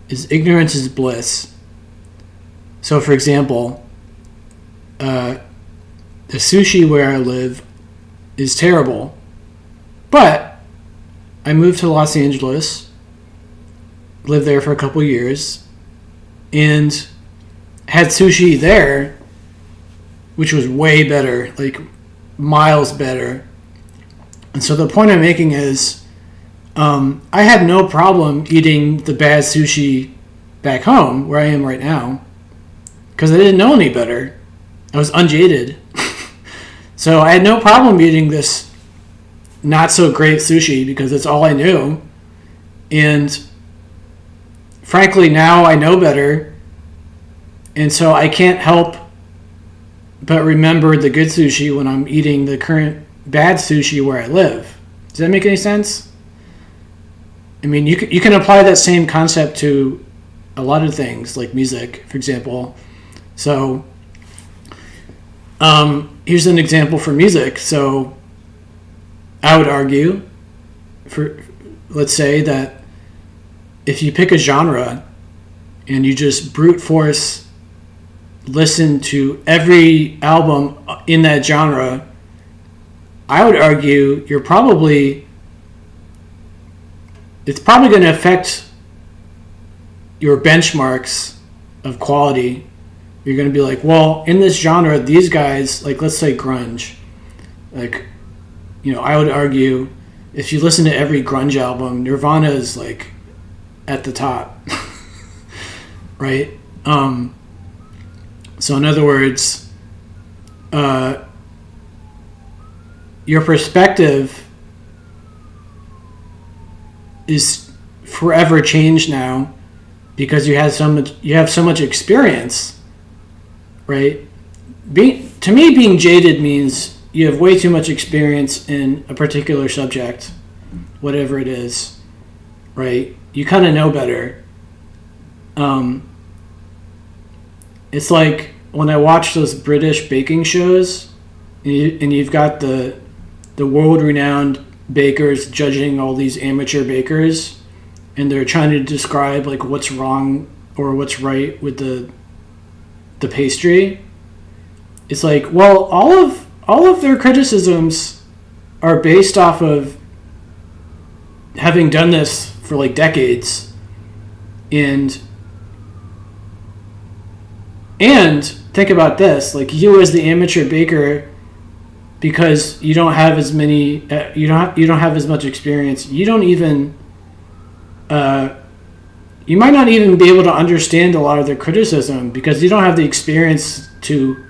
is ignorance is bliss. So, for example, the sushi where I live is terrible, but I moved to Los Angeles, lived there for a couple years, and had sushi there, which was way better, like miles better. And so the point I'm making is, I had no problem eating the bad sushi back home where I am right now because I didn't know any better. I was unjaded. So I had no problem eating this not so great sushi because it's all I knew. And frankly, now I know better. And so I can't help but remember the good sushi when I'm eating the current bad sushi where I live. Does that make any sense? I mean, you can apply that same concept to a lot of things, like music, for example. So, here's an example for music. So, I would argue, let's say that if you pick a genre and you just brute force listen to every album in that genre, I would argue it's probably going to affect your benchmarks of quality. You're going to be like, well, in this genre, these guys, like, let's say grunge, like, I would argue if you listen to every grunge album, Nirvana is like at the top, right? So in other words, your perspective is forever changed now because you have so much experience, right? To me, being jaded means you have way too much experience in a particular subject, whatever it is, right? You kind of know better. It's like when I watch those British baking shows, and you've got the world-renowned bakers judging all these amateur bakers, and they're trying to describe like what's wrong or what's right with the pastry. It's like, well, all of their criticisms are based off of having done this for like decades, and think about this, like you as the amateur baker, because you don't have as many, you don't have as much experience. You don't even you might not even be able to understand a lot of their criticism because you don't have the experience to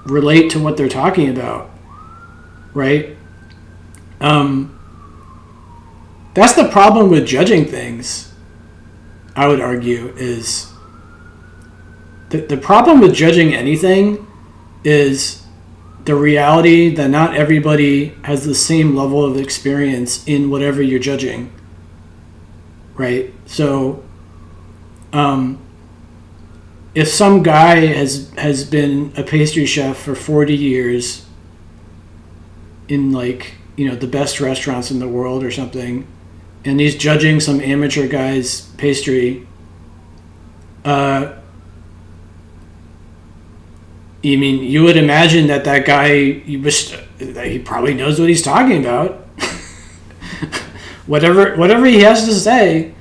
relate to what they're talking about, right? That's the problem with judging things, I would argue, is the problem with judging anything is the reality that not everybody has the same level of experience in whatever you're judging, right? So if some guy has been a pastry chef for 40 years in, like, you know, the best restaurants in the world or something, and he's judging some amateur guy's pastry, you would imagine that guy, he probably knows what he's talking about. whatever he has to say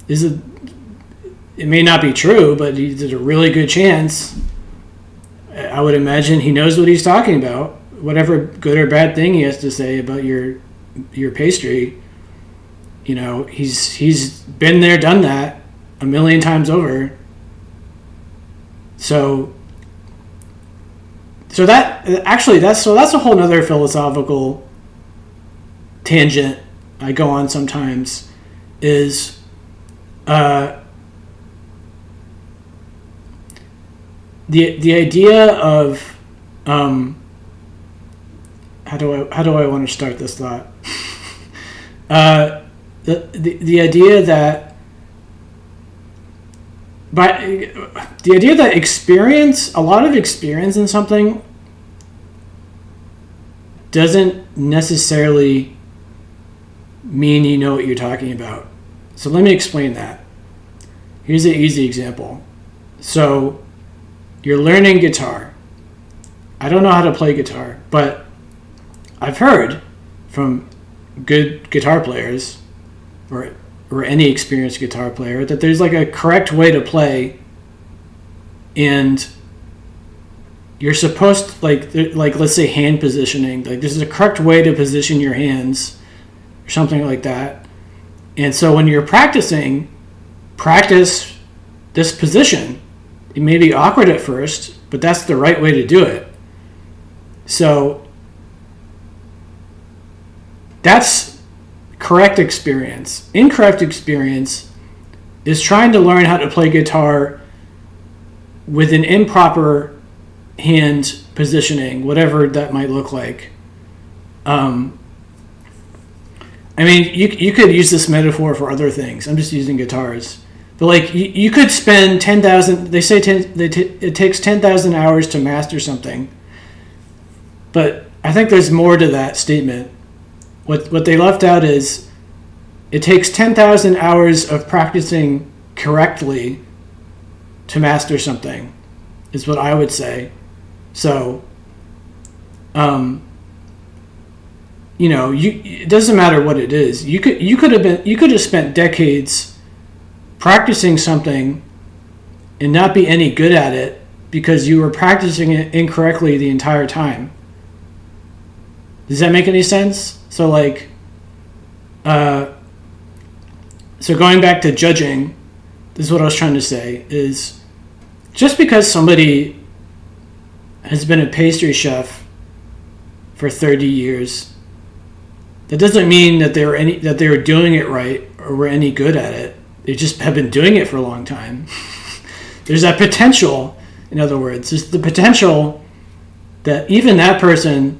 it may not be true, but there's a really good chance, I would imagine, he knows what he's talking about. Whatever good or bad thing he has to say about your pastry, you know, he's been there, done that a million times over. So that's a whole nother philosophical tangent I go on sometimes, is the idea of how do I want to start this thought? The idea that experience, a lot of experience in something doesn't necessarily mean you know what you're talking about. So let me explain that. Here's an easy example. So you're learning guitar. I don't know how to play guitar, but I've heard from good guitar players or any experienced guitar player that there's like a correct way to play, and you're supposed to, like let's say hand positioning, like this is a correct way to position your hands or something like that. And so when you're practice this position. It may be awkward at first, but that's the right way to do it. So that's correct experience. Incorrect experience is trying to learn how to play guitar with an improper hand positioning, whatever that might look like. You could use this metaphor for other things. I'm just using guitars. But like you could spend 10,000. They say it takes 10,000 hours to master something. But I think there's more to that statement. What they left out is it takes 10,000 hours of practicing correctly to master something, is what I would say. So, it doesn't matter what it is. You could have spent decades practicing something and not be any good at it because you were practicing it incorrectly the entire time. Does that make any sense? So so going back to judging, this is what I was trying to say, is just because somebody has been a pastry chef for 30 years, that doesn't mean that they were doing it right or were any good at it. They just have been doing it for a long time. There's that potential, in other words, there's the potential that even that person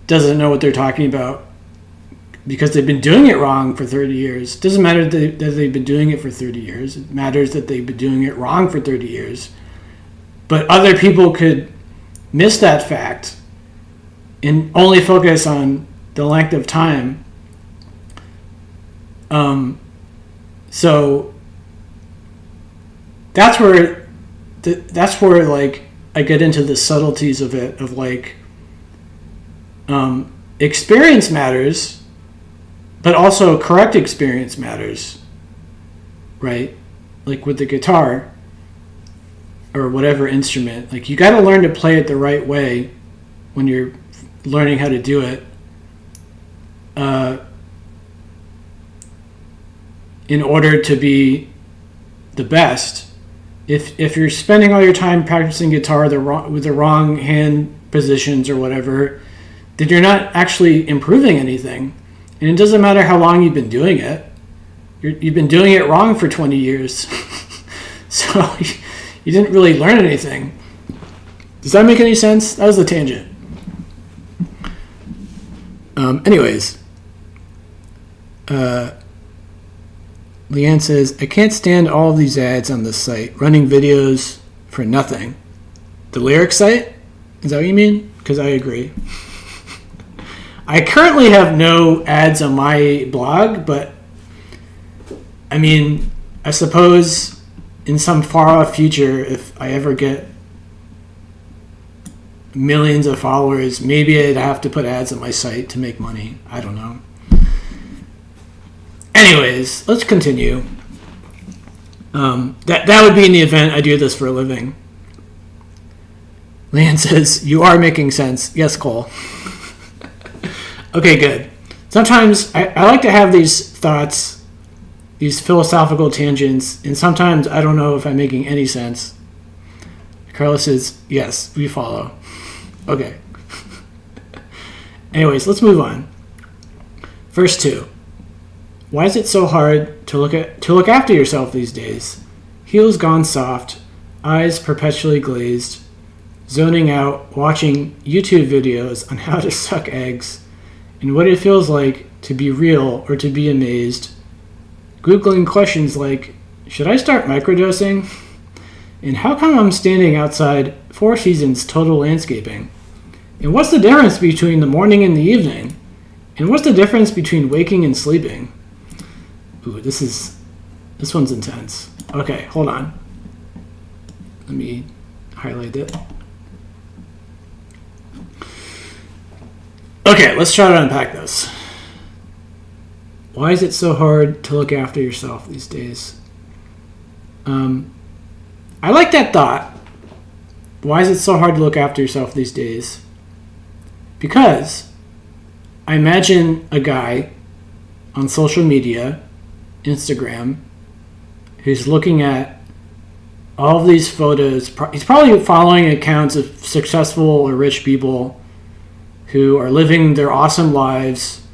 doesn't know what they're talking about because they've been doing it wrong for 30 years. It doesn't matter that they've been doing it for 30 years. It matters that they've been doing it wrong for 30 years. But other people could miss that fact and only focus on the length of time. So that's where like I get into the subtleties of it, of like experience matters, but also correct experience matters, right? Like with the guitar or whatever instrument, like you got to learn to play it the right way when you're learning how to do it. In order to be the best, if you're spending all your time practicing guitar with the wrong hand positions or whatever, then you're not actually improving anything. And it doesn't matter how long you've been doing it. You've been doing it wrong for 20 years. So you didn't really learn anything. Does that make any sense? That was the tangent. Anyways. Leanne says, I can't stand all of these ads on this site, running videos for nothing. The lyric site? Is that what you mean? Because I agree. I currently have no ads on my blog, but I mean, I suppose in some far off future, if I ever get millions of followers, maybe I'd have to put ads on my site to make money. I don't know. Anyways, let's continue. That would be in the event I do this for a living. Leanne says, you are making sense. Yes, Cole. Okay, good. Sometimes I like to have these thoughts, these philosophical tangents, and sometimes I don't know if I'm making any sense. Carla says, yes, we follow. Okay. Anyways, let's move on. Verse 2. Why is it so hard to look after yourself these days? Heels gone soft, eyes perpetually glazed, zoning out, watching YouTube videos on how to suck eggs, and what it feels like to be real or to be amazed. Googling questions like, should I start microdosing? And how come I'm standing outside Four Seasons Total Landscaping? And what's the difference between the morning and the evening? And what's the difference between waking and sleeping? Ooh, this one's intense. Okay, hold on. Let me highlight it. Okay, let's try to unpack this. Why is it so hard to look after yourself these days? I like that thought. Why is it so hard to look after yourself these days? Because I imagine a guy on social media, Instagram, who's looking at all of these photos. He's probably following accounts of successful or rich people who are living their awesome lives,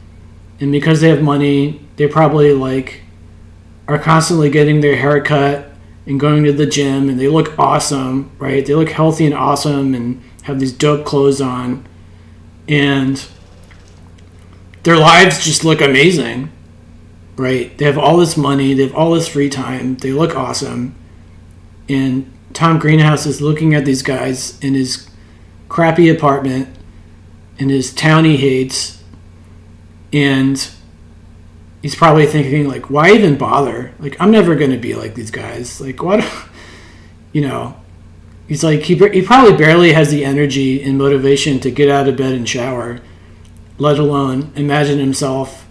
and because they have money, they probably are constantly getting their hair cut and going to the gym, and they look awesome, right? They look healthy and awesome and have these dope clothes on, and their lives just look amazing, right? They have all this money, they have all this free time, they look awesome, and Tom Greenhouse is looking at these guys in his crappy apartment in his town he hates, and he's probably thinking, why even bother? I'm never going to be like these guys. What? He's he probably barely has the energy and motivation to get out of bed and shower, let alone imagine himself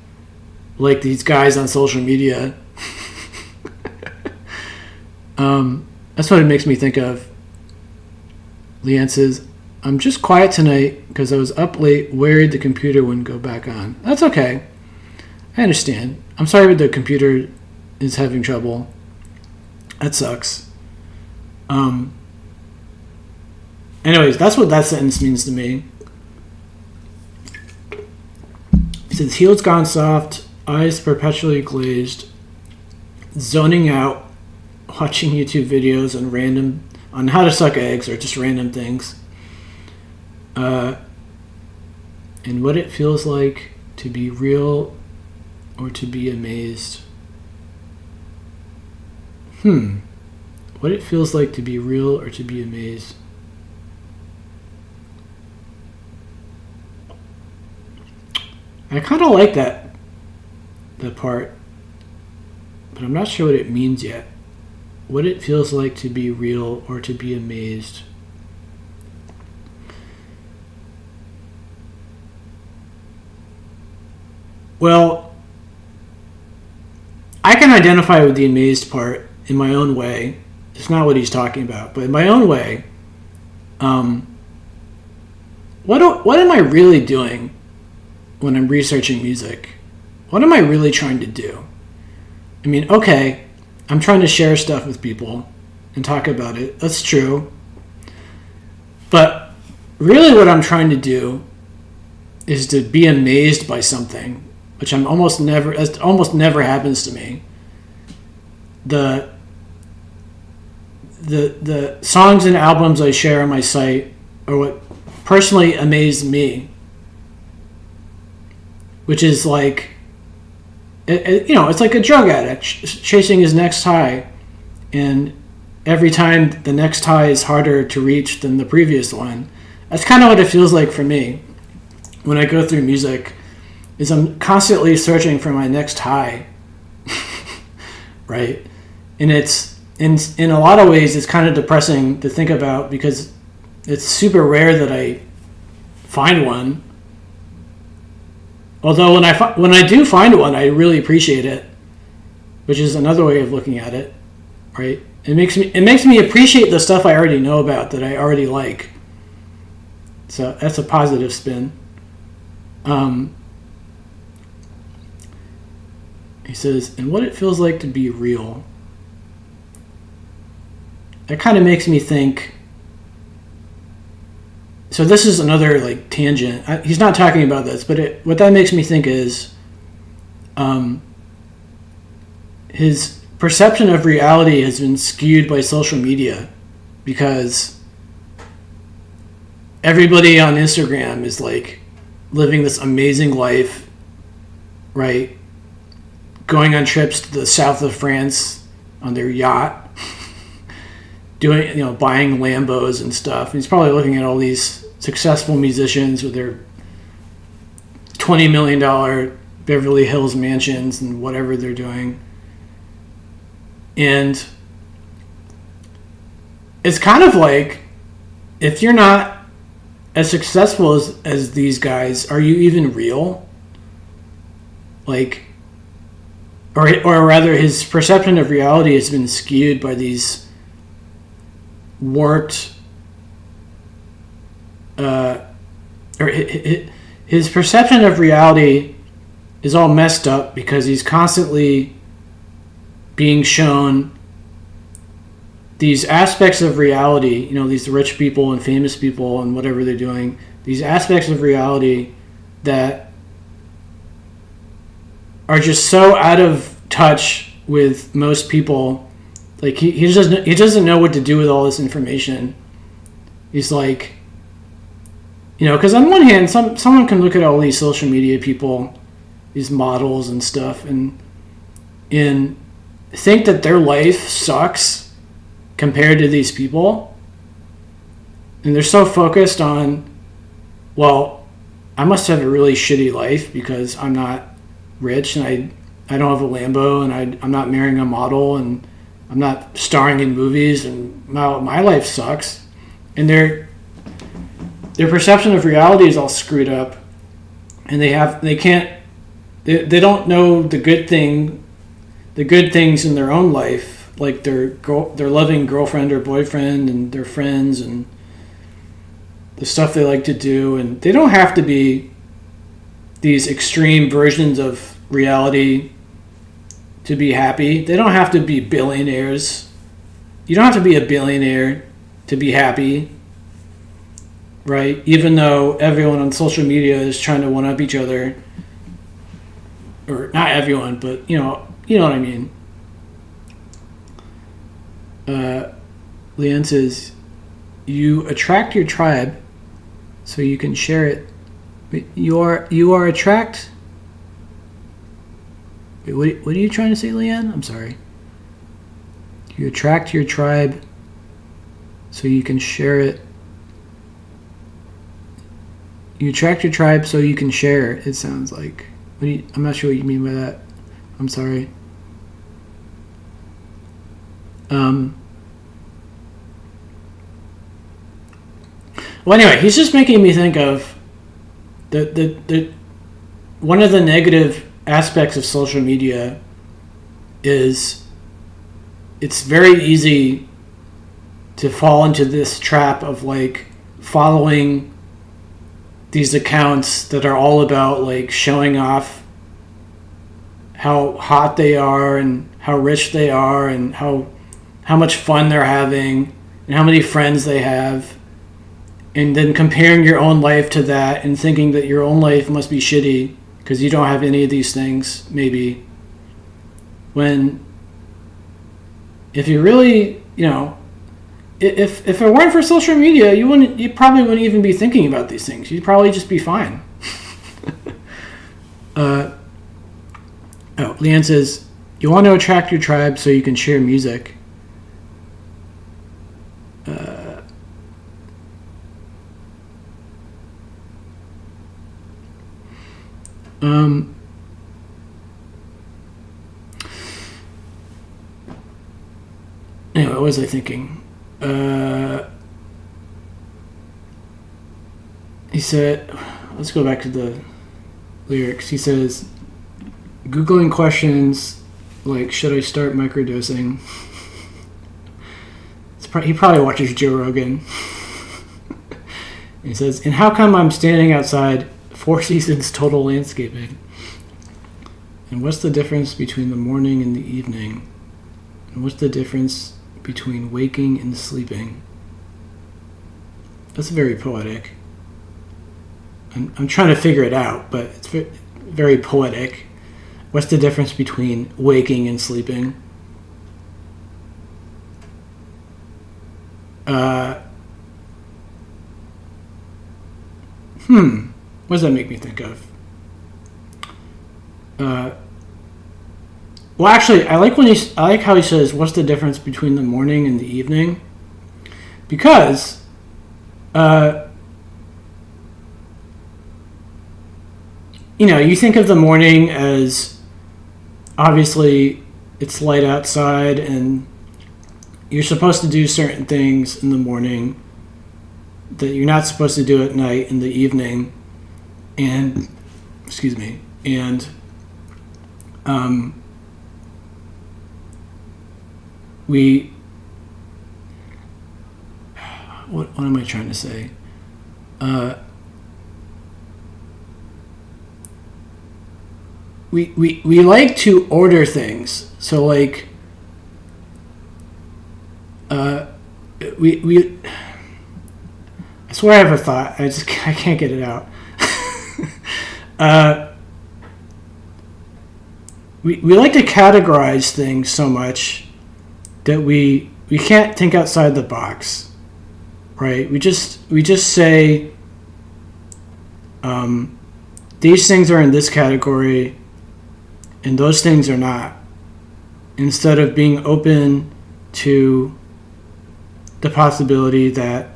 like these guys on social media. That's what it makes me think of. Leanne says, I'm just quiet tonight because I was up late, worried the computer wouldn't go back on. That's okay. I understand. I'm sorry the computer is having trouble. That sucks. Anyways, that's what that sentence means to me. It says, heels gone soft, eyes perpetually glazed, zoning out, watching YouTube videos on how to suck eggs or just random things. And what it feels like to be real or to be amazed. What it feels like to be real or to be amazed. I kind of like that part, but I'm not sure what it means yet. What it feels like to be real or to be amazed. Well, I can identify with the amazed part in my own way. It's not what he's talking about, but in my own way, what am I really doing when I'm researching music? What am I really trying to do? I mean, okay, I'm trying to share stuff with people and talk about it. That's true. But really what I'm trying to do is to be amazed by something, which almost never happens to me. The songs and albums I share on my site are what personally amaze me, which is like, it's like a drug addict chasing his next high, and every time the next high is harder to reach than the previous one. That's kind of what it feels like for me when I go through music, is I'm constantly searching for my next high, right? And it's, in a lot of ways, it's kind of depressing to think about, because it's super rare that I find one. Although when I do find one, I really appreciate it, which is another way of looking at it, right? It makes me appreciate the stuff I already know about, that I already like. So that's a positive spin. He says, and what it feels like to be real. That kind of makes me think. So this is another like tangent. He's not talking about this, but what that makes me think is, his perception of reality has been skewed by social media, because everybody on Instagram is like living this amazing life, right? Going on trips to the south of France on their yacht, buying Lambos and stuff. And he's probably looking at all these successful musicians with their $20 million Beverly Hills mansions and whatever they're doing. And it's kind of like, if you're not as successful as these guys, are you even real? Like, or rather, his perception of reality has been skewed by these warped, his perception of reality is all messed up, because he's constantly being shown these aspects of reality, these rich people and famous people and whatever they're doing, these aspects of reality that are just so out of touch with most people. Like, he doesn't know what to do with all this information. He's like, because on one hand, someone can look at all these social media people, these models and stuff, and think that their life sucks compared to these people. And they're so focused on, well, I must have a really shitty life because I'm not rich, and I don't have a Lambo, and I'm not marrying a model, and I'm not starring in movies, and my life sucks. And their perception of reality is all screwed up, and they don't know the good things in their own life, like their loving girlfriend or boyfriend and their friends and the stuff they like to do. And they don't have to be these extreme versions of reality to be happy. They don't have to be billionaires. You don't have to be a billionaire to be happy, right? Even though everyone on social media is trying to one-up each other. Or not everyone, but you know what I mean. Leanne says, you attract your tribe so you can share it. You are attract. Wait, what are you trying to say, Leanne? I'm sorry. You attract your tribe so you can share it. You attract your tribe so you can share it sounds like. I'm not sure what you mean by that. I'm sorry. Well, anyway, he's just making me think of the one of the negative aspects of social media is it's very easy to fall into this trap of like following these accounts that are all about like showing off how hot they are and how rich they are and how much fun they're having and how many friends they have, and then comparing your own life to that and thinking that your own life must be shitty because you don't have any of these things, maybe. When, if you really, if it weren't for social media, you probably wouldn't even be thinking about these things. You'd probably just be fine. Leanne says, you want to attract your tribe so you can share music. Anyway, what was I thinking? He said, let's go back to the lyrics. He says, Googling questions like, should I start microdosing? He probably watches Joe Rogan. He says, and how come I'm standing outside 4 Seasons Total Landscaping? And what's the difference between the morning and the evening? And what's the difference between waking and sleeping? That's very poetic. I'm trying to figure it out, but it's very poetic. What's the difference between waking and sleeping? What does that make me think of? Well, actually, I like how he says, "What's the difference between the morning and the evening?" Because, you think of the morning as obviously it's light outside and you're supposed to do certain things in the morning that you're not supposed to do at night in the evening, and what am I trying to say? We like to order things, so like we I swear I have a thought. I can't get it out. We like to categorize things so much that we can't think outside the box, right? We just say these things are in this category and those things are not, instead of being open to the possibility that,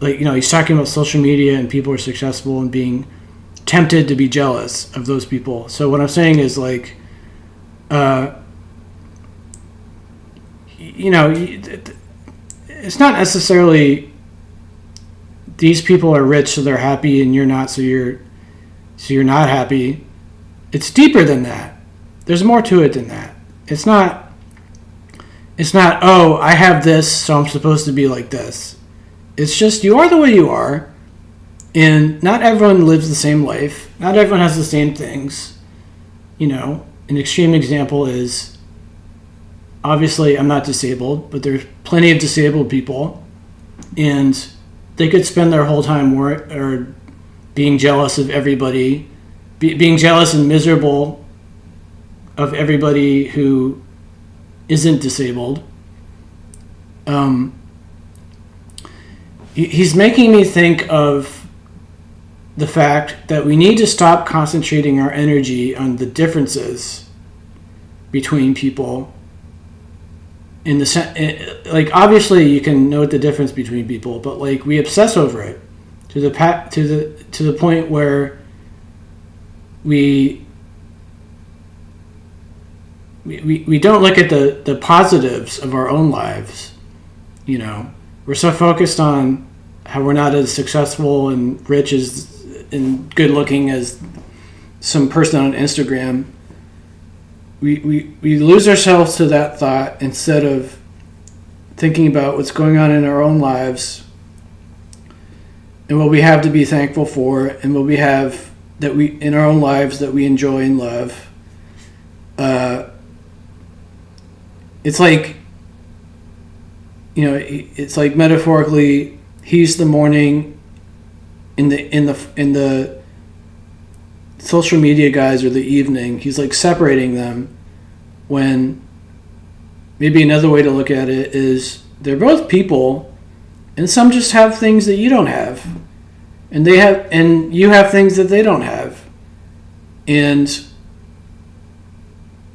he's talking about social media and people are successful and being tempted to be jealous of those people. So what I'm saying is it's not necessarily these people are rich so they're happy and you're not, so you're not happy. It's deeper than that. There's more to it than that. It's not, oh, I have this, so I'm supposed to be like this. It's just, you are the way you are, and not everyone lives the same life. Not everyone has the same things. An extreme example is, obviously I'm not disabled, but there's plenty of disabled people, and they could spend their whole time or being jealous of everybody, being jealous and miserable of everybody who isn't disabled. He's making me think of the fact that we need to stop concentrating our energy on the differences between people. Obviously you can note the difference between people, but we obsess over it to the point where we don't look at the positives of our own lives. We're so focused on how we're not as successful and rich and good looking as some person on Instagram. We lose ourselves to that thought instead of thinking about what's going on in our own lives and what we have to be thankful for and what we have in our own lives that we enjoy and love. it's like, it's like metaphorically, he's the morning, in the social media guys are the evening. He's like separating them, when maybe another way to look at it is they're both people, and some just have things that you don't have, and you have things that they don't have, and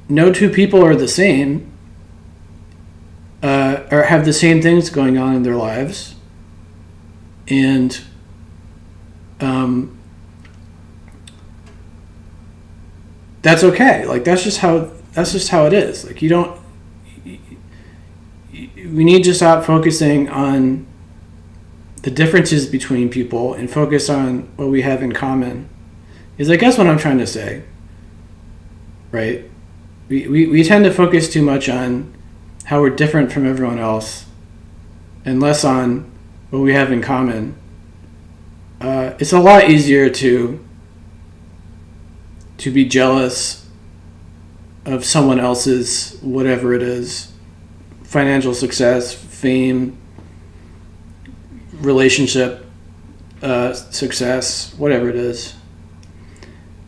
no two people are the same, or have the same things going on in their lives, and that's okay. Like that's just how it is. Like we need to stop focusing on the differences between people and focus on what we have in common. Is I guess what I'm trying to say, right? We tend to focus too much on how we're different from everyone else and less on what we have in common. It's a lot easier to be jealous of someone else's whatever it is, financial success, fame, relationship success, whatever it is.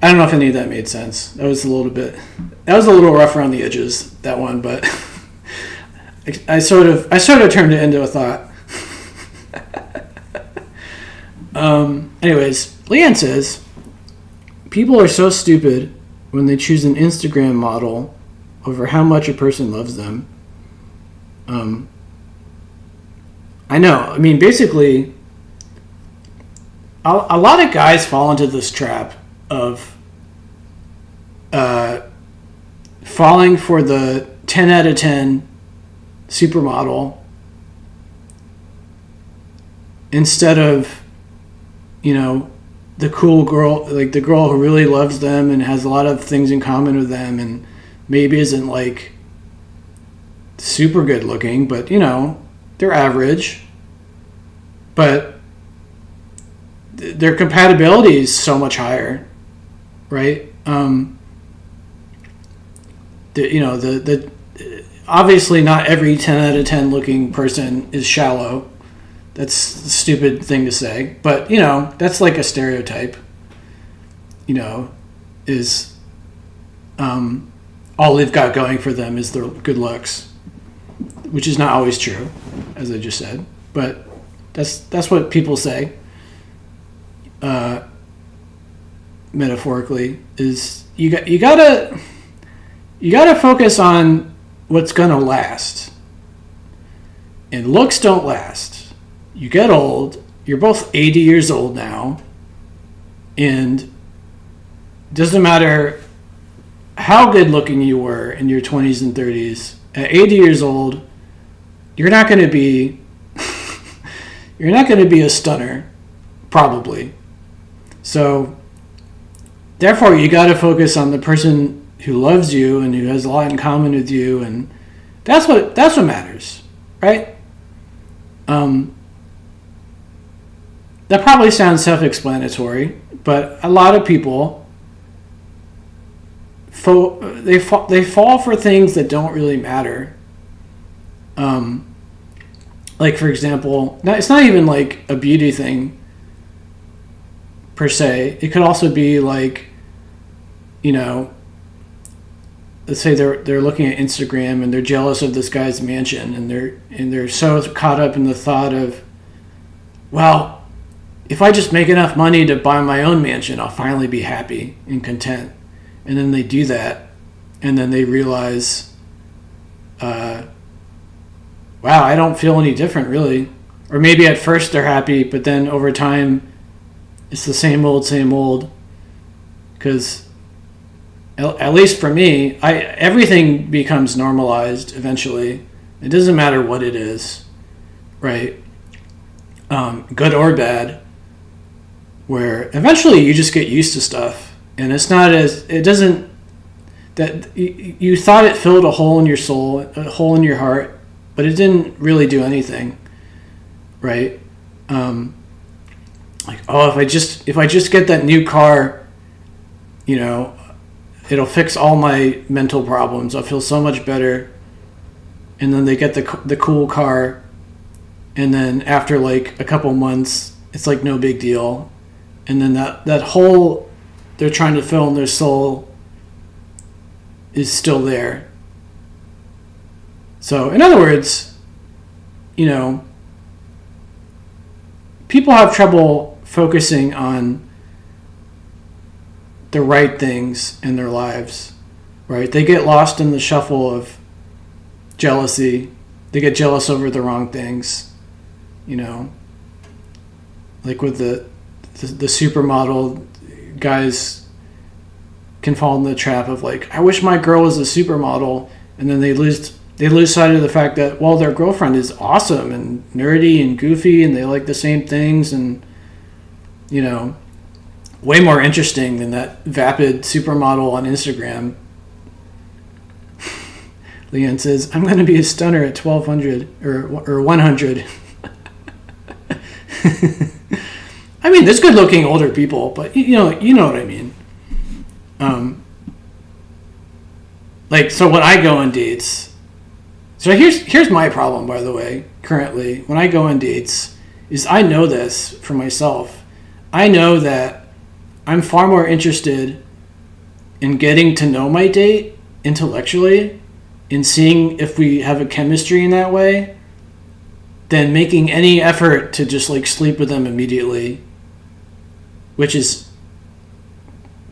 I don't know if any of that made sense. That was a little rough around the edges, that one, but I sort of turned it into a thought. Anyways, Leanne says, people are so stupid when they choose an Instagram model over how much a person loves them. I know. I mean, basically, a lot of guys fall into this trap of falling for the 10 out of 10 supermodel instead of, the cool girl, like the girl who really loves them and has a lot of things in common with them and maybe isn't like super good looking, but they're average, but their compatibility is so much higher, right? The obviously not every 10 out of 10 looking person is shallow. That's a stupid thing to say, but that's like a stereotype. Is all they've got going for them is their good looks, which is not always true, as I just said. But that's what people say. Metaphorically, is you gotta focus on what's gonna last, and looks don't last. You get old. You're both 80 years old now, and it doesn't matter how good looking you were in your 20s and 30s. At 80 years old, you're not going to be a stunner, probably. So, therefore, you got to focus on the person who loves you and who has a lot in common with you, and that's what matters, right? That probably sounds self-explanatory, but a lot of people they fall for things that don't really matter. Like for example, it's not even like a beauty thing per se. It could also be like, let's say they're looking at Instagram and they're jealous of this guy's mansion, and they're so caught up in the thought of, well, if I just make enough money to buy my own mansion, I'll finally be happy and content. And then they do that, and then they realize, wow, I don't feel any different, really. Or maybe at first they're happy, but then over time, it's the same old. Because, at least for me, everything becomes normalized eventually. It doesn't matter what it is, right? Good or bad. Where eventually you just get used to stuff, and it's not that you thought it filled a hole in your soul, a hole in your heart, but it didn't really do anything, right? Like, oh, if I just get that new car, it'll fix all my mental problems. I'll feel so much better. and then they get the cool car, and then after like a couple months, it's like no big deal, and then that hole they're trying to fill in their soul is still there. So, in other words, people have trouble focusing on the right things in their lives, right? They get lost in the shuffle of jealousy. They get jealous over the wrong things, like with the supermodel guys can fall in the trap of like, I wish my girl was a supermodel, and then they lose sight of the fact that, well, their girlfriend is awesome and nerdy and goofy and they like the same things and, way more interesting than that vapid supermodel on Instagram. Leanne says, I'm going to be a stunner at 1,200 or 100. I mean, there's good-looking older people, but you know what I mean. So when I go on dates, so here's my problem, by the way. Currently, when I go on dates, is I know this for myself. I know that I'm far more interested in getting to know my date intellectually, in seeing if we have a chemistry in that way, than making any effort to just like sleep with them immediately, which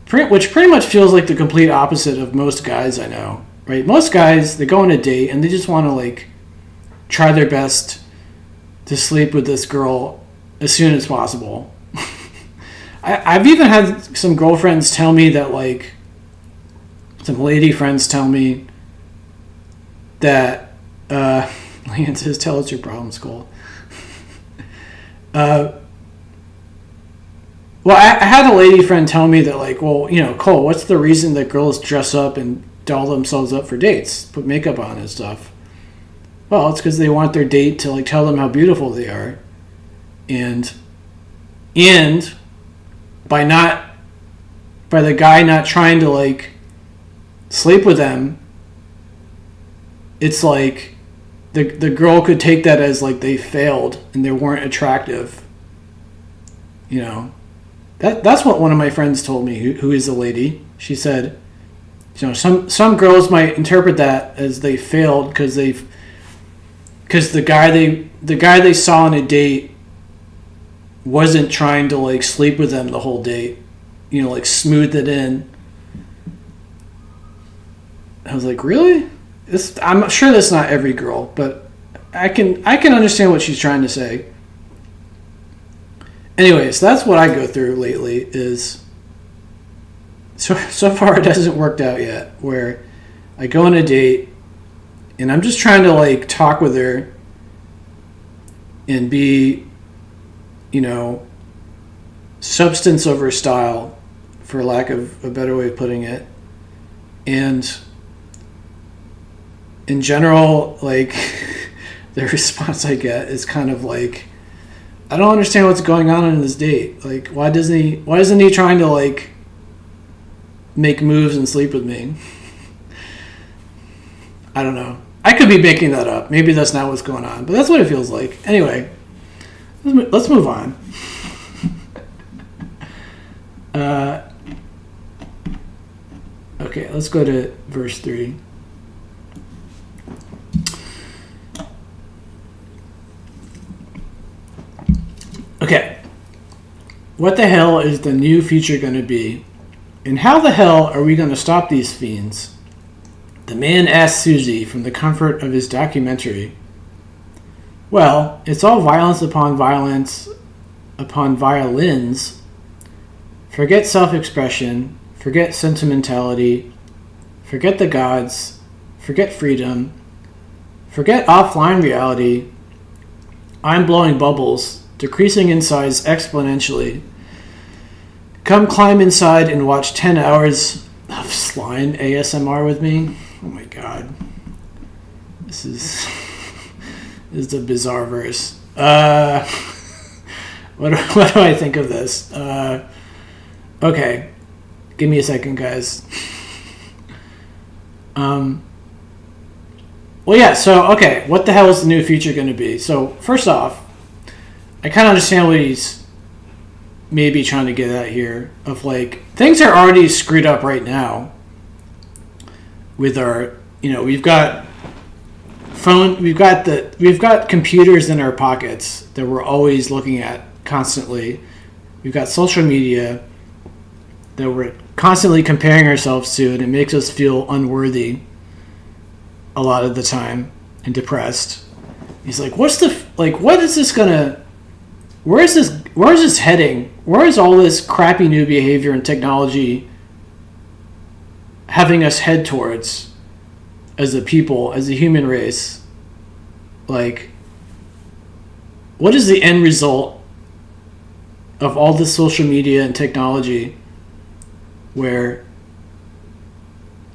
pretty much feels like the complete opposite of most guys I know, right? Most guys, they go on a date and they just want to like try their best to sleep with this girl as soon as possible. I've even had some girlfriends tell me that, like, some lady friends tell me that, Leanne says, tell us your problems, Cole. Well, I had a lady friend tell me that, like, well, Cole, what's the reason that girls dress up and doll themselves up for dates, put makeup on and stuff? Well, it's because they want their date to, like, tell them how beautiful they are. And by the guy not trying to, like, sleep with them, it's like the girl could take that as, like, they failed and they weren't attractive. That's what one of my friends told me, who is a lady. She said, some girls might interpret that as they failed because the guy they saw on a date wasn't trying to, like, sleep with them the whole date, like, smooth it in. I was like, really? I'm sure that's not every girl, but I can understand what she's trying to say. Anyways, that's what I go through lately. Is so far it hasn't worked out yet, where I go on a date and I'm just trying to, like, talk with her and be, substance over style, for lack of a better way of putting it. And in general, like, the response I get is kind of like, I don't understand what's going on in this date. Like, why isn't he trying to, like, make moves and sleep with me? I don't know. I could be making that up. Maybe that's not what's going on, but that's what it feels like. Anyway, let's move on. Okay, let's go to verse 3. Okay. What the hell is the new future going to be? And how the hell are we going to stop these fiends? The man asked Susie from the comfort of his documentary. Well, it's all violence upon violins. Forget self-expression. Forget sentimentality. Forget the gods. Forget freedom. Forget offline reality. I'm blowing bubbles, decreasing in size exponentially. Come climb inside and watch 10 hours of slime ASMR with me. Oh my god. This is a bizarre verse. What do I think of this? Okay. Give me a second, guys. Well, yeah. So, okay, what the hell is the new feature going to be? So, first off, I kind of understand what he's maybe trying to get at here. Of like, things are already screwed up right now. With our, we've got we've got computers in our pockets that we're always looking at constantly. We've got social media that we're constantly comparing ourselves to, and it makes us feel unworthy a lot of the time and depressed. He's like, what is this gonna, where is this heading? Where is all this crappy new behavior and technology having us head towards as a people, as a human race? Like, what is the end result of all this social media and technology where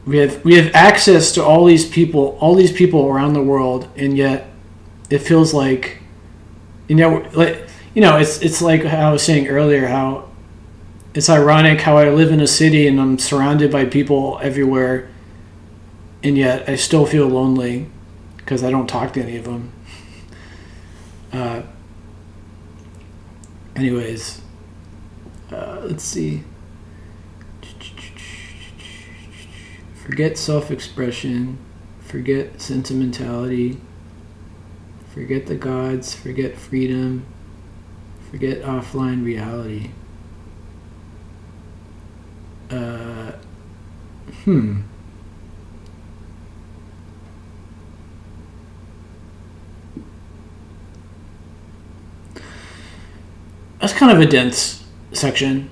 we have access to all these people around the world, and yet it feels like, it's like how I was saying earlier, how it's ironic how I live in a city and I'm surrounded by people everywhere, and yet I still feel lonely because I don't talk to any of them. Anyways, let's see. Forget self-expression, forget sentimentality, forget the gods, forget freedom, forget offline reality. That's kind of a dense section.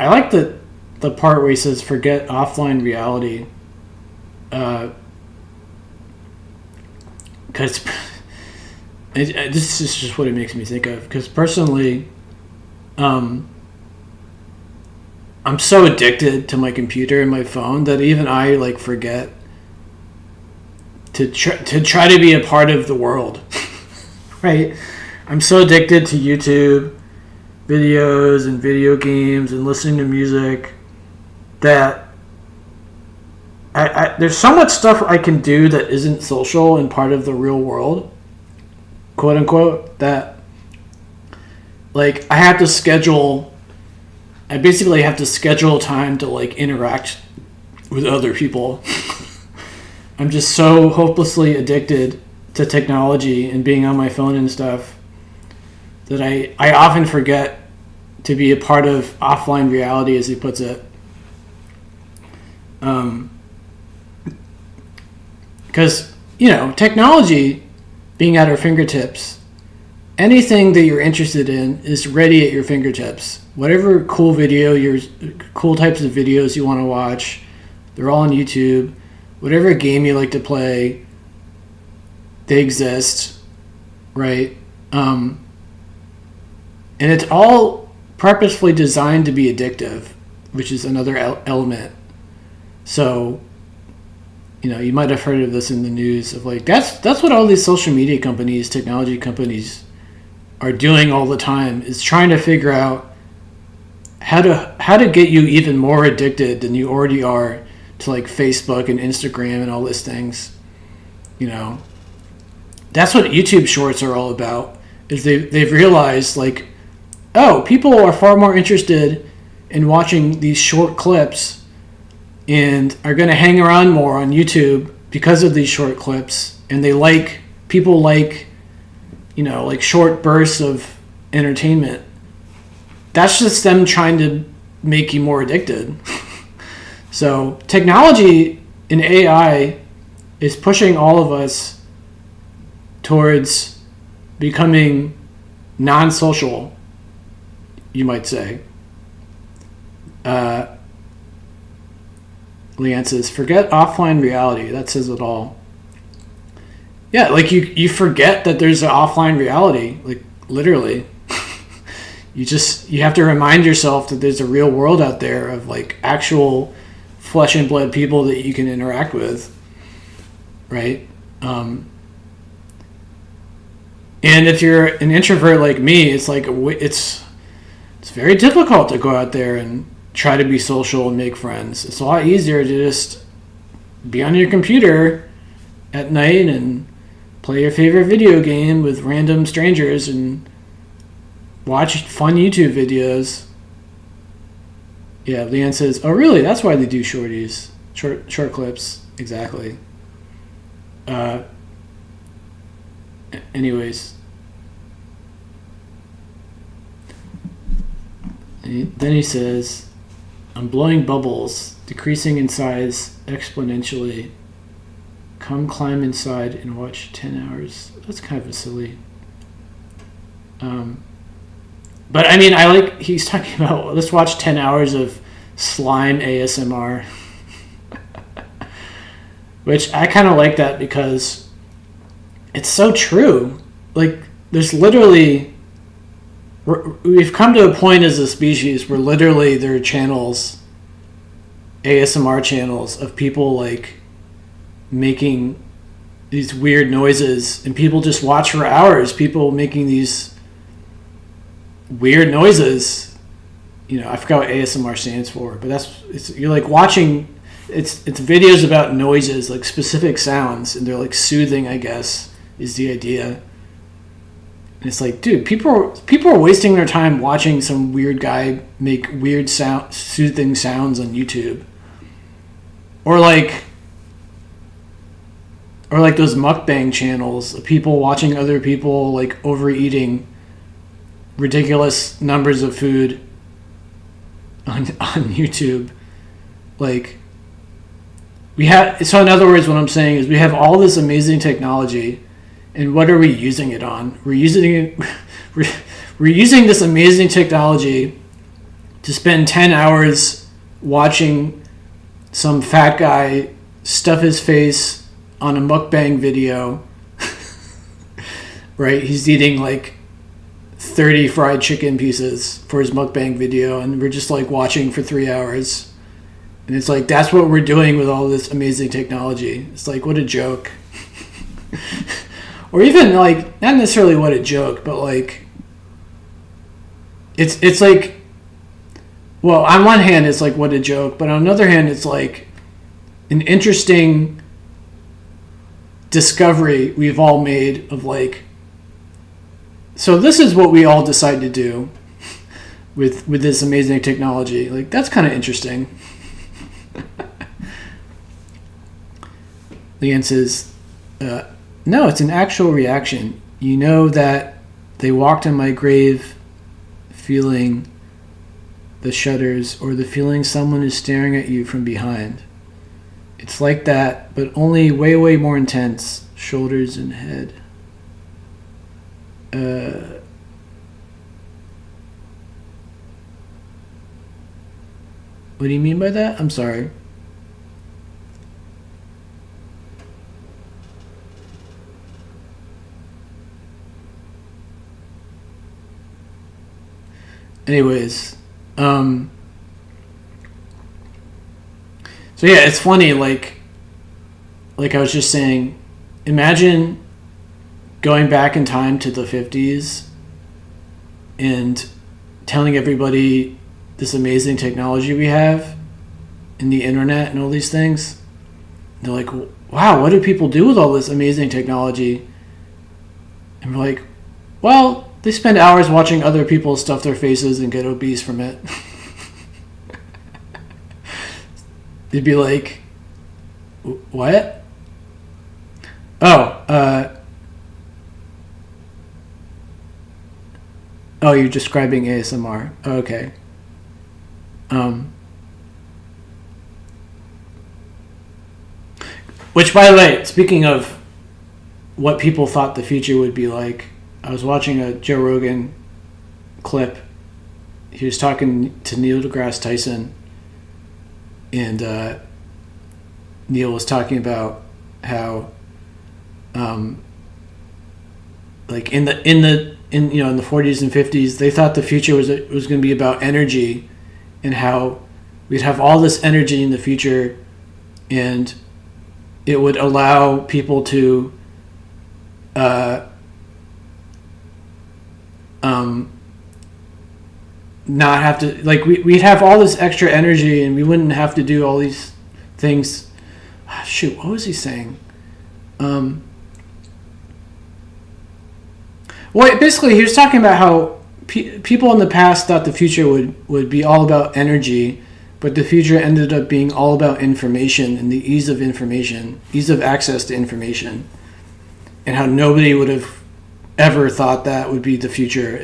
I like the part where he says forget offline reality, because this is just what it makes me think of. Because personally, I'm so addicted to my computer and my phone that even I like forget to try to be a part of the world. Right? I'm so addicted to YouTube videos and video games and listening to music that I there's so much stuff I can do that isn't social and part of the real world, quote unquote, that like I basically have to schedule time to like interact with other people. I'm just so hopelessly addicted to technology and being on my phone and stuff that I often forget to be a part of offline reality, as he puts it. Because, technology being at our fingertips, anything that you're interested in is ready at your fingertips. Whatever cool types of videos you want to watch, they're all on YouTube. Whatever game you like to play, they exist, right? And it's all purposefully designed to be addictive, which is another element. So, you might have heard of this in the news of like, that's what all these social media companies, technology companies are doing all the time, is trying to figure out how to get you even more addicted than you already are to like Facebook and Instagram and all these things. That's what YouTube Shorts are all about. Is they've realized like, oh, people are far more interested in watching these short clips and are going to hang around more on YouTube because of these short clips, and people like short bursts of entertainment. That's just them trying to make you more addicted. So technology and AI is pushing all of us towards becoming non-social, you might say. Leanne says, forget offline reality. That says it all. Yeah, like you forget that there's an offline reality, like literally. You have to remind yourself that there's a real world out there of like actual flesh and blood people that you can interact with, right? And if you're an introvert like me, it's like it's very difficult to go out there and try to be social and make friends. It's a lot easier to just be on your computer at night and play your favorite video game with random strangers and watch fun YouTube videos. Yeah, Leanne says, oh really? That's why they do shorties. Short clips. Exactly. Anyways. Then he says, I'm blowing bubbles, decreasing in size exponentially. Come climb inside and watch 10 hours. That's kind of a silly. But I mean, he's talking about, let's watch 10 hours of slime ASMR. Which I kind of like that because it's so true. Like, there's literally, we've come to a point as a species where literally there are channels, ASMR channels of people like making these weird noises, and people just watch for hours. People making these weird noises. You know, I forgot what ASMR stands for, but you're like watching. It's videos about noises, like specific sounds, and they're like soothing, I guess, is the idea. And it's like, dude, people are wasting their time watching some weird guy make weird soothing sounds on YouTube. Or like those mukbang channels of people watching other people like overeating ridiculous numbers of food on YouTube. Like, so in other words, what I'm saying is we have all this amazing technology, and what are we using it on? We're using this amazing technology to spend 10 hours watching some fat guy stuff his face on a mukbang video. Right? He's eating like 30 fried chicken pieces for his mukbang video, and we're just like watching for 3 hours. And it's like, that's what we're doing with all this amazing technology. It's like, what a joke. Or even like, not necessarily what a joke, but like, it's like, well, on one hand, it's like, what a joke. But on the other hand, it's like an interesting discovery we've all made of like, so this is what we all decide to do with this amazing technology. Like, that's kind of interesting. Leanne says, no, it's an actual reaction. You know that they walked on my grave feeling the shudders, or the feeling someone is staring at you from behind. It's like that, but only way, way more intense. Shoulders and head. What do you mean by that? I'm sorry. Anyways, so yeah, it's funny, like I was just saying, imagine going back in time to the 50s and telling everybody this amazing technology we have and the internet and all these things. They're like, wow, what do people do with all this amazing technology? And we're like, well, they spend hours watching other people stuff their faces and get obese from it. They'd be like, what? Oh, you're describing ASMR. Okay. Which, by the way, speaking of what people thought the future would be like, I was watching a Joe Rogan clip. He was talking to Neil deGrasse Tyson, and Neil was talking about how, like in the 40s and 50s, they thought the future was going to be about energy, and how we'd have all this energy in the future, and it would allow people to not have to, like, we'd have all this extra energy, and we wouldn't have to do all these things, shoot, what was he saying? Well, basically, he was talking about how people in the past thought the future would be all about energy, but the future ended up being all about information and the ease of access to information, and how nobody would have ever thought that would be the future.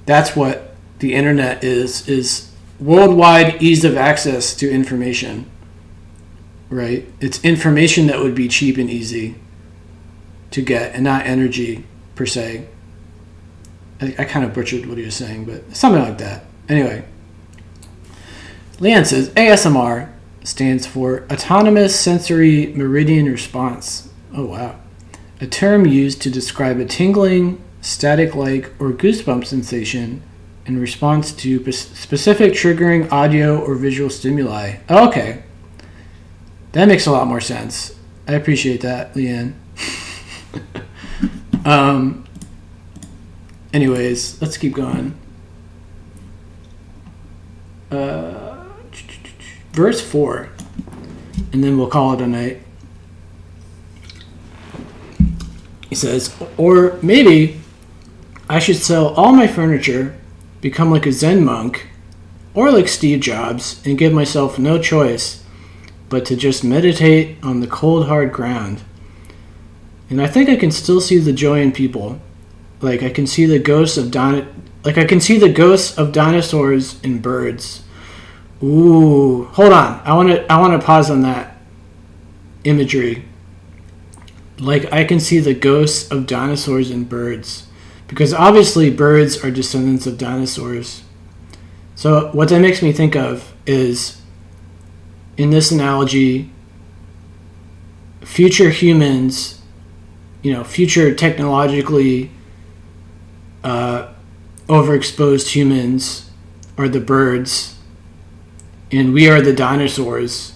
That's what the internet is worldwide ease of access to information, right? It's information that would be cheap and easy to get, and not energy per se. I kind of butchered what he was saying, but something like that. Anyway, Leanne says ASMR stands for Autonomous Sensory Meridian Response. Oh, wow. A term used to describe a tingling, static-like, or goosebump sensation in response to specific triggering audio or visual stimuli. Oh, okay. That makes a lot more sense. I appreciate that, Leanne. Anyways, let's keep going. Verse 4, and then we'll call it a night. He says, or maybe I should sell all my furniture, become like a Zen monk, or like Steve Jobs, and give myself no choice but to just meditate on the cold, hard ground. And I think I can still see the joy in people. Like I can see the ghosts of dinosaurs and birds. Ooh, hold on. I want to pause on that imagery. Like I can see the ghosts of dinosaurs and birds, because obviously birds are descendants of dinosaurs. So what that makes me think of is, in this analogy, future humans, future technologically overexposed humans are the birds, and we are the dinosaurs.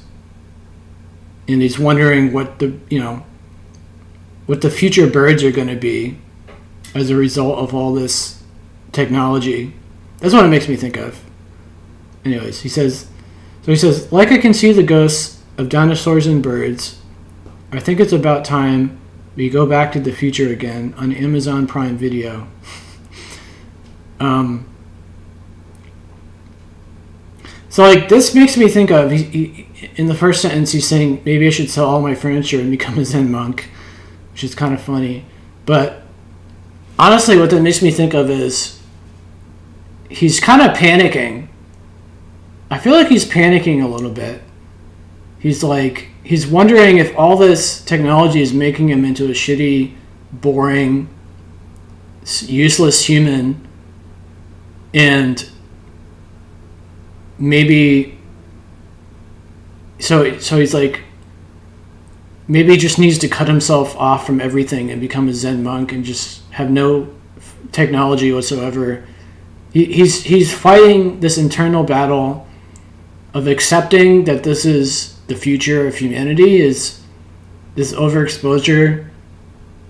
And he's wondering what the future birds are going to be as a result of all this technology. That's what it makes me think of. Anyways, he says, like I can see the ghosts of dinosaurs and birds, I think it's about time we go back to the future again on Amazon Prime Video. So like this makes me think of, he, in the first sentence he's saying maybe I should sell all my furniture and become a Zen monk, which is kind of funny. But honestly, what that makes me think of is he's kind of panicking. I feel like he's panicking a little bit. He's wondering if all this technology is making him into a shitty, boring, useless human, and maybe so he's like, maybe he just needs to cut himself off from everything and become a Zen monk and just have no technology whatsoever. He's fighting this internal battle of accepting that this is the future of humanity, is this overexposure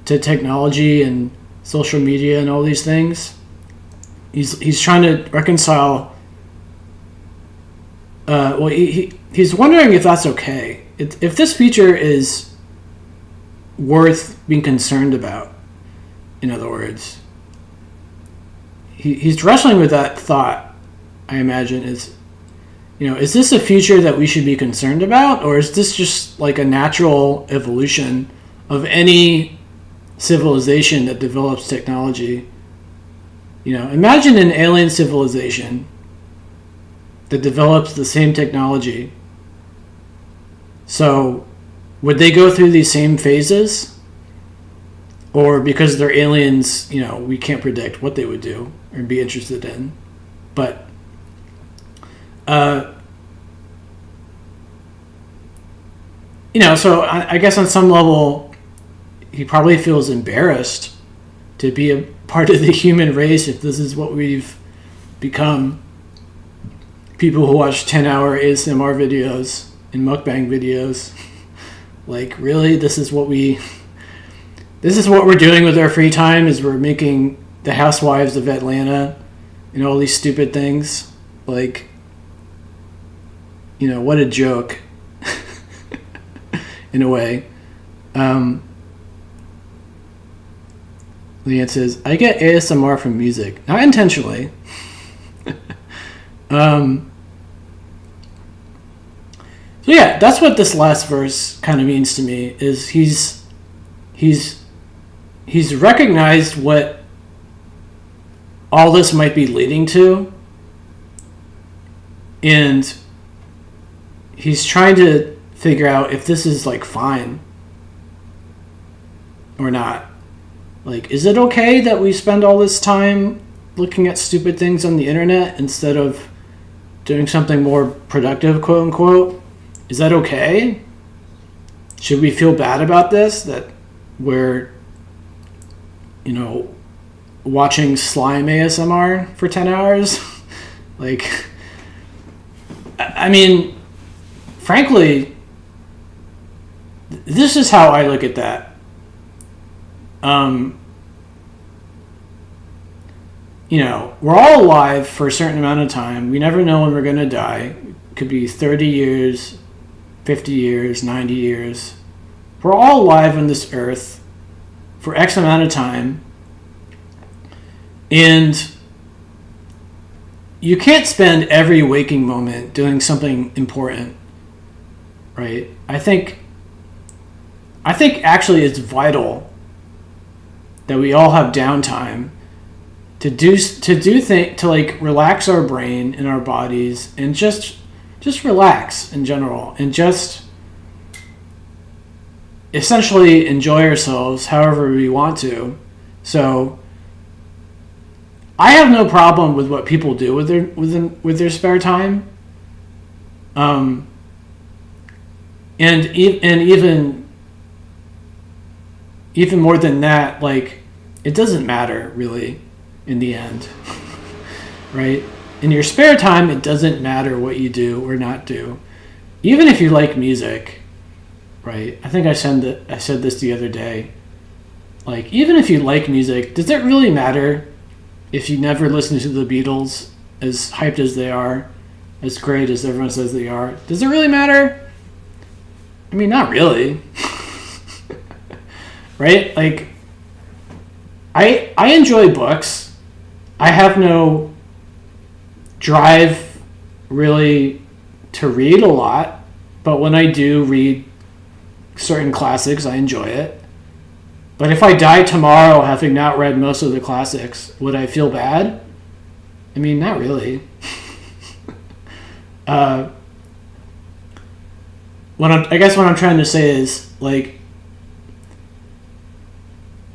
to technology and social media and all these things. He's trying to reconcile. He's wondering if that's okay. If this future is worth being concerned about, in other words. He's wrestling with that thought, I imagine, is this a future that we should be concerned about? Or is this just like a natural evolution of any civilization that develops technology? Imagine an alien civilization that develops the same technology. So, would they go through these same phases? Or because they're aliens, we can't predict what they would do or be interested in. But, so I guess on some level, he probably feels embarrassed to be a part of the human race if this is what we've become. People who watch 10-hour ASMR videos and mukbang videos. Like, really? This is what we're doing with our free time, is we're making the Housewives of Atlanta and all these stupid things. Like, what a joke. in a way. Leanne says, I get ASMR from music. Not intentionally. So yeah, that's what this last verse kind of means to me, is he's recognized what all this might be leading to, and he's trying to figure out if this is like fine or not. Like, is it okay that we spend all this time looking at stupid things on the internet instead of doing something more productive, quote unquote? Is that okay? Should we feel bad about this, that we're, watching slime ASMR for 10 hours? Like, I mean, frankly, this is how I look at that. We're all alive for a certain amount of time. We never know when we're going to die. It could be 30 years, 50 years, 90 years. We're all alive on this earth for X amount of time. And you can't spend every waking moment doing something important, right? I think actually it's vital that we all have downtime to like relax our brain and our bodies, and just relax in general, and just essentially enjoy ourselves however we want to. So I have no problem with what people do with their spare time. And even more than that, like, it doesn't matter really in the end, right? In your spare time, it doesn't matter what you do or not do. Even if you like music, right? I think I said this the other day. Like, even if you like music, does it really matter if you never listen to the Beatles, as hyped as they are, as great as everyone says they are? Does it really matter? I mean, not really. Right? Like, I enjoy books. I have no drive really to read a lot, but when I do read certain classics, I enjoy it. But if I die tomorrow having not read most of the classics, would I feel bad? I mean, not really. I guess what I'm trying to say is, like,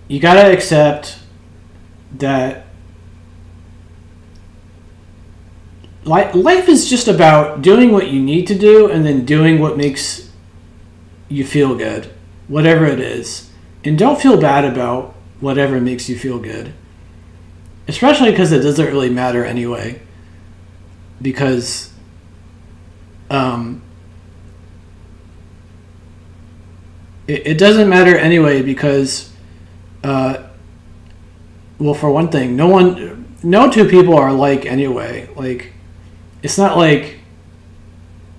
you gotta accept that life is just about doing what you need to do, and then doing what makes you feel good, whatever it is. And don't feel bad about whatever makes you feel good. Especially because it doesn't really matter anyway. Because it doesn't matter anyway because well, for one thing, no two people are alike anyway. Like, it's not like...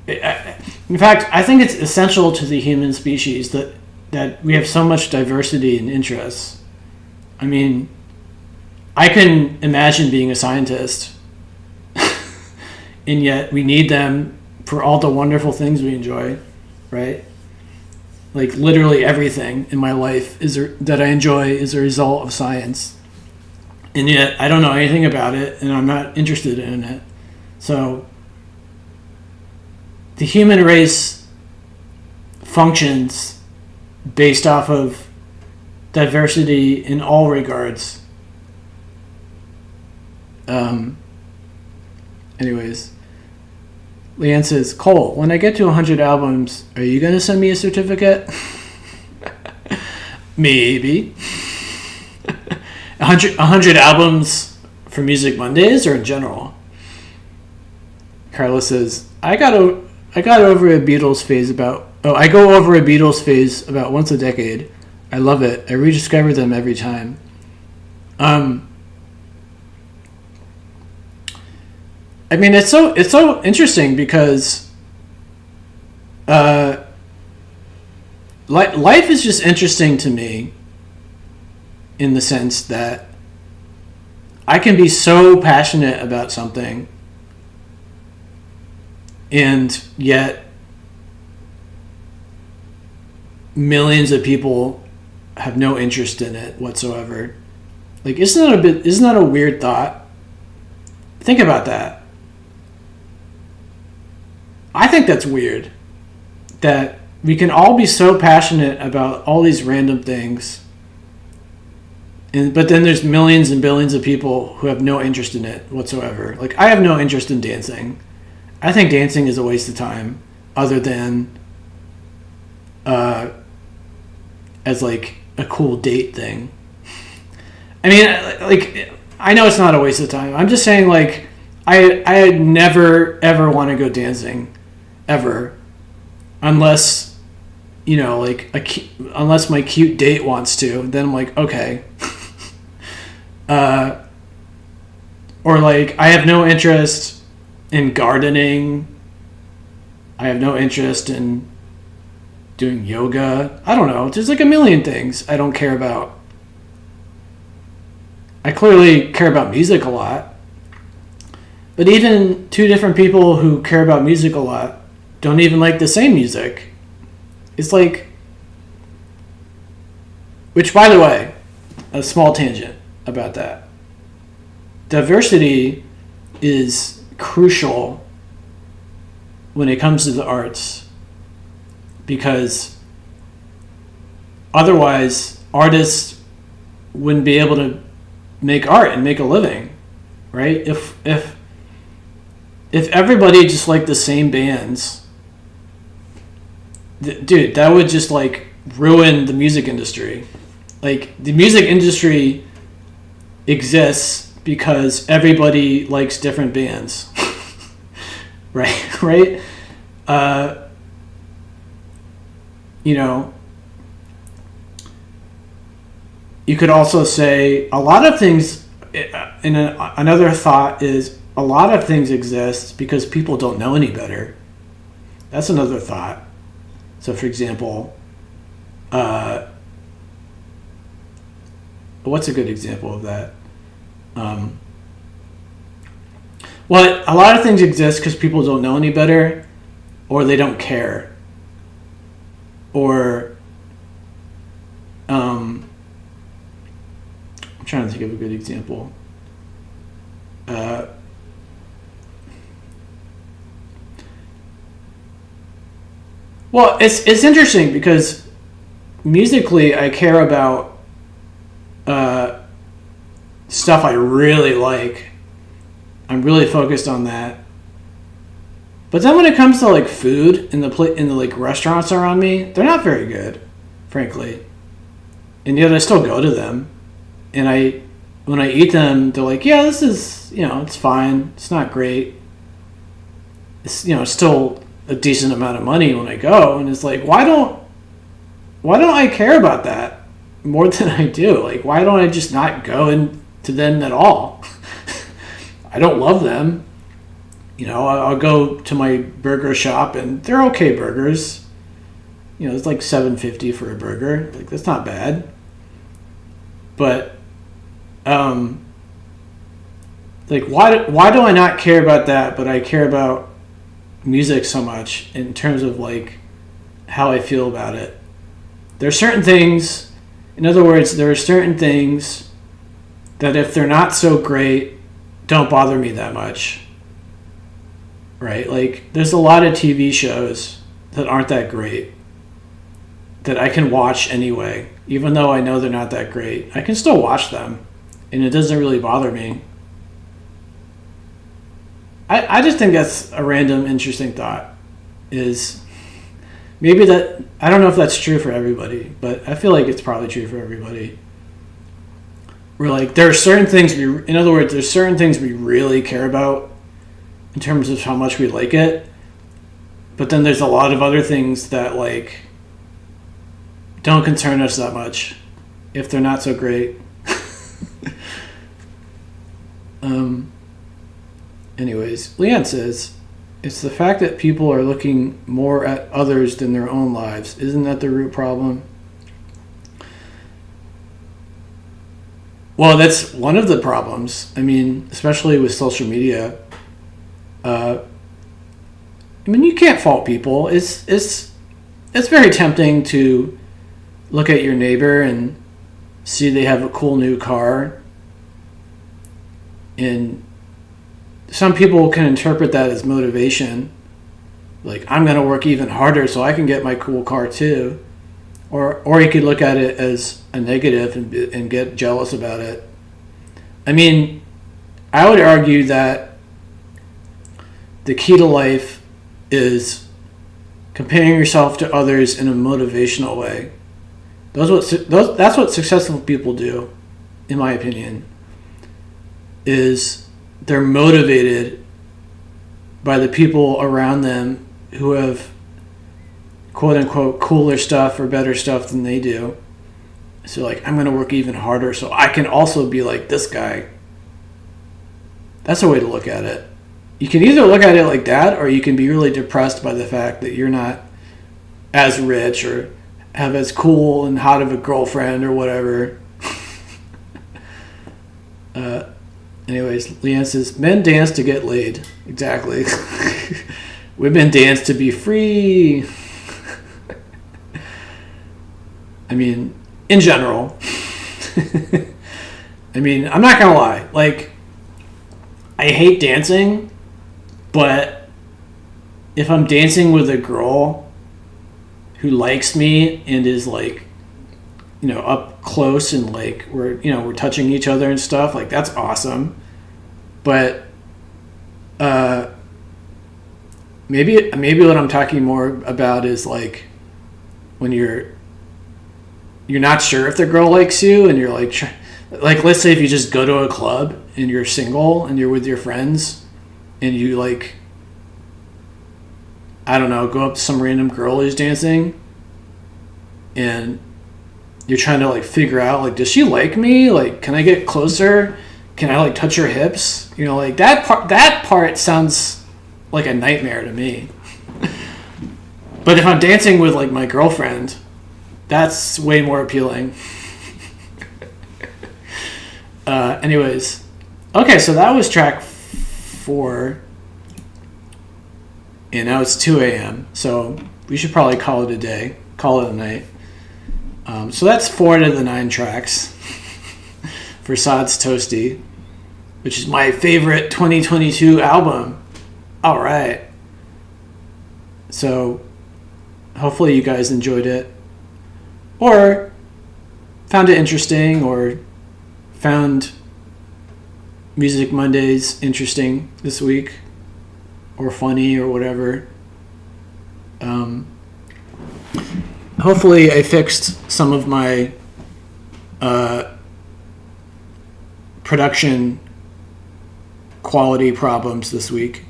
In fact, I think it's essential to the human species that we have so much diversity in interests. I mean, I can imagine being a scientist, and yet we need them for all the wonderful things we enjoy, right? Like, literally everything in my life that I enjoy is a result of science. And yet I don't know anything about it, and I'm not interested in it. So the human race functions based off of diversity in all regards. Anyways, Leanne says, Cole, when I get to 100 albums, are you going to send me a certificate? Maybe. 100 albums for Music Mondays or in general? Carla says, I got over a Beatles phase I go over a Beatles phase about once a decade. I love it. I rediscover them every time. I mean, it's so interesting because life is just interesting to me in the sense that I can be so passionate about something and yet millions of people have no interest in it whatsoever. Like, isn't that a weird thought? Think about that. I think that's weird that we can all be so passionate about all these random things, but then there's millions and billions of people who have no interest in it whatsoever. Like, I have no interest in dancing. I think dancing is a waste of time, other than as like a cool date thing. I mean, like, I know it's not a waste of time. I'm just saying, like, I never ever want to go dancing, ever, unless, you know, like unless my cute date wants to. Then I'm like, okay. Or like, I have no interest in gardening. I have no interest in doing yoga. I don't know. There's like a million things I don't care about. I clearly care about music a lot. But even two different people who care about music a lot don't even like the same music. It's like... Which, by the way, a small tangent about that. Diversity is crucial when it comes to the arts, because otherwise artists wouldn't be able to make art and make a living, right? If everybody just liked the same bands, dude, that would just like ruin the music industry. Like, the music industry exists because everybody likes different bands. right? You know, you could also say a lot of things, another thought is a lot of things exist because people don't know any better. That's another thought. So, for example, what's a good example of that? Well, a lot of things exist because people don't know any better, or they don't care, or I'm trying to think of a good example. Well, it's interesting because musically I care about stuff I really like. I'm really focused on that. But then when it comes to like food in the like restaurants around me, they're not very good, frankly. And yet I still go to them, and when I eat them, they're like, yeah, this is, you know, it's fine. It's not great. It's, you know, still a decent amount of money when I go, and it's like, why don't I care about that more than I do? Like, why don't I just not go into them at all? I don't love them. You know, I'll go to my burger shop, and they're okay burgers. You know, it's like $7.50 for a burger. Like, that's not bad. But, like, why do I not care about that, but I care about music so much in terms of, like, how I feel about it? There are certain things, in other words, there are certain things that if they're not so great, don't bother me that much. Right? Like, there's a lot of TV shows that aren't that great that I can watch anyway. Even though I know they're not that great, I can still watch them, and it doesn't really bother me. I just think that's a random, interesting thought. Is maybe that, I don't know if that's true for everybody, but I feel like it's probably true for everybody. We're like, there are certain things in other words, there's certain things we really care about in terms of how much we like it, but then there's a lot of other things that, like, don't concern us that much if they're not so great. Anyways, Leanne says, It's the fact that people are looking more at others than their own lives. Isn't that the root problem? Well, that's one of the problems. I mean, especially with social media. I mean, you can't fault people. It's very tempting to look at your neighbor and see they have a cool new car, and some people can interpret that as motivation. Like, I'm going to work even harder so I can get my cool car too. Or you could look at it as a negative and get jealous about it. I mean, I would argue that the key to life is comparing yourself to others in a motivational way. That's what successful people do, in my opinion, is they're motivated by the people around them who have quote unquote cooler stuff or better stuff than they do. So like, I'm going to work even harder so I can also be like this guy. That's a way to look at it. You can either look at it like that, or you can be really depressed by the fact that you're not as rich or have as cool and hot of a girlfriend or whatever. Anyways, Leanne says, men dance to get laid. Exactly. Women dance to be free. I mean, in general. I mean, I'm not going to lie. Like, I hate dancing, but if I'm dancing with a girl who likes me and is like, you know, up close and like we're touching each other and stuff, like that's awesome. But maybe what I'm talking more about is like when you're not sure if the girl likes you and you're like let's say if you just go to a club and you're single and you're with your friends and you like, I don't know, go up to some random girl who's dancing and you're trying to like figure out like, does she like me? Like, can I get closer? Can I like touch her hips? You know, like that part sounds like a nightmare to me. But if I'm dancing with like my girlfriend, that's way more appealing. Anyways, okay, so that was track 4. And now it's 2 a.m. So we should probably call it a day. Call it a night. So that's 4 out of the 9 tracks for Sod's Toastie, which is my favorite 2022 album. All right. So hopefully you guys enjoyed it, or found it interesting, or found Music Mondays interesting this week, or funny, or whatever. Hopefully I fixed some of my production quality problems this week.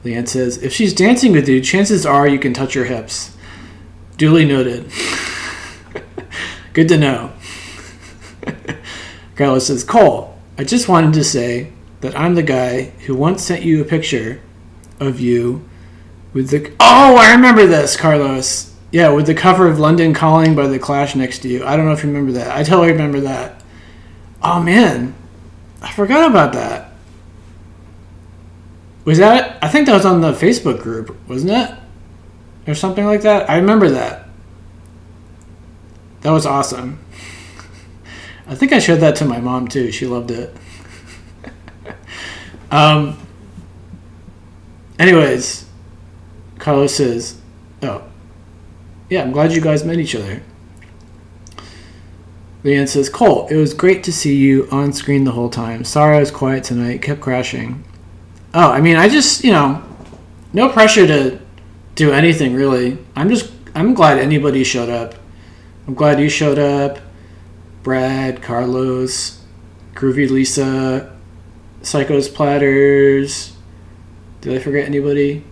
Leanne says, if she's dancing with you, chances are you can touch her hips. Duly noted. Good to know. Carlos says, Cole, I just wanted to say that I'm the guy who once sent you a picture of you with the... Oh, I remember this, Carlos. Yeah, with the cover of London Calling by The Clash next to you. I don't know if you remember that. I totally remember that. Oh, man. I forgot about that. Was that... I think that was on the Facebook group, wasn't it? Or something like that? I remember that. That was awesome. I think I showed that to my mom, too. She loved it. Anyways, Carlos says, oh, yeah, I'm glad you guys met each other. Leanne says, Cole, it was great to see you on screen the whole time. Sorry I was quiet tonight. Kept crashing. Oh, I mean, I just, no pressure to do anything, really. I'm glad anybody showed up. I'm glad you showed up. Brad, Carlos, Groovy Lisa, Psycho's Platters. Did I forget anybody?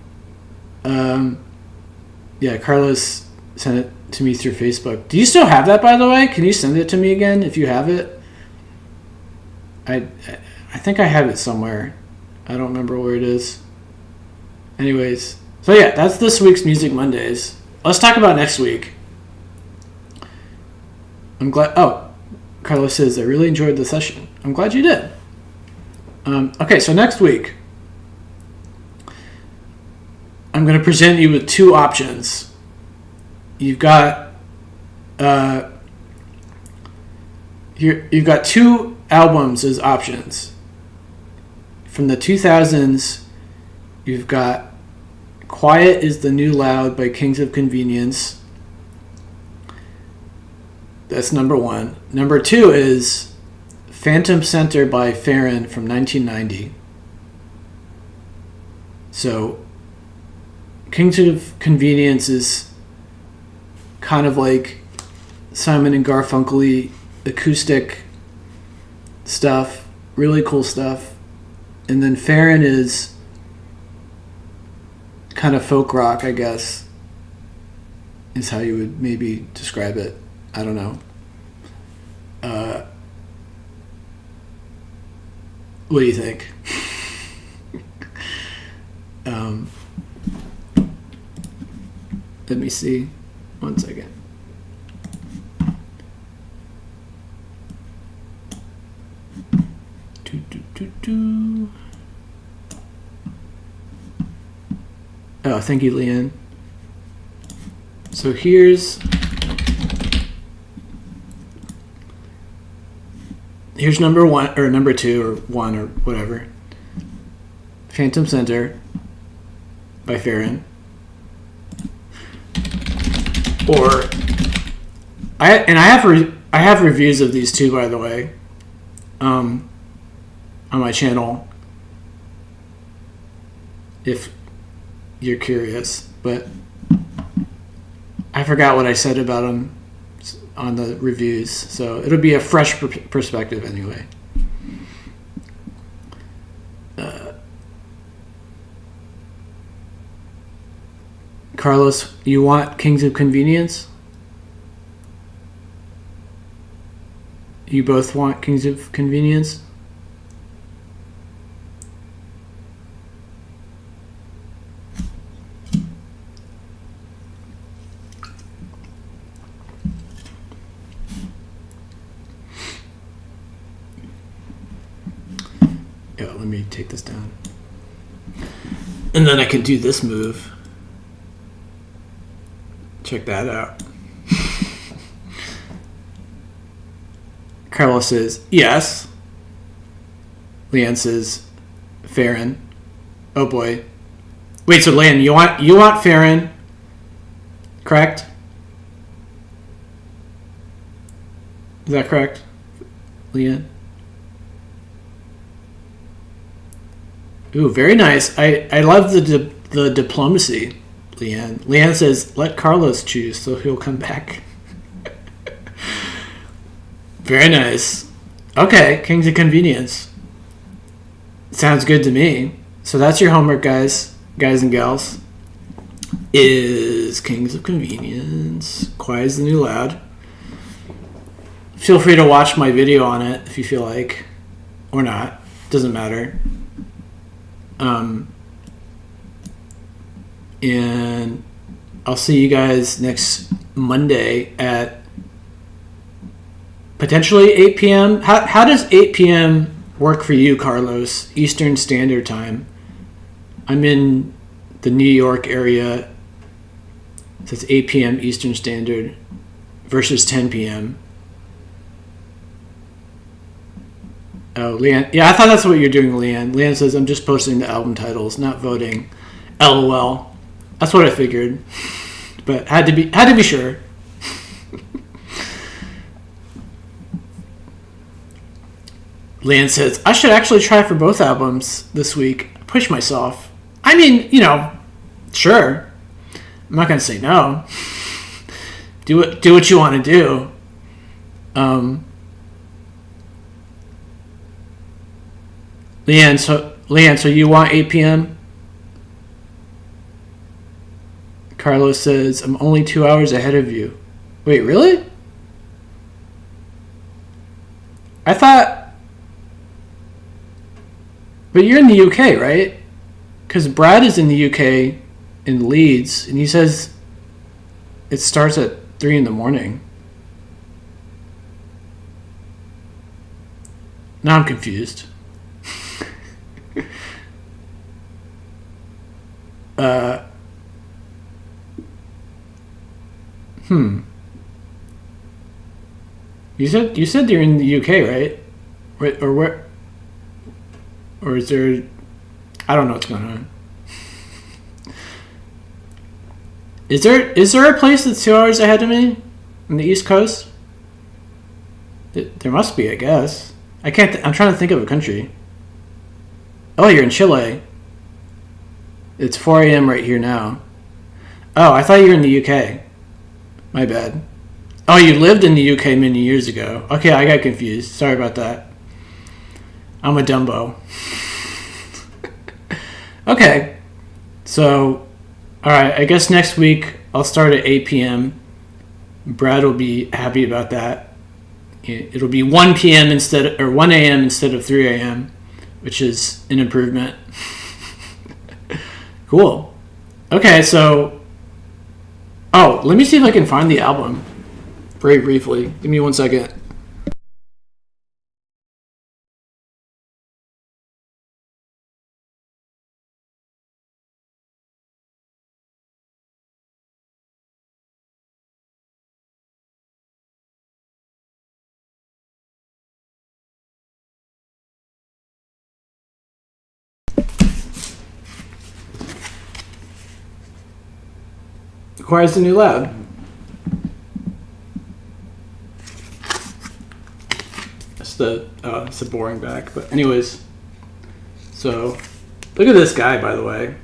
Yeah, Carlos sent it to me through Facebook. Do you still have that, by the way? Can you send it to me again if you have it? I think I have it somewhere. I don't remember where it is. Anyways, so yeah, that's this week's Music Mondays. Let's talk about next week. I'm glad. Oh, Carlos says, I really enjoyed the session. I'm glad you did. Okay, so next week, I'm going to present you with two options. You've got you've got two albums as options. From the 2000s, you've got Quiet is the New Loud by Kings of Convenience. That's number one. Number two is Phantom Center by Farron from 1990. So, Kings of Convenience is kind of like Simon and Garfunkel-y acoustic stuff, really cool stuff. And then Farron is kind of folk rock, I guess, is how you would maybe describe it. I don't know. What do you think? Let me see. 1 second. Oh, thank you, Leanne. So here's number one, or number two, or one, or whatever. Phantom Center by Farron. Or I have reviews of these two, by the way, on my channel, if you're curious. But I forgot what I said about them on the reviews, so it'll be a fresh perspective anyway. Carlos, you want Kings of Convenience? You both want Kings of Convenience? Yeah, let me take this down. And then I can do this move. Check that out. Carlos says, yes. Leanne says, Farron. Oh boy. Wait, so Leanne, you want Farron, correct? Is that correct, Leanne? Ooh, very nice. I love the diplomacy, Leanne. Leanne says, let Carlos choose, so he'll come back. Very nice. Okay, Kings of Convenience. Sounds good to me. So that's your homework, guys and gals. Is Kings of Convenience. Quiet is the New Loud. Feel free to watch my video on it if you feel like. Or not. Doesn't matter. And I'll see you guys next Monday at potentially 8 p.m. How does 8 p.m. work for you, Carlos? Eastern Standard Time. I'm in the New York area. So it's 8 p.m. Eastern Standard versus 10 p.m. Oh, Leanne. Yeah, I thought that's what you're doing, Leanne. Leanne says, I'm just posting the album titles, not voting. LOL. That's what I figured. But had to be sure. Leanne says, I should actually try for both albums this week. Push myself. I mean, sure. I'm not going to say no. Do what you want to do. Leanne, so you want 8 p.m.? Carlos says, I'm only 2 hours ahead of you. Wait, really? But you're in the UK, right? Because Brad is in the UK in Leeds, and he says it starts at 3 in the morning. Now I'm confused. You said you're in the UK, right? Right, or where? Or is there? I don't know what's going on. Is there a place that's 2 hours ahead of me on the East Coast? There must be, I guess. I can't. I'm trying to think of a country. Oh, you're in Chile. It's 4 a.m. right here now. Oh, I thought you were in the UK. My bad. Oh, you lived in the UK many years ago. Okay, I got confused. Sorry about that. I'm a Dumbo. Okay. So, alright, I guess next week I'll start at 8 p.m. Brad will be happy about that. It'll be 1 p.m. or 1 a.m. instead of 3 a.m., which is an improvement. Cool. Okay, so... Oh, let me see if I can find the album. Very briefly. Give me 1 second. Requires the new loud. It's the boring back. But anyways, so look at this guy, by the way.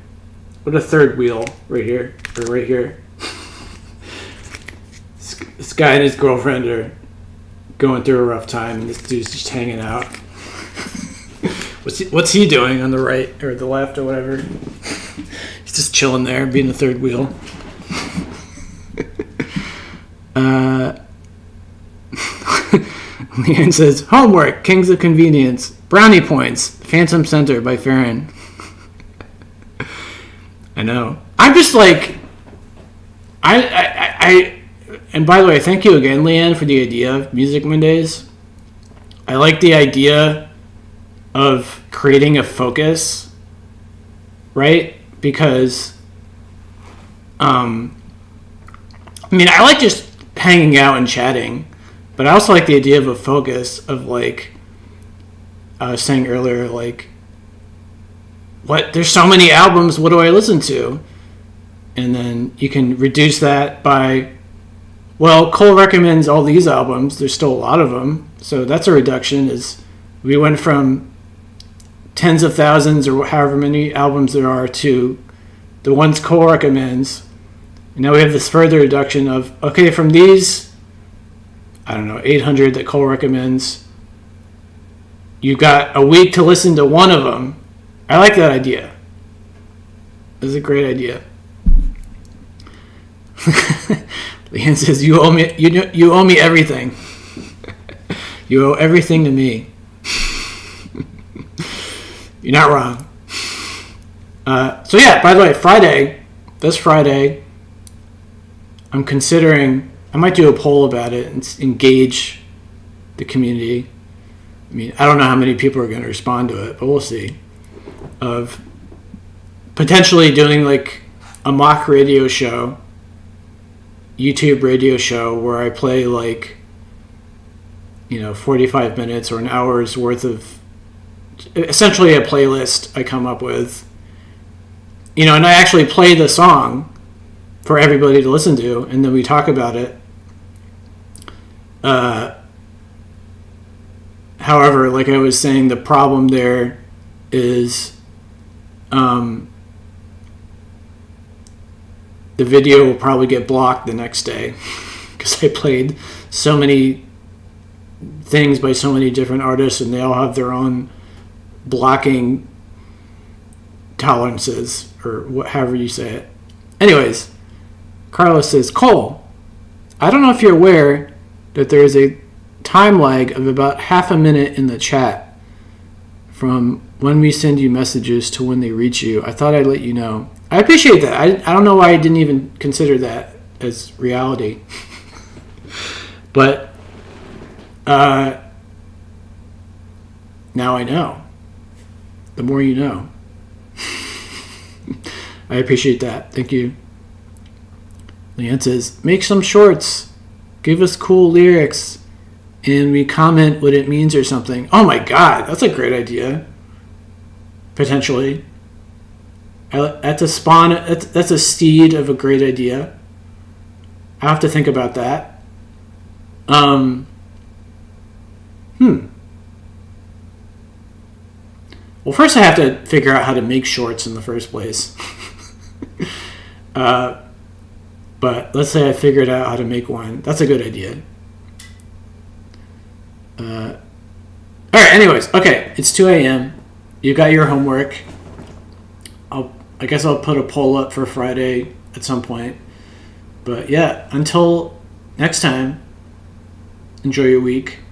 What a third wheel right here, or right here. This guy and his girlfriend are going through a rough time, and this dude's just hanging out. What's he doing on the right or the left or whatever? He's just chilling there, being the third wheel. Leanne says, homework, Kings of Convenience, brownie points, Phantom Center by Farron. I know. I'm just like, and by the way, thank you again, Leanne, for the idea of Music Mondays. I like the idea of creating a focus, right? Because, I like just hanging out and chatting, but I also like the idea of a focus of, like, I was saying earlier, like, there's so many albums, what do I listen to? And then you can reduce that by, well, Cole recommends all these albums, there's still a lot of them, so that's a reduction. Is we went from tens of thousands or however many albums there are to the ones Cole recommends. And now we have this further reduction of, okay, from these, 800 that Cole recommends, you got a week to listen to one of them. I like that idea. That's a great idea. Leanne says, you owe me everything. You owe everything to me. You're not wrong. So yeah, by the way, this Friday, I'm considering, I might do a poll about it and engage the community. I don't know how many people are going to respond to it, but we'll see. Of potentially doing like a mock radio show, YouTube radio show, where I play 45 minutes or an hour's worth of, essentially a playlist I come up with, and I actually play the song for everybody to listen to, and then we talk about it. However, like I was saying, the problem there is the video will probably get blocked the next day because I played so many things by so many different artists, and they all have their own blocking tolerances, or however you say it. Anyways, Carlos says, Cole, I don't know if you're aware that there is a time lag of about half a minute in the chat from when we send you messages to when they reach you. I thought I'd let you know. I appreciate that. I don't know why I didn't even consider that as reality. But now I know. The more you know. I appreciate that. Thank you. Leanne says, make some shorts. Give us cool lyrics. And we comment what it means or something. Oh my God, that's a great idea. Potentially. That's a seed of a great idea. I have to think about that. Well, first I have to figure out how to make shorts in the first place. But let's say I figured out how to make one. That's a good idea. All right, anyways. Okay, it's 2 a.m. You got your homework. I guess I'll put a poll up for Friday at some point. But yeah, until next time, enjoy your week.